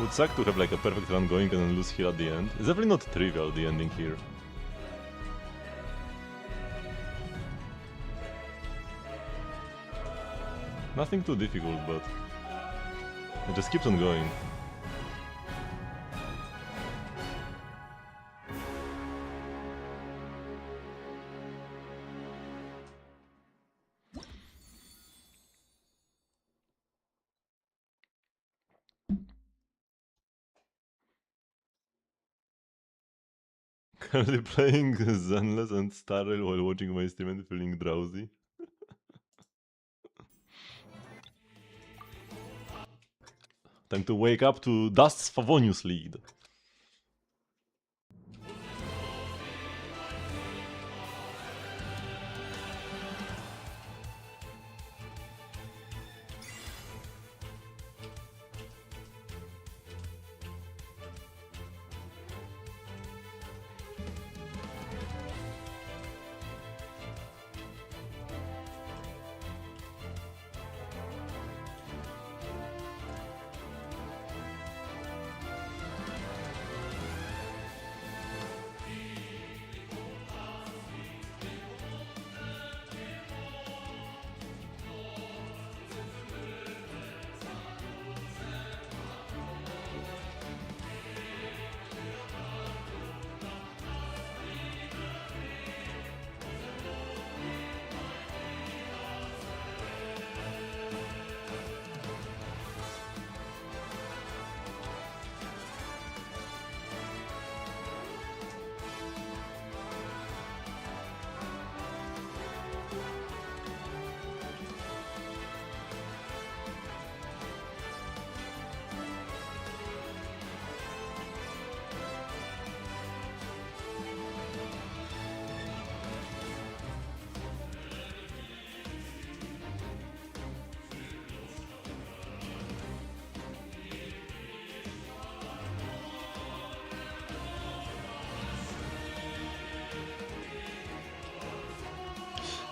Would suck to have like a perfect run going and then lose here at the end. It's definitely not trivial, the ending here. Nothing too difficult, but it just keeps on going. Currently playing Zenless and Starrail while watching my stream and feeling drowsy. Time to wake up to Dust's Favonius lead.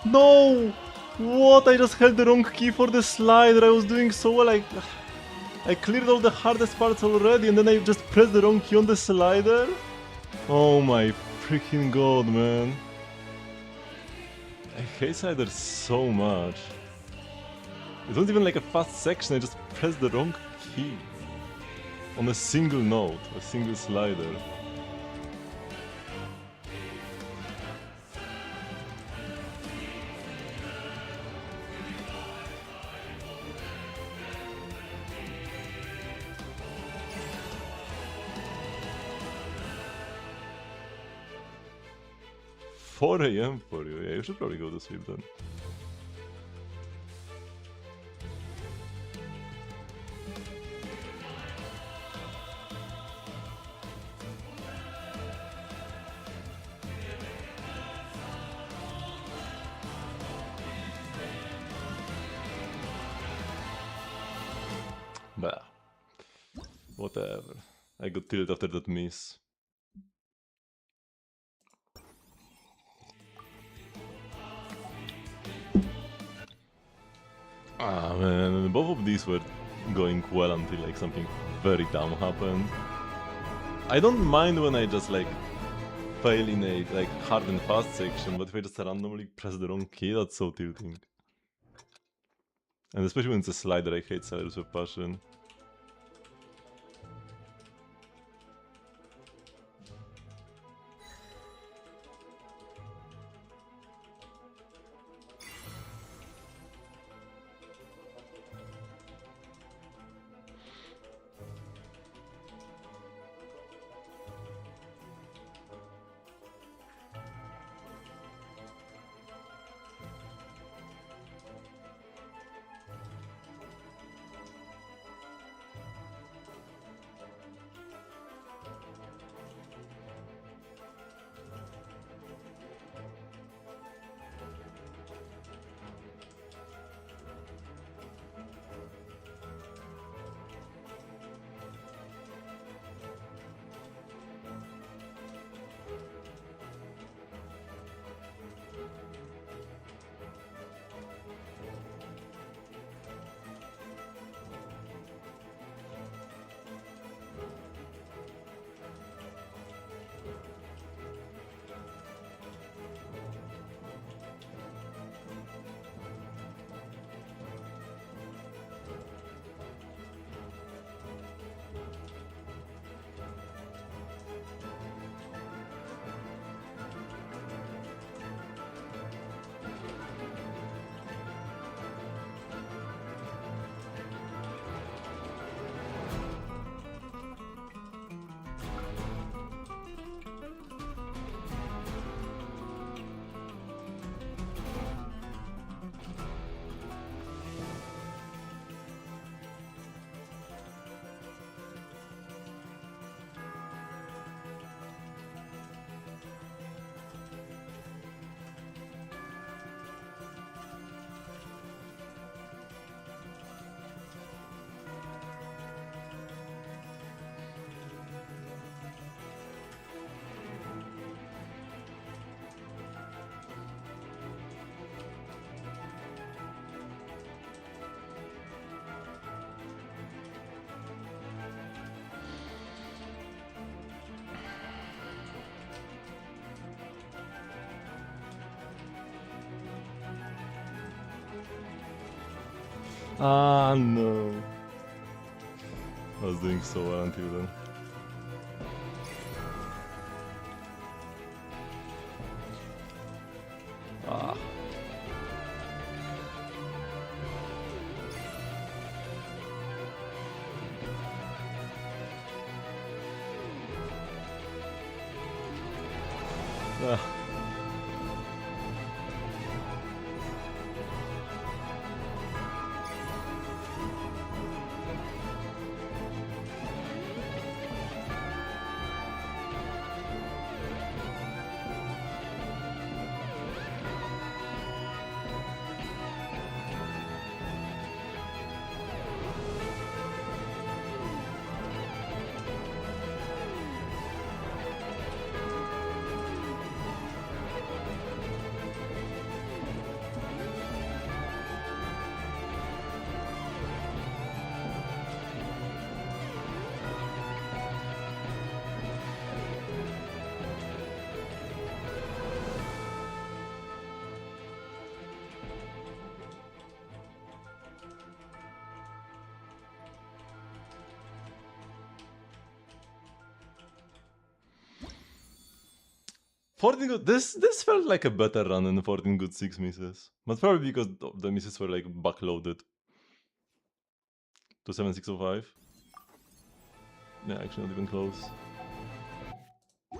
No! What? I just held the wrong key for the slider. I was doing so well. I cleared all the hardest parts already and then I just pressed the wrong key on the slider? Oh my freaking god, man. I hate sliders so much. It's not even like a fast section, I just pressed the wrong key. On a single note, a single slider. Four AM for you. Yeah, you should probably go to sleep then. Bah. Whatever. I got tilted after that miss. Ah man, both of these were going well until like something very dumb happened. I don't mind when I just like fail in a like hard and fast section, but if I just randomly press the wrong key, that's so tilting. And especially when it's a slider, I hate sliders with passion. Ah no. I was doing so well until then. Ah. Ah. This felt like a better run than 14 good 6 misses. But probably because the misses were like backloaded to 7605. Yeah, actually not even close. ダ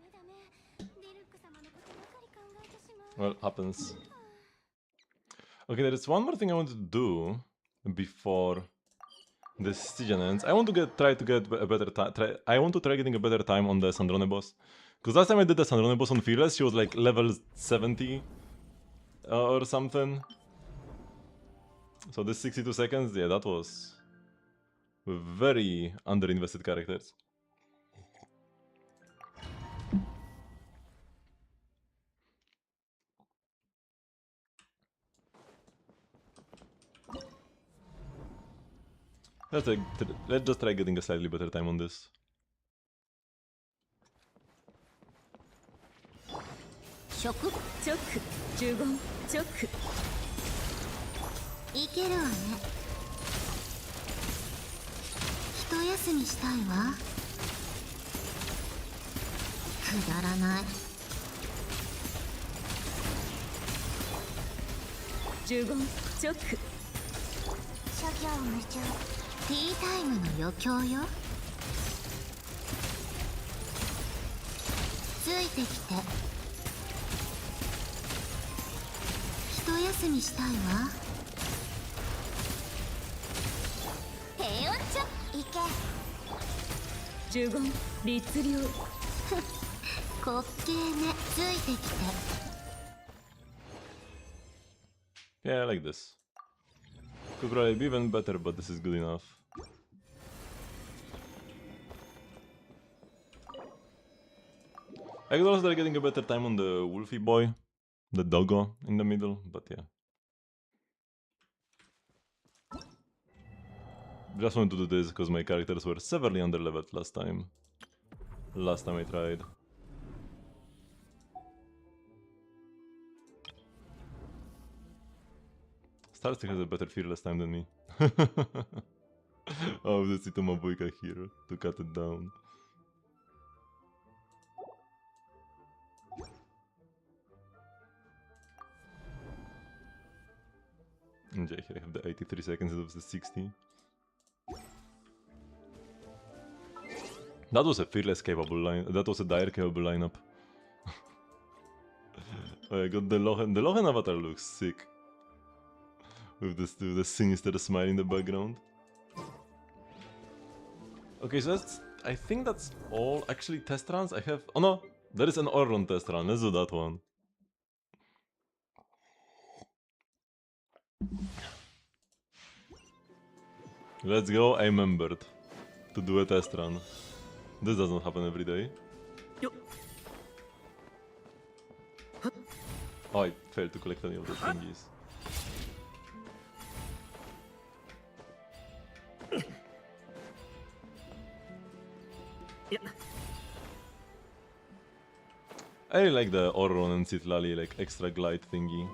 メダメ。ディルック様のことばかり考えてしまう。 Well, happens. Okay, there is one more thing I want to do before the season ends. I want to try to get a better time. I want to try getting a better time on the Sandrone boss. Because last time I did the Sandrone boss on Fearless, she was like level 70 or something. So this 62 seconds, yeah, that was very underinvested characters. Let's just try getting a slightly better time on this. 食チョック呪言チョックいけるわね。一休みしたいわ。くだらない。呪言チョック諸行無常。ティータイムの余興よ。ついてきて。一休みしたいわ。平穏ちょいけ。呪言律令滑稽ね。ついてきて。 Yeah, I like this. Could probably be even better, but this is good enough. I could also start getting a better time on the Wolfie boy, the doggo in the middle, but yeah. Just wanted to do this because my characters were severely underleveled last time. Last time I tried. Starstick has a better fearless time than me. Oh, the Sitoma Boyka here to cut it down. And yeah, here I have the 83 seconds instead of the 60. That was a fearless capable line. That was a dire capable lineup. Oh, I got the Lohen. The Lohen avatar looks sick. With the sinister smile in the background. Okay, so that's... I think that's all actually test runs I have... Oh no! There is an Orron test run, let's do that one. Let's go, I remembered to do a test run. This doesn't happen every day. Oh, I failed to collect any of the thingies. I really like the Orron and Citlali like extra glide thingy.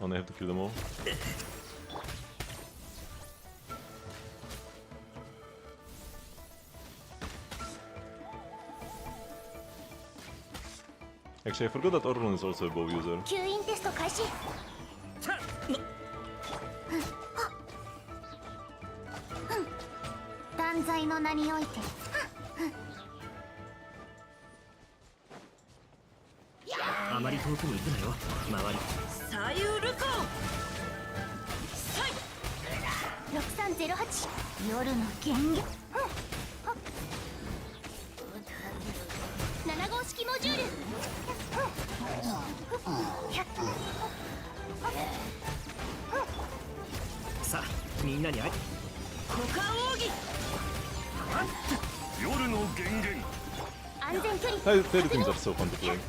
Oh, and I have to kill them all. Actually, I forgot that Orron is also a bow user. 吸引テスト開始。断罪の名において。あまり遠くに行くなよ周り。左右ルコ6308夜の源流。7号式モジュール。さあみんなに会い股間奥義夜の源源。安全距離。 Fairy teams are so fun to play.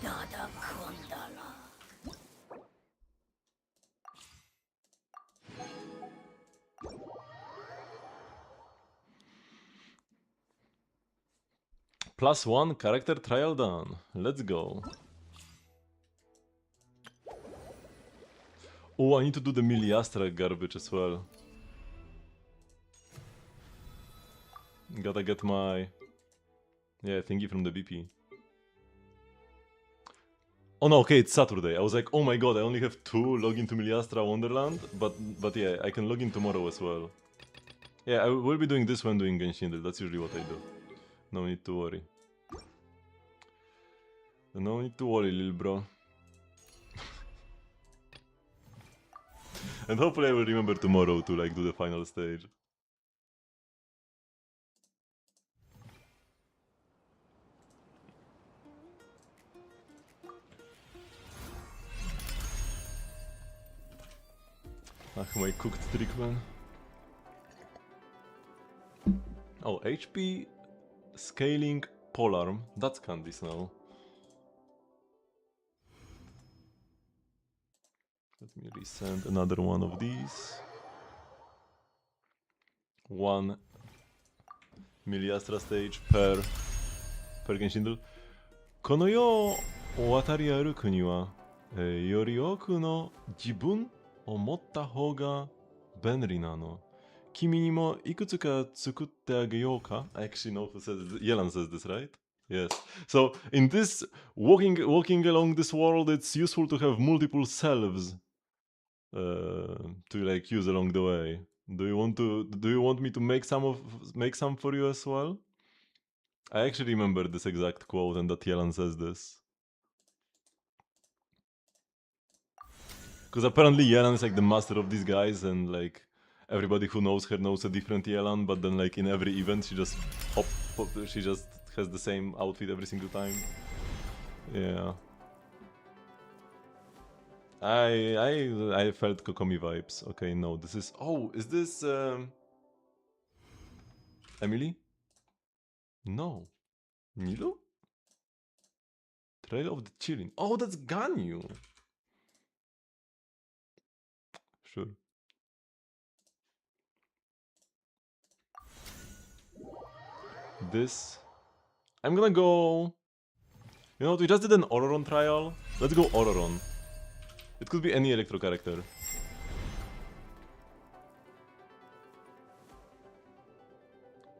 だだこんだら +1 character trial done. Let's go. Oh, I need to do the Miliastra garbage as well. Gotta get my... Yeah, thingy from the BP. Oh no, okay, it's Saturday. I was like, oh my god, I only have 2 login to Miliastra Wonderland. But yeah, I can log in tomorrow as well. Yeah, I will be doing this when doing Genshin. That's usually what I do. No need to worry. No need to worry, little bro. And hopefully I will remember tomorrow to like do the final stage. Ach, my cooked trickman. Oh, HP scaling polearm. That's Candice now. Let me resend another one of these. One Miliastra stage per Genshin Duel. この世を渡り歩くには、より多くの自分を持った方が便利なの。君にもいくつか作ってあげようか? I actually know who says this. Yelan says this, right? Yes. So in this walking along this world, it's useful to have multiple selves to like use along the way. Do you want me to make some for you as well? I actually remember this exact quote and that Yelan says this. Because apparently Yelan is like the master of these guys and like everybody who knows her knows a different Yelan, but then like in every event she just she just has the same outfit every single time. Yeah. I felt Kokomi vibes. Okay, no, this is... Oh, is this... Emily? No. Nilo? Trail of the Chilling. Oh, that's Ganyu! Sure. This... I'm gonna go... You know what, we just did an Ororon trial. Let's go Ororon. It could be any Electro character.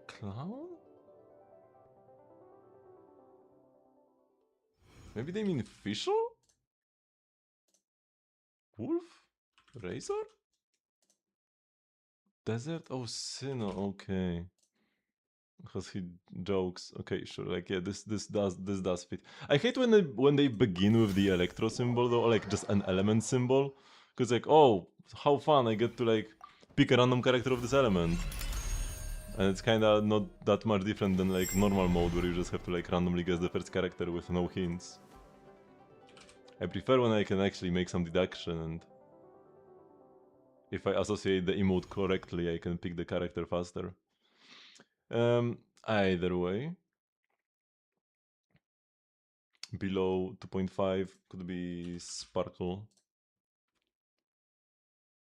Clown? Maybe they mean Fischl? Wolf? Razor? Desert? Oh, Sinnoh, okay. Because he jokes. Okay, sure. Like, yeah, this does fit. I hate when they begin with the Electro symbol though, or like just an element symbol. Because like, oh, how fun! I get to like pick a random character of this element, and it's kind of not that much different than like normal mode where you just have to like randomly guess the first character with no hints. I prefer when I can actually make some deduction, and if I associate the emote correctly, I can pick the character faster. Either way, below 2.5 could be Sparkle.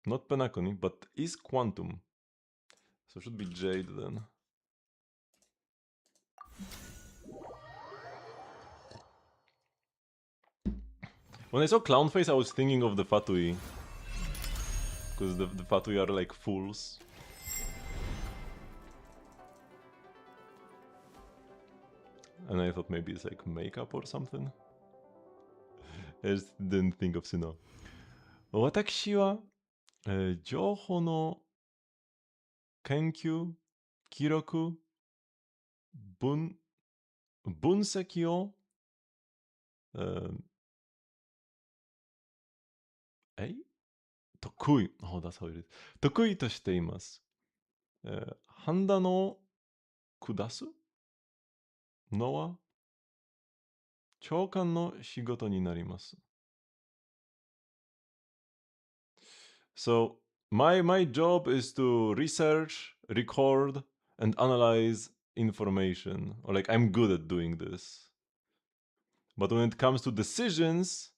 Not Penacony, but is Quantum. So should be Jade then. When I saw Clownface, I was thinking of the Fatui. Because the Fatui are like fools. And I thought maybe it's like makeup or something. I just didn't think of Sinnoh. 私は、情報の研究、記録、分析を、得意。Oh, that's how it is. 得意としています。判断を下すのは長官の仕事になります。So, my job is to research, record, and analyze information. Or like, I'm good at doing this. But when it comes to decisions,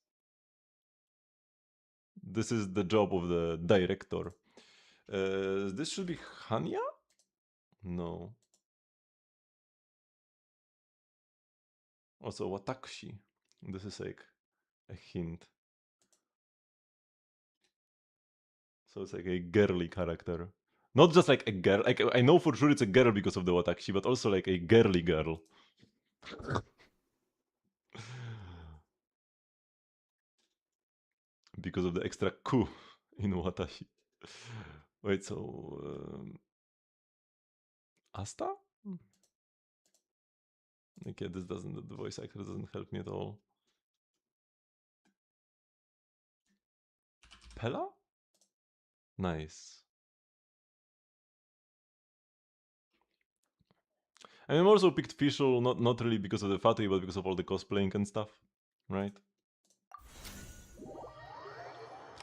this is the job of the director. This should be Hanya? No. Also, Watakushi. This is like a hint. So it's like a girly character. Not just like a girl. Like, I know for sure it's a girl because of the Watakushi, but also like a girly girl. Because of the extra ku in Watashi. Wait, so... Asta? Okay, this doesn't... The voice actor doesn't help me at all. Pella? Nice. I mean, I also picked Fischl, not really because of the Fatui, but because of all the cosplaying and stuff, right?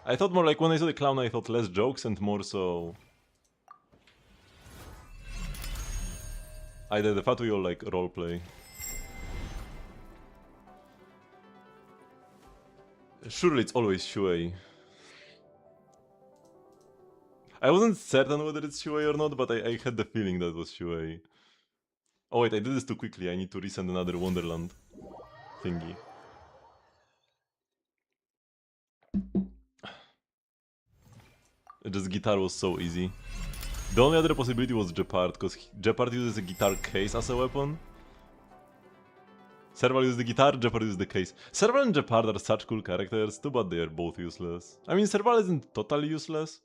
I thought more like, when I saw the clown, I thought less jokes and more so... Either the Fatui or like roleplay. Surely it's always Shuei. I wasn't certain whether it's Shuei or not, but I had the feeling that it was Shuei. Oh wait, I did this too quickly. I need to resend another Wonderland thingy. Just guitar was so easy. The only other possibility was Jeopard, because Jeopard uses a guitar case as a weapon. Serval uses the guitar, Jeopard uses the case. Serval and Jeopard are such cool characters, too bad they are both useless. I mean, Serval isn't totally useless.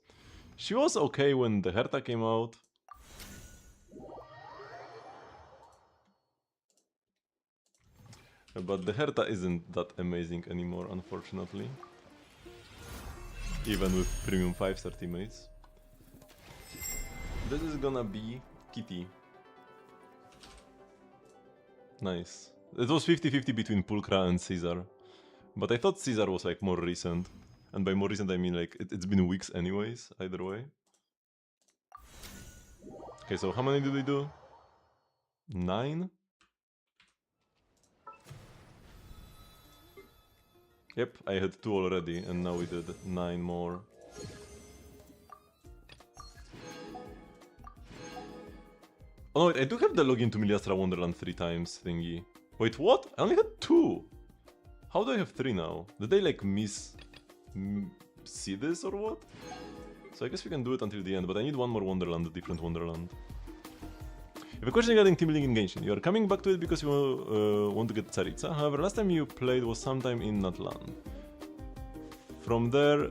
She was okay when the Herta came out. But the Herta isn't that amazing anymore, unfortunately. Even with premium 5-star teammates. This is gonna be Kitty. Nice. It was 50-50 between Pulchra and Caesar. But I thought Caesar was like more recent. And by more recent I mean like it's been weeks anyways, either way. Okay, so how many do they do? 9? Yep, I had 2 already, and now we did 9 more. Oh no, wait, I do have the login to Miliastra Wonderland 3 times thingy. Wait, what? I only had 2! How do I have 3 now? Did they like see this or what? So I guess we can do it until the end, but I need one more Wonderland, a different Wonderland. If a question regarding team building in Genshin, you are coming back to it because you want to get Tsaritsa. However, last time you played was sometime in Natlan. From there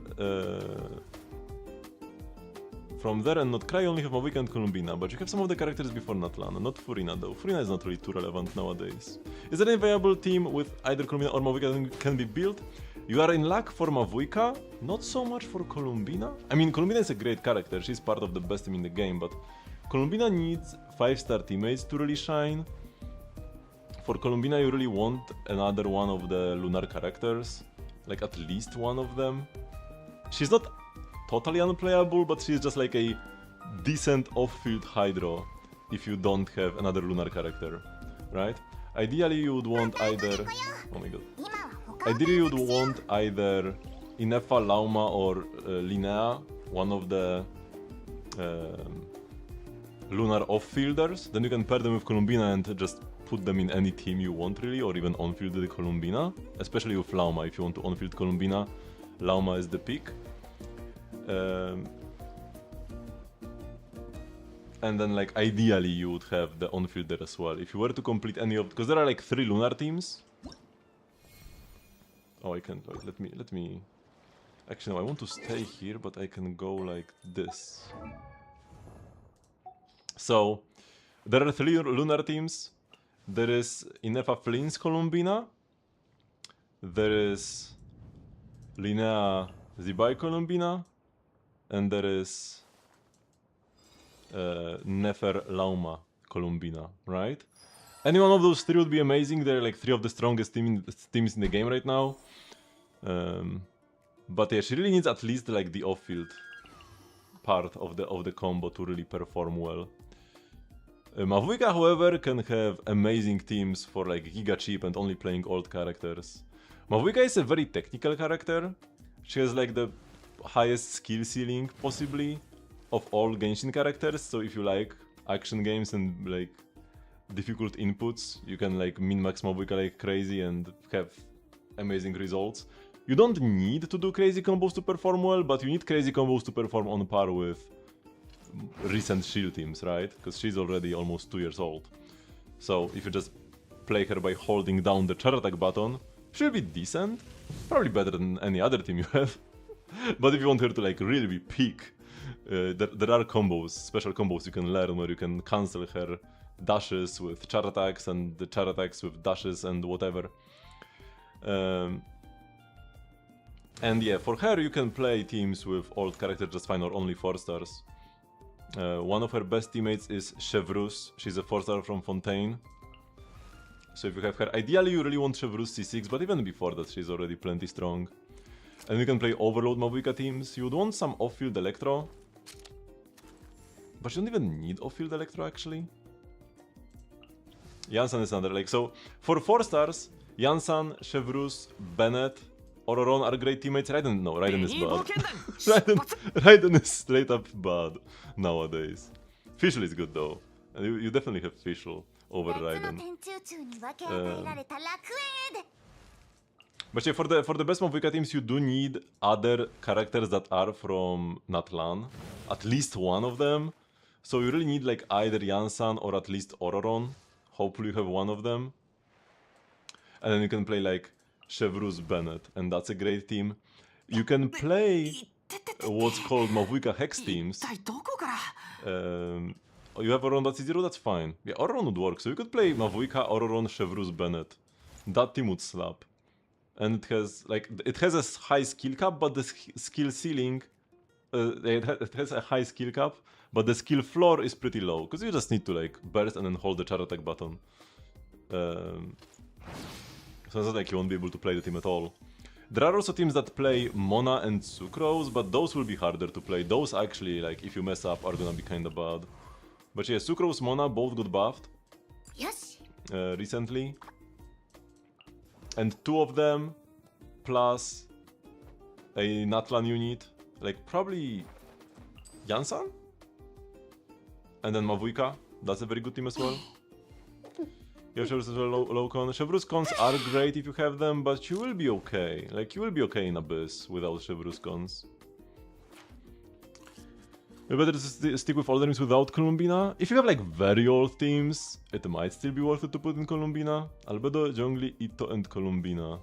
and not Cry, you only have Mavika and Columbina, but you have some of the characters before Natlan, not Furina though. Furina is not really too relevant nowadays. Is there any viable team with either Columbina or Mavika that can be built? You are in luck for Mavuika, not so much for Columbina. I mean, Columbina is a great character, she's part of the best team in the game, but Columbina needs 5-star teammates to really shine. For Columbina you really want another one of the Lunar characters, like at least one of them. She's not totally unplayable, but she's just like a decent off-field Hydro if you don't have another Lunar character, right? Ideally you would want either... oh my god. Ideally you would want either Inefa, Lauma or Linnea, one of the Lunar off-fielders. Then you can pair them with Columbina and just put them in any team you want really, or even on-field the Columbina. Especially with Lauma, if you want to on-field Columbina, Lauma is the pick. And then like ideally you would have the on-fielder as well. If you were to complete any of... because there are like 3 Lunar teams. Oh, I can't, wait, let me... Actually no, I want to stay here, but I can go like this. So, there are 3 Lunar teams. There is Inefa Flynn's Columbina. There is Linnea Zibai Columbina. And there is Nefer Lauma Columbina, right? Any one of those 3 would be amazing. They're like 3 of the strongest teams in the game right now. But yeah, she really needs at least like the off-field part of the combo to really perform well. Mavuika, however, can have amazing teams for like giga cheap and only playing old characters. Mavuika is a very technical character. She has like the highest skill ceiling possibly of all Genshin characters, so if you like action games and like difficult inputs, you can like min-max Mavuika like crazy and have amazing results. You don't need to do crazy combos to perform well, but you need crazy combos to perform on par with recent shield teams, right? Because she's already almost 2 years old. So if you just play her by holding down the charge attack button, she'll be decent. Probably better than any other team you have. But if you want her to like really be peak, there are combos, special combos you can learn where you can cancel her dashes with charge attacks and the charge attacks with dashes and whatever. And yeah, for her you can play teams with old characters just fine or only 4 stars. One of her best teammates is Chevrus. She's a 4-star from Fontaine. So if you have her, ideally you really want Chevrus C6, but even before that she's already plenty strong. And you can play Overload Mavuika teams. You would want some off-field Electro. But you don't even need off-field Electro actually. Jansan is another, like, so for 4 stars, Jansan, Chevrus, Bennett, Ororon are great teammates. Raiden, no, Raiden is bad. Raiden is straight up bad nowadays. Fischl is good though. And you definitely have Fischl. override 別の them. 天中中に分け与えられた楽園へで But yeah, for the best Mavuika teams, you do need other characters that are from Natlan. At least one of them. So you really need like either Yansan or at least Ororon. Hopefully you have one of them. And then you can play like Chevrus Bennett, and that's a great team. You can play what's called Mavuika Hex teams. 一体どこから You have Ororon that's zero, that's fine. Yeah, Ororon would work. So you could play Mavuika, Ororon, Chevrus Bennett. That team would slap. And it has a high skill cap, but the skill ceiling, it has a high skill cap, but the skill floor is pretty low because you just need to like burst and then hold the char attack button. So it's not like you won't be able to play the team at all. There are also teams that play Mona and Sucrose, but those will be harder to play. Those actually, like, if you mess up, are gonna be kinda bad. But yeah, Sucrose, Mona both got buffed よし recently. And two of them, plus a Natlan unit, like probably Yansan? And then Mavuika, that's a very good team as well. Yeah, Chevrus as well, low con. Chevrus cons are great if you have them, but you will be okay. Like, you will be okay in Abyss without Chevrus cons. You better stick with older teams without Columbina. If you have like very old teams, it might still be worth it to put in Columbina. Albedo, Jungli, Ito, and Columbina.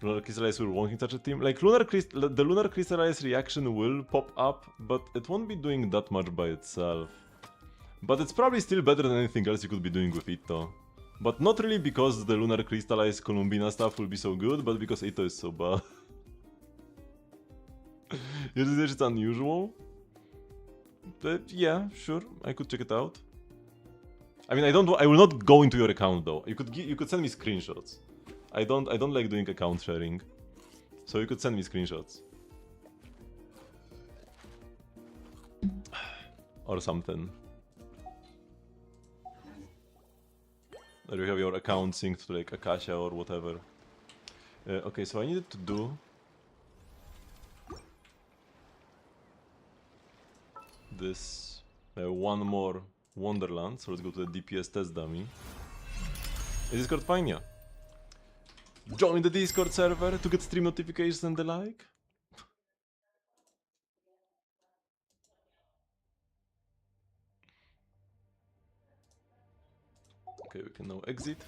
Lunar Crystallize will work in such a team. Like, the Lunar Crystallize reaction will pop up, but it won't be doing that much by itself. But it's probably still better than anything else you could be doing with Ito. But not really because the Lunar Crystallize Columbina stuff will be so good, but because Ito is so bad. It's unusual. But yeah, sure, I could check it out. I mean, I will not go into your account though. You could send me screenshots. I don't like doing account sharing. So you could send me screenshots. Or something. Or you have your account synced to like Akasha or whatever. Okay, so I needed to do this one more Wonderland, so let's go to the DPS test dummy. Is Discord fine? Yeah. Join the Discord server to get stream notifications and the like. Okay, we can now exit.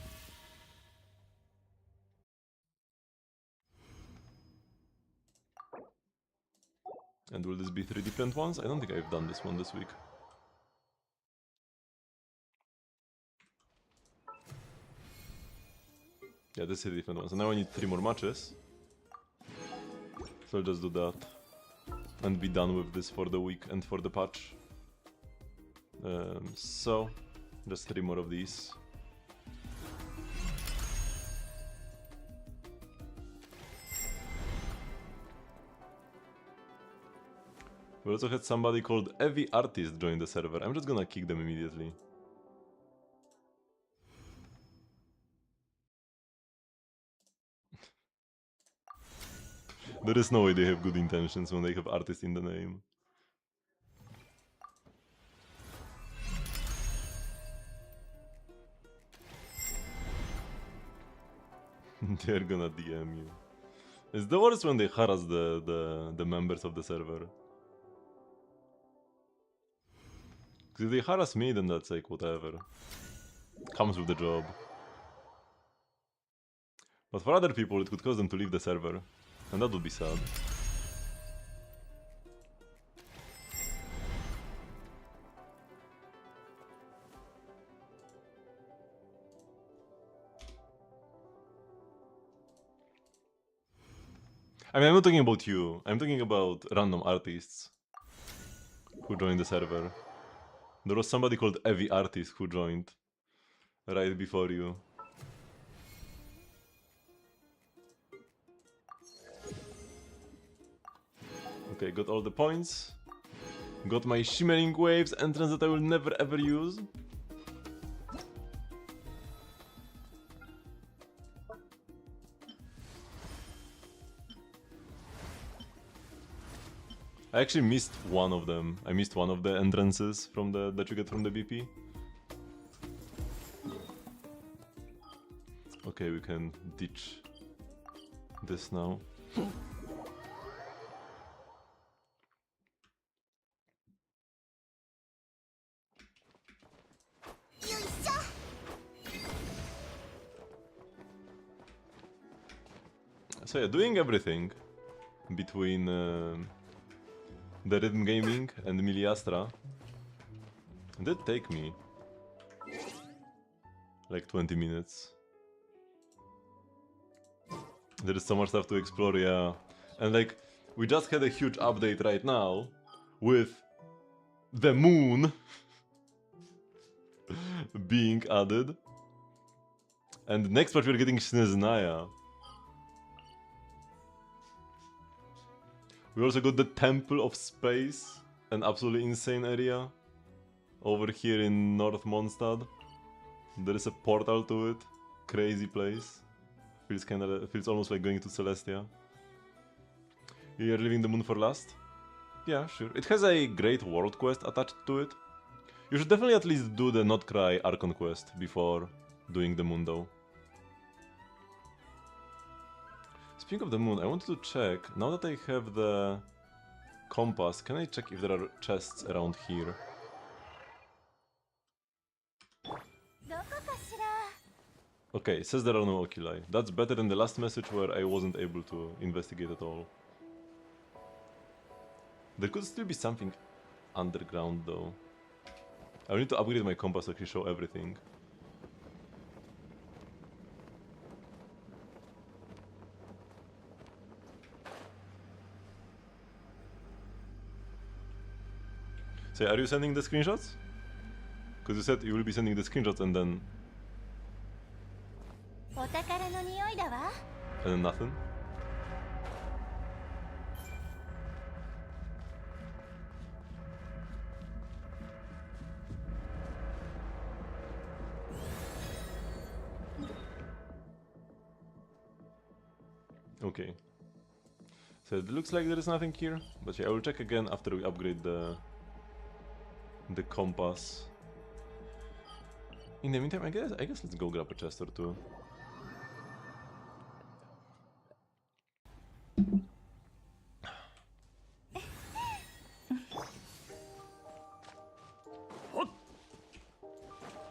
And will this be 3 different ones? I don't think I've done this one this week. Yeah, this is 3 different ones. And now I need 3 more matches. So I'll just do that. And be done with this for the week and for the patch. So, just 3 more of these. We also had somebody called Evi Artist join the server. I'm just gonna kick them immediately. There is no way they have good intentions when they have artist in the name. They're gonna DM you. It's the worst when they harass the members of the server. If they harass me, then that's like whatever. Comes with the job. But for other people, it could cause them to leave the server. And that would be sad. I mean, I'm not talking about you. I'm talking about random artists who joined the server. There was somebody called Evi Artist who joined right before you. Okay, got all the points. Got my Shimmering Waves entrance that I will never ever use. I actually missed one of them. I missed one of the entrances from that you get from the BP. Okay, we can ditch this now. So yeah, doing everything between the rhythm gaming and Miliastra did take me like 20 minutes. There is so much stuff to explore, yeah. And like, we just had a huge update right now with the moon being added. And next part we're getting Sneznaya. We also got the Temple of Space, an absolutely insane area over here in North Mondstadt. There is a portal to it, crazy place. Feels almost like going to Celestia. You're leaving the moon for last? Yeah, sure. It has a great world quest attached to it. You should definitely at least do the Not Cry Archon quest before doing the moon though. Speaking of the moon, I wanted to check, now that I have the compass, can I check if there are chests around here? Okay, it says there are no oculi. That's better than the last message where I wasn't able to investigate at all. There could still be something underground though. I need to upgrade my compass to actually show everything. So are you sending the screenshots? Because you said you will be sending the screenshots and then... And then nothing? Okay. So it looks like there is nothing here, but yeah, I will check again after we upgrade the compass. In the meantime, I guess let's go grab a chest or two.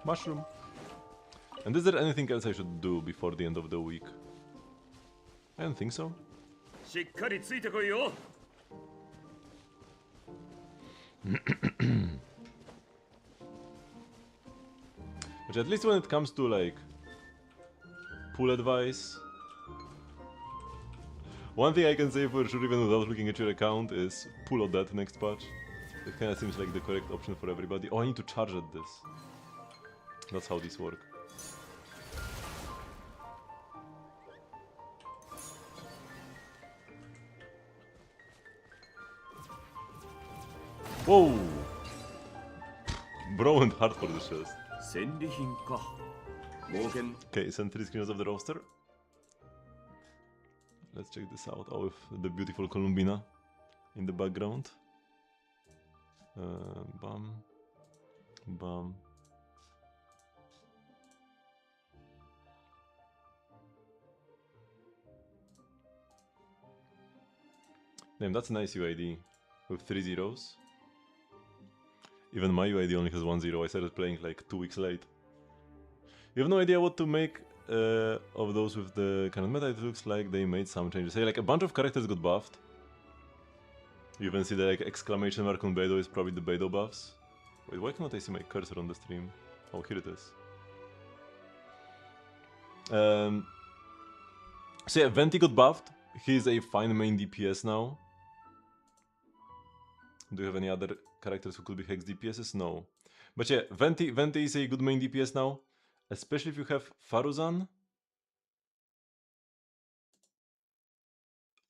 Mushroom. And is there anything else I should do before the end of the week? I don't think so. しっかりついてこいよ。 But at least when it comes to like pool advice, one thing I can say for sure even without looking at your account is pull out that next patch. It kinda seems like the correct option for everybody. Oh, I need to charge at this. That's how these work. Whoa! Bro went hard for this chest. 戦利品か。冒険。 Okay, send 3 screens of the roster. Let's check this out. Oh, with the beautiful Columbina in the background. Bam. Bam. Damn, that's a nice UID with 3 zeros. Even my UID only has 1 0. I started playing like 2 weeks late. You have no idea what to make of those with the kind of meta. It looks like they made some changes. Say like a bunch of characters got buffed. You even see the like exclamation mark on Beidou is probably the Beidou buffs. Wait, why cannot I see my cursor on the stream? Oh, here it is. So yeah, Venti got buffed. He's a fine main DPS now. Do you have any other characters who could be hex DPSs? No. But yeah, Venti is a good main DPS now. Especially if you have Faruzan.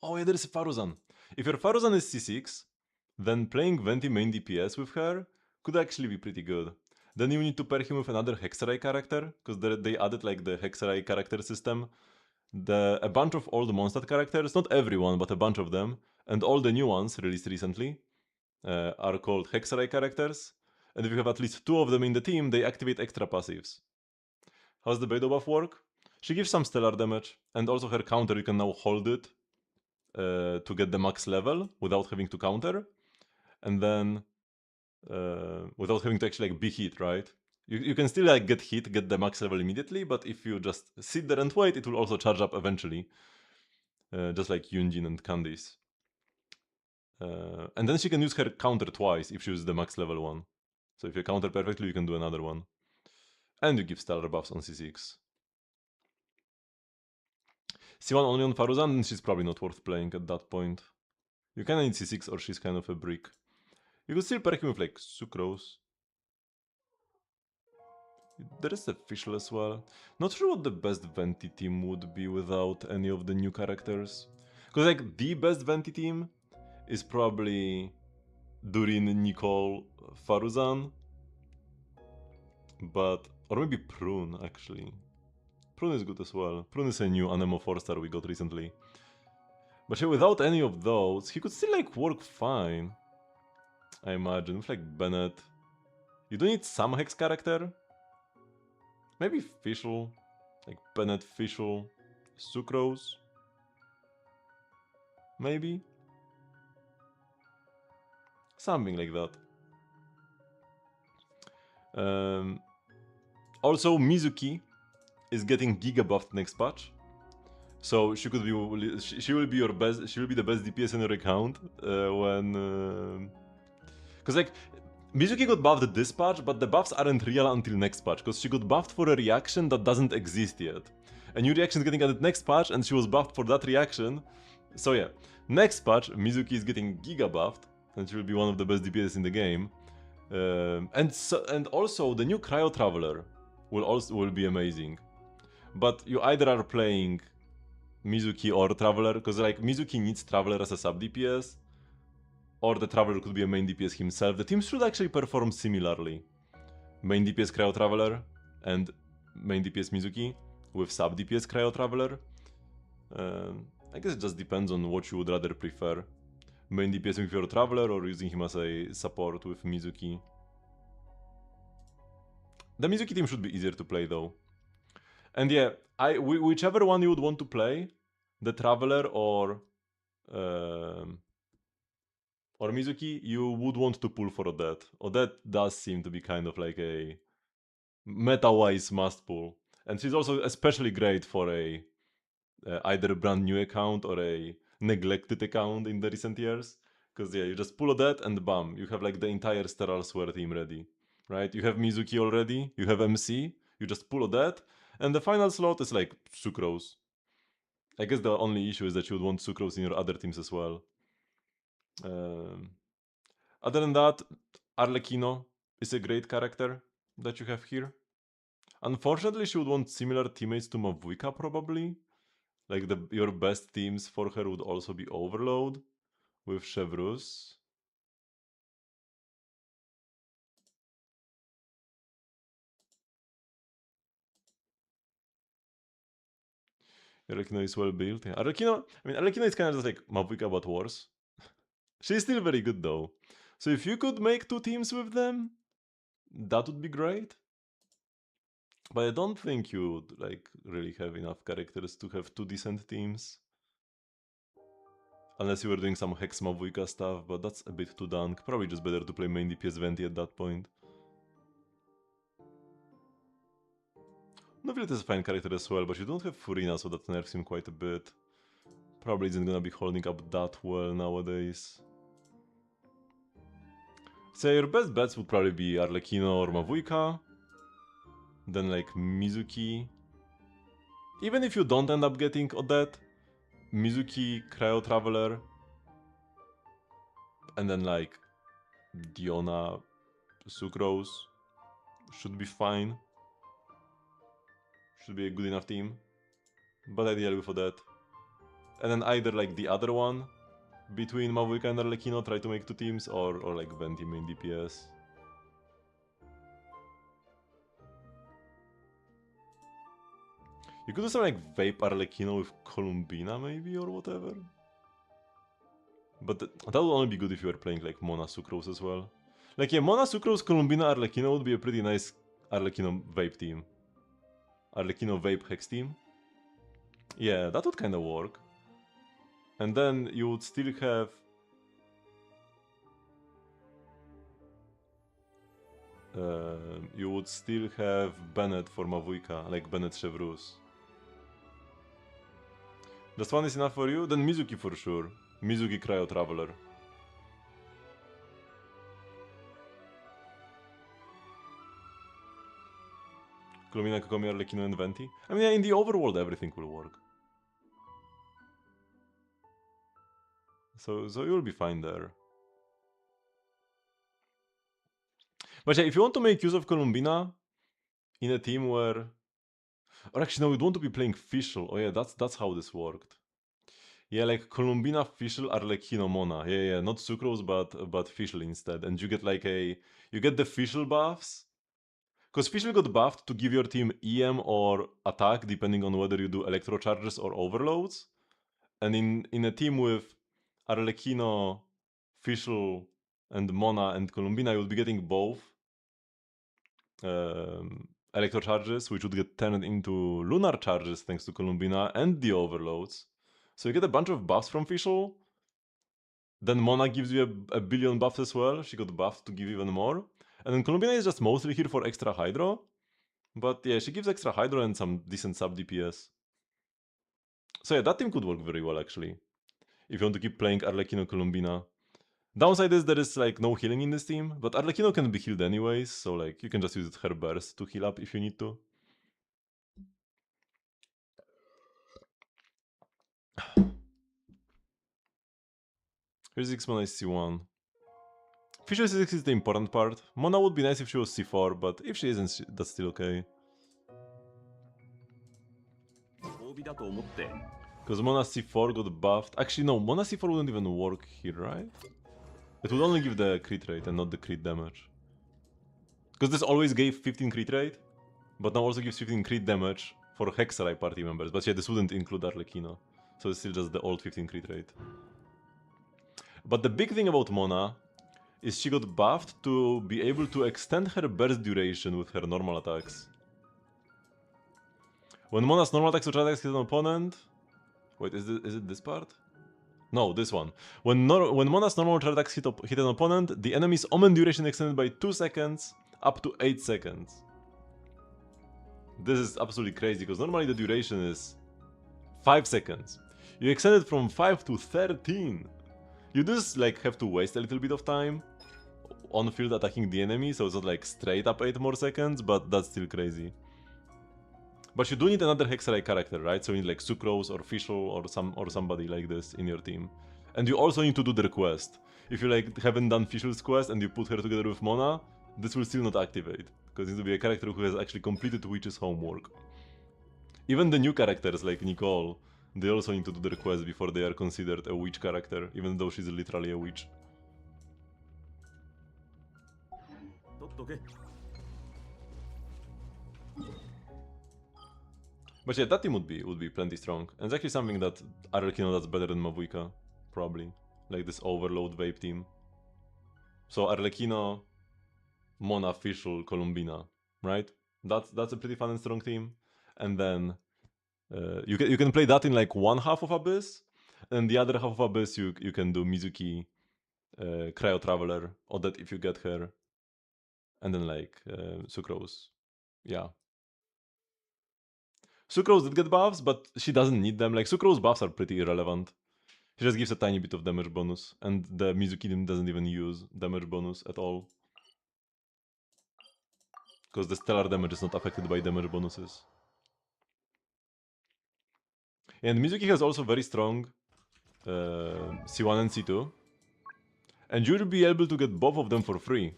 Oh yeah, there is a Faruzan. If your Faruzan is C6, then playing Venti main DPS with her could actually be pretty good. Then you need to pair him with another Hexerai character, because they added like the Hexerai character system. A bunch of old Mondstadt characters, not everyone, but a bunch of them, and all the new ones released recently are called Hexerai characters. And if you have at least 2 of them in the team, they activate extra passives. How's the Beidou buff work? She gives some stellar damage, and also her counter, you can now hold it to get the max level without having to counter, and then without having to actually like be hit, right? You can still like get hit, get the max level immediately, but if you just sit there and wait, it will also charge up eventually, just like Yunjin and Candice. And then she can use her counter twice if she uses the max level one. So if you counter perfectly, you can do another one. And you give stellar buffs on C6. C1 only on Faruzan, then she's probably not worth playing at that point. You kinda need C6 or she's kind of a brick. You could still pair him with like Sucrose. There is a Fischl as well. Not sure what the best Venti team would be without any of the new characters. Because like the best Venti team is probably Durin, Nicole, Faruzan. But, or maybe Prune actually. Prune is good as well. Prune is a new Anemo 4-star we got recently. But yeah, without any of those, he could still like work fine. I imagine, with like Bennett. You do need some Hex character. Maybe Fischl. Like Bennett, Fischl, Sucrose. Maybe. Something like that. Also, Mizuki is getting Giga buffed next patch. So she could be, she will be your best, she will be the best DPS in your account when, because like Mizuki got buffed this patch, but the buffs aren't real until next patch, because she got buffed for a reaction that doesn't exist yet. A new reaction is getting added next patch, and she was buffed for that reaction. So yeah, next patch Mizuki is getting Giga buffed, and she will be one of the best DPS in the game. And also the new Cryo Traveler will be amazing. But you either are playing Mizuki or Traveler, because like Mizuki needs Traveler as a sub DPS, or the Traveler could be a main DPS himself. The team should actually perform similarly. Main DPS Cryo Traveler and main DPS Mizuki with sub DPS Cryo Traveler. I guess it just depends on what you would rather prefer. Main DPS with your Traveler or using him as a support with Mizuki. The Mizuki team should be easier to play though. And yeah, whichever one you would want to play, the Traveler or Mizuki, you would want to pull for Odette. Odette does seem to be kind of like a meta-wise must pull. And she's also especially great for a either a brand new account or a neglected account in the recent years. Because yeah, you just pull Odette and bam, you have like the entire Steral Swear team ready. Right? You have Mizuki already, you have MC, you just pull Odette, and the final slot is like Sucrose. I guess the only issue is that you would want Sucrose in your other teams as well. Other than that, Arlecchino is a great character that you have here. Unfortunately, she would want similar teammates to Mavuika probably. Like your best teams for her would also be Overload with Chevrus. Arlecchino is well built. Yeah. Arlecchino is kind of just like Mavuika but worse. She's still very good though. So if you could make two teams with them, that would be great. But I don't think you would like really have enough characters to have two decent teams. Unless you were doing some Hex Mavuika stuff, but that's a bit too dunk. Probably just better to play main DPS Venti at that point. Novelit is a fine character as well, but you don't have Furina, so that nerfs him quite a bit. Probably isn't gonna be holding up that well nowadays. So your best bets would probably be Arlecchino or Mavuika. Then like Mizuki. Even if you don't end up getting Odette, Mizuki, Cryo Traveler, and then like Diona, Sucrose should be fine. Should be a good enough team. But ideally with Odette. And then either like the other one between Mavuika and Arlecchino, try to make two teams, or like Venti main DPS. You could do something like Vape Arlecchino with Columbina maybe, or whatever. But that would only be good if you were playing like Mona Sucrose as well. Like yeah, Mona Sucrose, Columbina, Arlecchino would be a pretty nice Arlecchino Vape team. Arlecchino Vape Hex team. Yeah, that would kind of work. And then you would still have... you would still have Bennett for Mavujka, like Bennett Chevrus. Just one is enough for you? Then Mizuki for sure. Mizuki Cryo Traveler. Clomina, Kokomi, Arlecchino, and Venti. I mean, in the overworld, everything will work. So you'll be fine there. But yeah, if you want to make use of Columbina in a team where... Or actually, no, you'd want to be playing Fischl. Oh yeah, that's how this worked. Yeah, like Columbina, Fischl, Arlecchino, Mona. Yeah, not Sucrose, but Fischl instead. And you get like a... You get the Fischl buffs. Because Fischl got buffed to give your team EM or attack, depending on whether you do Electro Charges or Overloads. And in a team with Arlecchino, Fischl, and Mona and Columbina, you'll be getting both Electro Charges, which would get turned into Lunar Charges thanks to Columbina and the Overloads. So you get a bunch of buffs from Fischl. Then Mona gives you a billion buffs as well. She got buffed to give even more. And then Columbina is just mostly here for extra Hydro. But yeah, she gives extra Hydro and some decent sub DPS. So yeah, that team could work very well actually. If you want to keep playing Arlecchino Columbina. Downside is there is like no healing in this team, but Arlecchino can be healed anyways, so like you can just use her burst to heal up if you need to. Here's 6 Mona is C1. Fisher C6 is the important part. Mona would be nice if she was C4, but if she isn't, that's still okay. Because Mona C4 got buffed. Actually, no, Mona C4 wouldn't even work here, right? It would only give the crit rate and not the crit damage. Because this always gave 15 crit rate, but now also gives 15 crit damage for Hexalai party members. But yeah, this wouldn't include Arlecchino. So it's still just the old 15 crit rate. But the big thing about Mona is she got buffed to be able to extend her burst duration with her normal attacks. When Mona's normal attacks or charge attacks hit an opponent... Wait, is it this part? No, this one. When Mona's normal charge attacks hit an opponent, the enemy's Omen duration extended by 2 seconds up to 8 seconds. This is absolutely crazy, because normally the duration is 5 seconds. You extend it from 5 to 13. You just like have to waste a little bit of time on field attacking the enemy, so it's not like straight up 8 more seconds, but that's still crazy. But you do need another Hexalai character, right? So you need like Sucrose or Fischl or somebody like this in your team. And you also need to do their quest. If you like haven't done Fischl's quest and you put her together with Mona, this will still not activate, because it needs to be a character who has actually completed Witch's homework. Even the new characters like Nicole, they also need to do their quest before they are considered a witch character, even though she's literally a witch. But yeah, that team would be plenty strong. And it's actually something that Arlecchino does better than Mavujka, probably. Like this overload vape team. So Arlecchino, Mona, Fischl, Columbina, right? That's a pretty fun and strong team. And then you can play that in like one half of Abyss, and the other half of Abyss you can do Mizuki, Cryo Traveler, or that if you get her, and then like Sucrose, yeah. Sucrose did get buffs, but she doesn't need them. Like Sucrose buffs are pretty irrelevant. She just gives a tiny bit of damage bonus, and the Mizuki team doesn't even use damage bonus at all. Because the stellar damage is not affected by damage bonuses. And Mizuki has also very strong C1 and C2. And you'll be able to get both of them for free.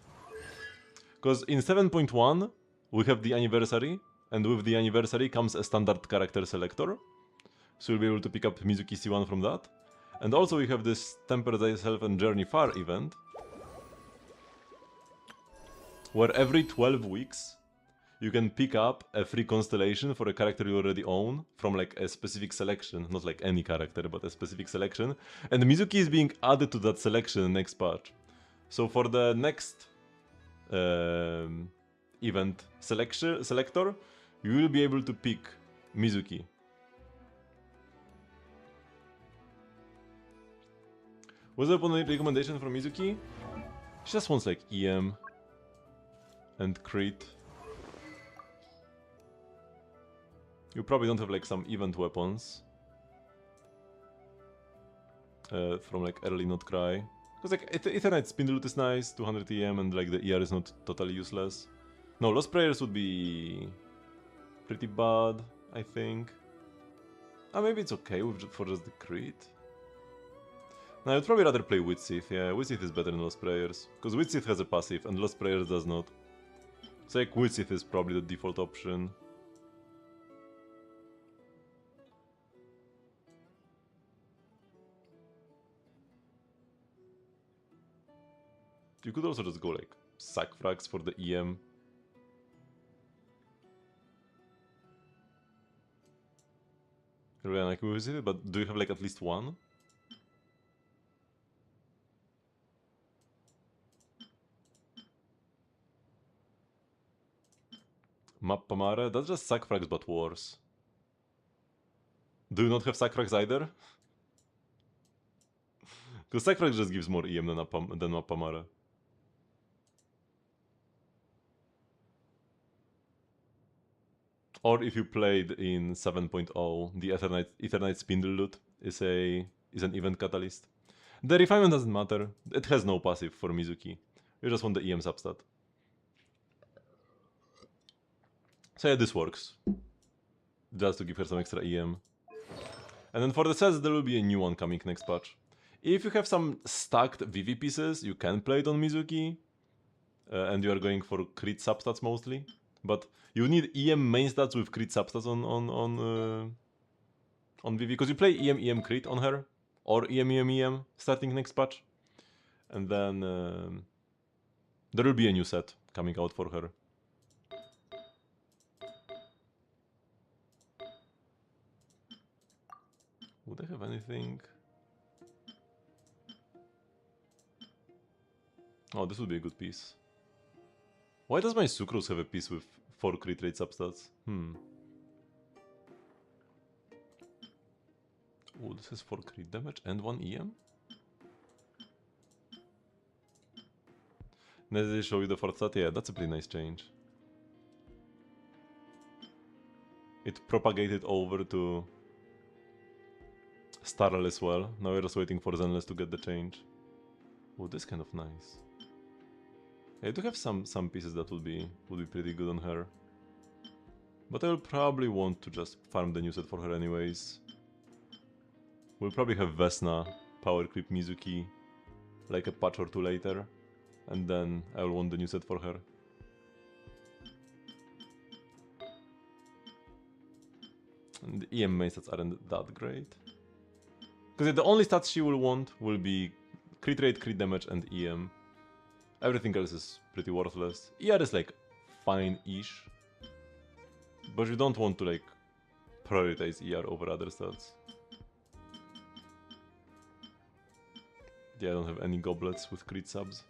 Because in 7.1, we have the anniversary, and with the anniversary comes a standard character selector. So you'll be able to pick up Mizuki C1 from that. And also we have this Temper Thyself and Journey Far event, where every 12 weeks, you can pick up a free constellation for a character you already own from like a specific selection, not like any character, but a specific selection. And Mizuki is being added to that selection next patch. So for the next event selector, you will be able to pick Mizuki. Was there a recommendation from Mizuki? She just wants like EM and crit. You probably don't have like some event weapons from like early Not Cry. Because like Ethernet Spindle is nice, 200 EM, and like the ER is not totally useless. No, Lost Prayers would be pretty bad, I think. Maybe it's okay for just the crit. No, I'd probably rather play Witsith. Yeah, Witsith is better than Lost Prayers. Because Witsith has a passive and Lost Prayers does not. So like Witsith is probably the default option. You could also just go like sack frags for the EM. Really unlucky with it, but do you have like at least one? Mappamare? That's just sack frags but worse. Do you not have sack frags either? Because sack frags just gives more EM than Mappamare. Or if you played in 7.0, the Ethernet Spindle loot is an event catalyst. The refinement doesn't matter. It has no passive for Mizuki. You just want the EM substat. So yeah, this works. Just to give her some extra EM. And then for the sets, there will be a new one coming next patch. If you have some stacked VV pieces, you can play it on Mizuki. And you are going for crit substats mostly. But you need EM main stats with crit substats on VV. Because you play EM crit on her. Or EM starting next patch. And then there will be a new set coming out for her. Would I have anything? Oh, this would be a good piece. Why does my Sucrose have a piece with 4 crit rate substats? Oh, this has 4 crit damage and 1 EM? Did they show you the fourth stat? Yeah, that's a pretty nice change. It propagated over to Starl as well. Now we're just waiting for Zenless to get the change. Oh, this is kind of nice. I do have some pieces that would be pretty good on her. But I will probably want to just farm the new set for her anyways. We'll probably have Vesna, Power Creep Mizuki, like a patch or two later. And then I will want the new set for her. And the EM main stats aren't that great. Because the only stats she will want will be crit rate, crit damage, and EM. Everything else is pretty worthless. ER is like fine-ish. But you don't want to like prioritize ER over other stats. Yeah, I don't have any goblets with crit subs.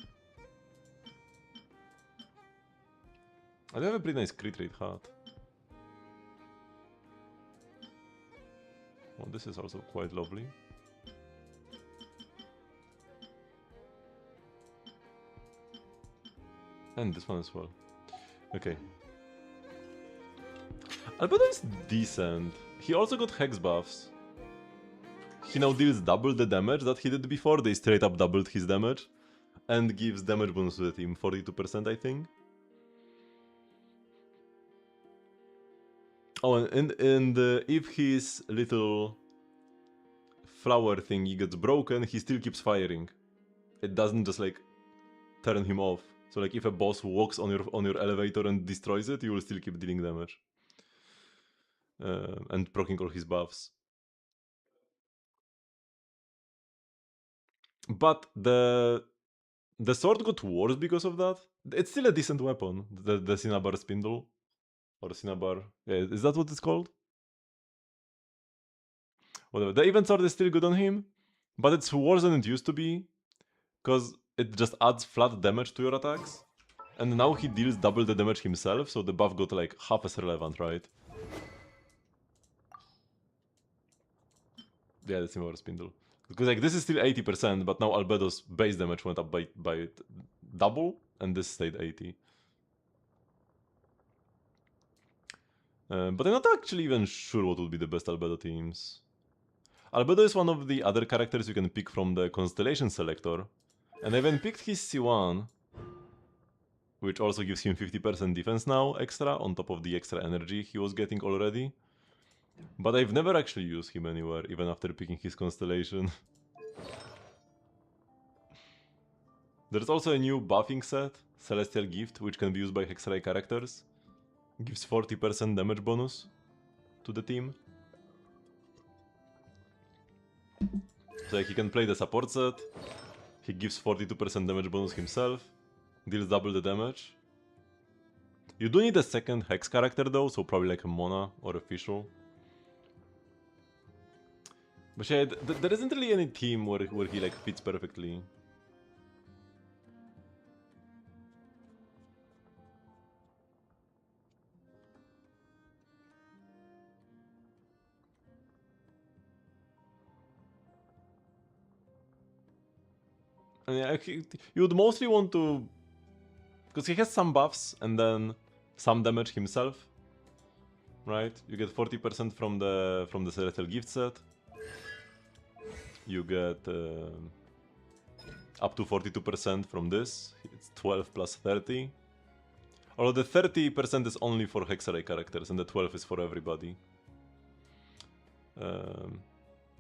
I do have a pretty nice crit rate hat. Well, this is also quite lovely. And this one as well. Okay. Albedo is decent. He also got hex buffs. He now deals double the damage that he did before. They straight up doubled his damage. And gives damage bonus to the team, 42% I think. Oh, and if his little flower thingy gets broken, he still keeps firing. It doesn't just like turn him off. So like if a boss walks on your elevator and destroys it, you will still keep dealing damage. And proccing all his buffs. But the sword got worse because of that. It's still a decent weapon, the Cinnabar Spindle. Or Cinnabar. Yeah, is that what it's called? Whatever. The event sword is still good on him, but it's worse than it used to be. Because it just adds flat damage to your attacks. And now he deals double the damage himself, so the buff got like half as relevant, right? Yeah, the Cinnabar Spindle. Because like this is still 80%, but now Albedo's base damage went up by double, and this stayed 80. But I'm not actually even sure what would be the best Albedo teams. Albedo is one of the other characters you can pick from the Constellation selector. And I even picked his C1, which also gives him 50% defense now extra, on top of the extra energy he was getting already. But I've never actually used him anywhere, even after picking his Constellation. There's also a new buffing set, Celestial Gift, which can be used by Hexray characters. Gives 40% damage bonus to the team. So like he can play the support set, he gives 42% damage bonus himself, deals double the damage. You do need a second Hex character though, so probably like a Mona or a Fischl. But yeah, there isn't really any team where he like fits perfectly. And yeah, you would mostly want to, because he has some buffs and then some damage himself, right? You get 40% from the Celestial Gift set. You get up to 42% from this. It's 12 plus 30. Although the 30% is only for Hexarray characters and the 12 is for everybody.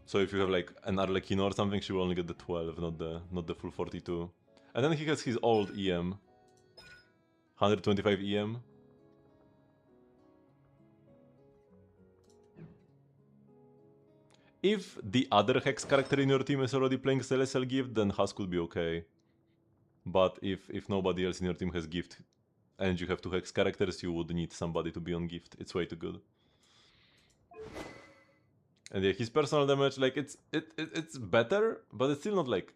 So if you have like an Arlecchino or something, she will only get the 12, not the full 42. And then he has his old EM. 125 EM. If the other Hex character in your team is already playing Celestial Gift, then Husk could be okay. But if nobody else in your team has Gift, and you have two Hex characters, you would need somebody to be on Gift. It's way too good. And yeah, his personal damage, like it's better, but it's still not like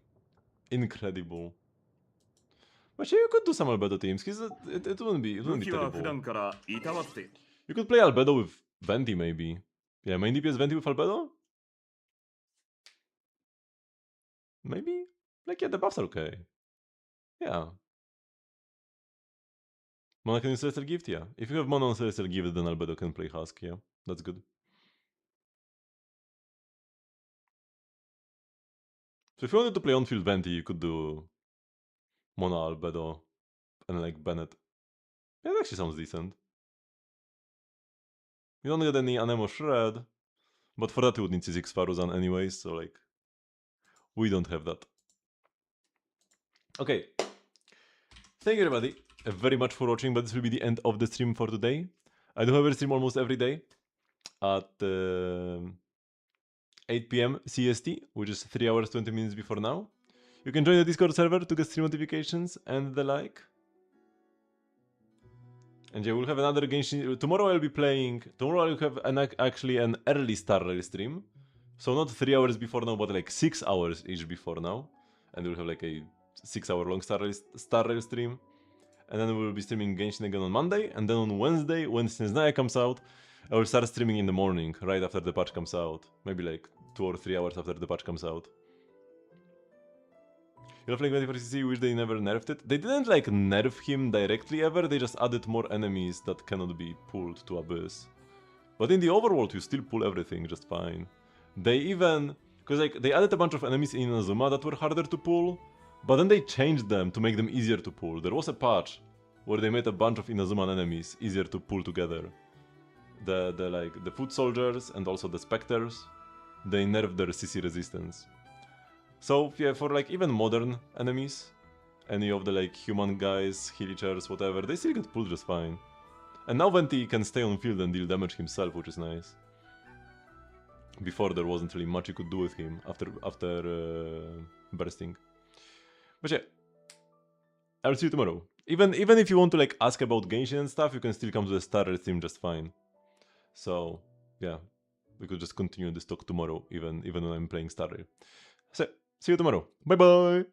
incredible. But yeah, you could do some Albedo teams. It wouldn't be terrible. You could play Albedo with Venti maybe. Yeah, main DPS Venti with Albedo? Maybe? Like yeah, the buffs are okay. Yeah. Mana can use Celestial Gift, yeah. If you have Mana on Celestial Gift, then Albedo can play Husk, yeah. That's good. So if you wanted to play on-field Venti, you could do Mona Albedo and like Bennett. Yeah, that actually sounds decent. You don't get any Anemo Shred, but for that you would need C6 Faruzan anyways, so like we don't have that. Okay. Thank you everybody very much for watching, but this will be the end of the stream for today. I do have a stream almost every day at 8 PM CST, which is 3 hours 20 minutes before now. You can join the Discord server to get stream notifications and the like. And yeah, we'll have another Genshin. Tomorrow I'll be playing. Tomorrow I'll have actually an early Star Rail stream. So not 3 hours before now, but like 6 hours each before now. And we'll have like a 6-hour long Star Rail stream. And then we'll be streaming Genshin again on Monday. And then on Wednesday, when Snezhnaya comes out, I will start streaming in the morning, right after the patch comes out. Maybe like 2 or 3 hours after the patch comes out. You love playing 24cc, wish they never nerfed it. They didn't like nerf him directly ever, they just added more enemies that cannot be pulled to Abyss. But in the overworld you still pull everything just fine. They even... Because like they added a bunch of enemies in Inazuma that were harder to pull, but then they changed them to make them easier to pull. There was a patch where they made a bunch of Inazuman enemies easier to pull together. The foot soldiers and also the specters, they nerfed their CC resistance. So yeah, for like even modern enemies, any of the like human guys, healers, whatever, they still get pulled just fine. And now Venti can stay on field and deal damage himself, which is nice. Before there wasn't really much you could do with him after bursting. But yeah, I'll see you tomorrow. Even if you want to like ask about Genshin and stuff, you can still come to the Star Rail stream just fine. So yeah, we could just continue this talk tomorrow, even when I'm playing Star Rail. So see you tomorrow. Bye bye.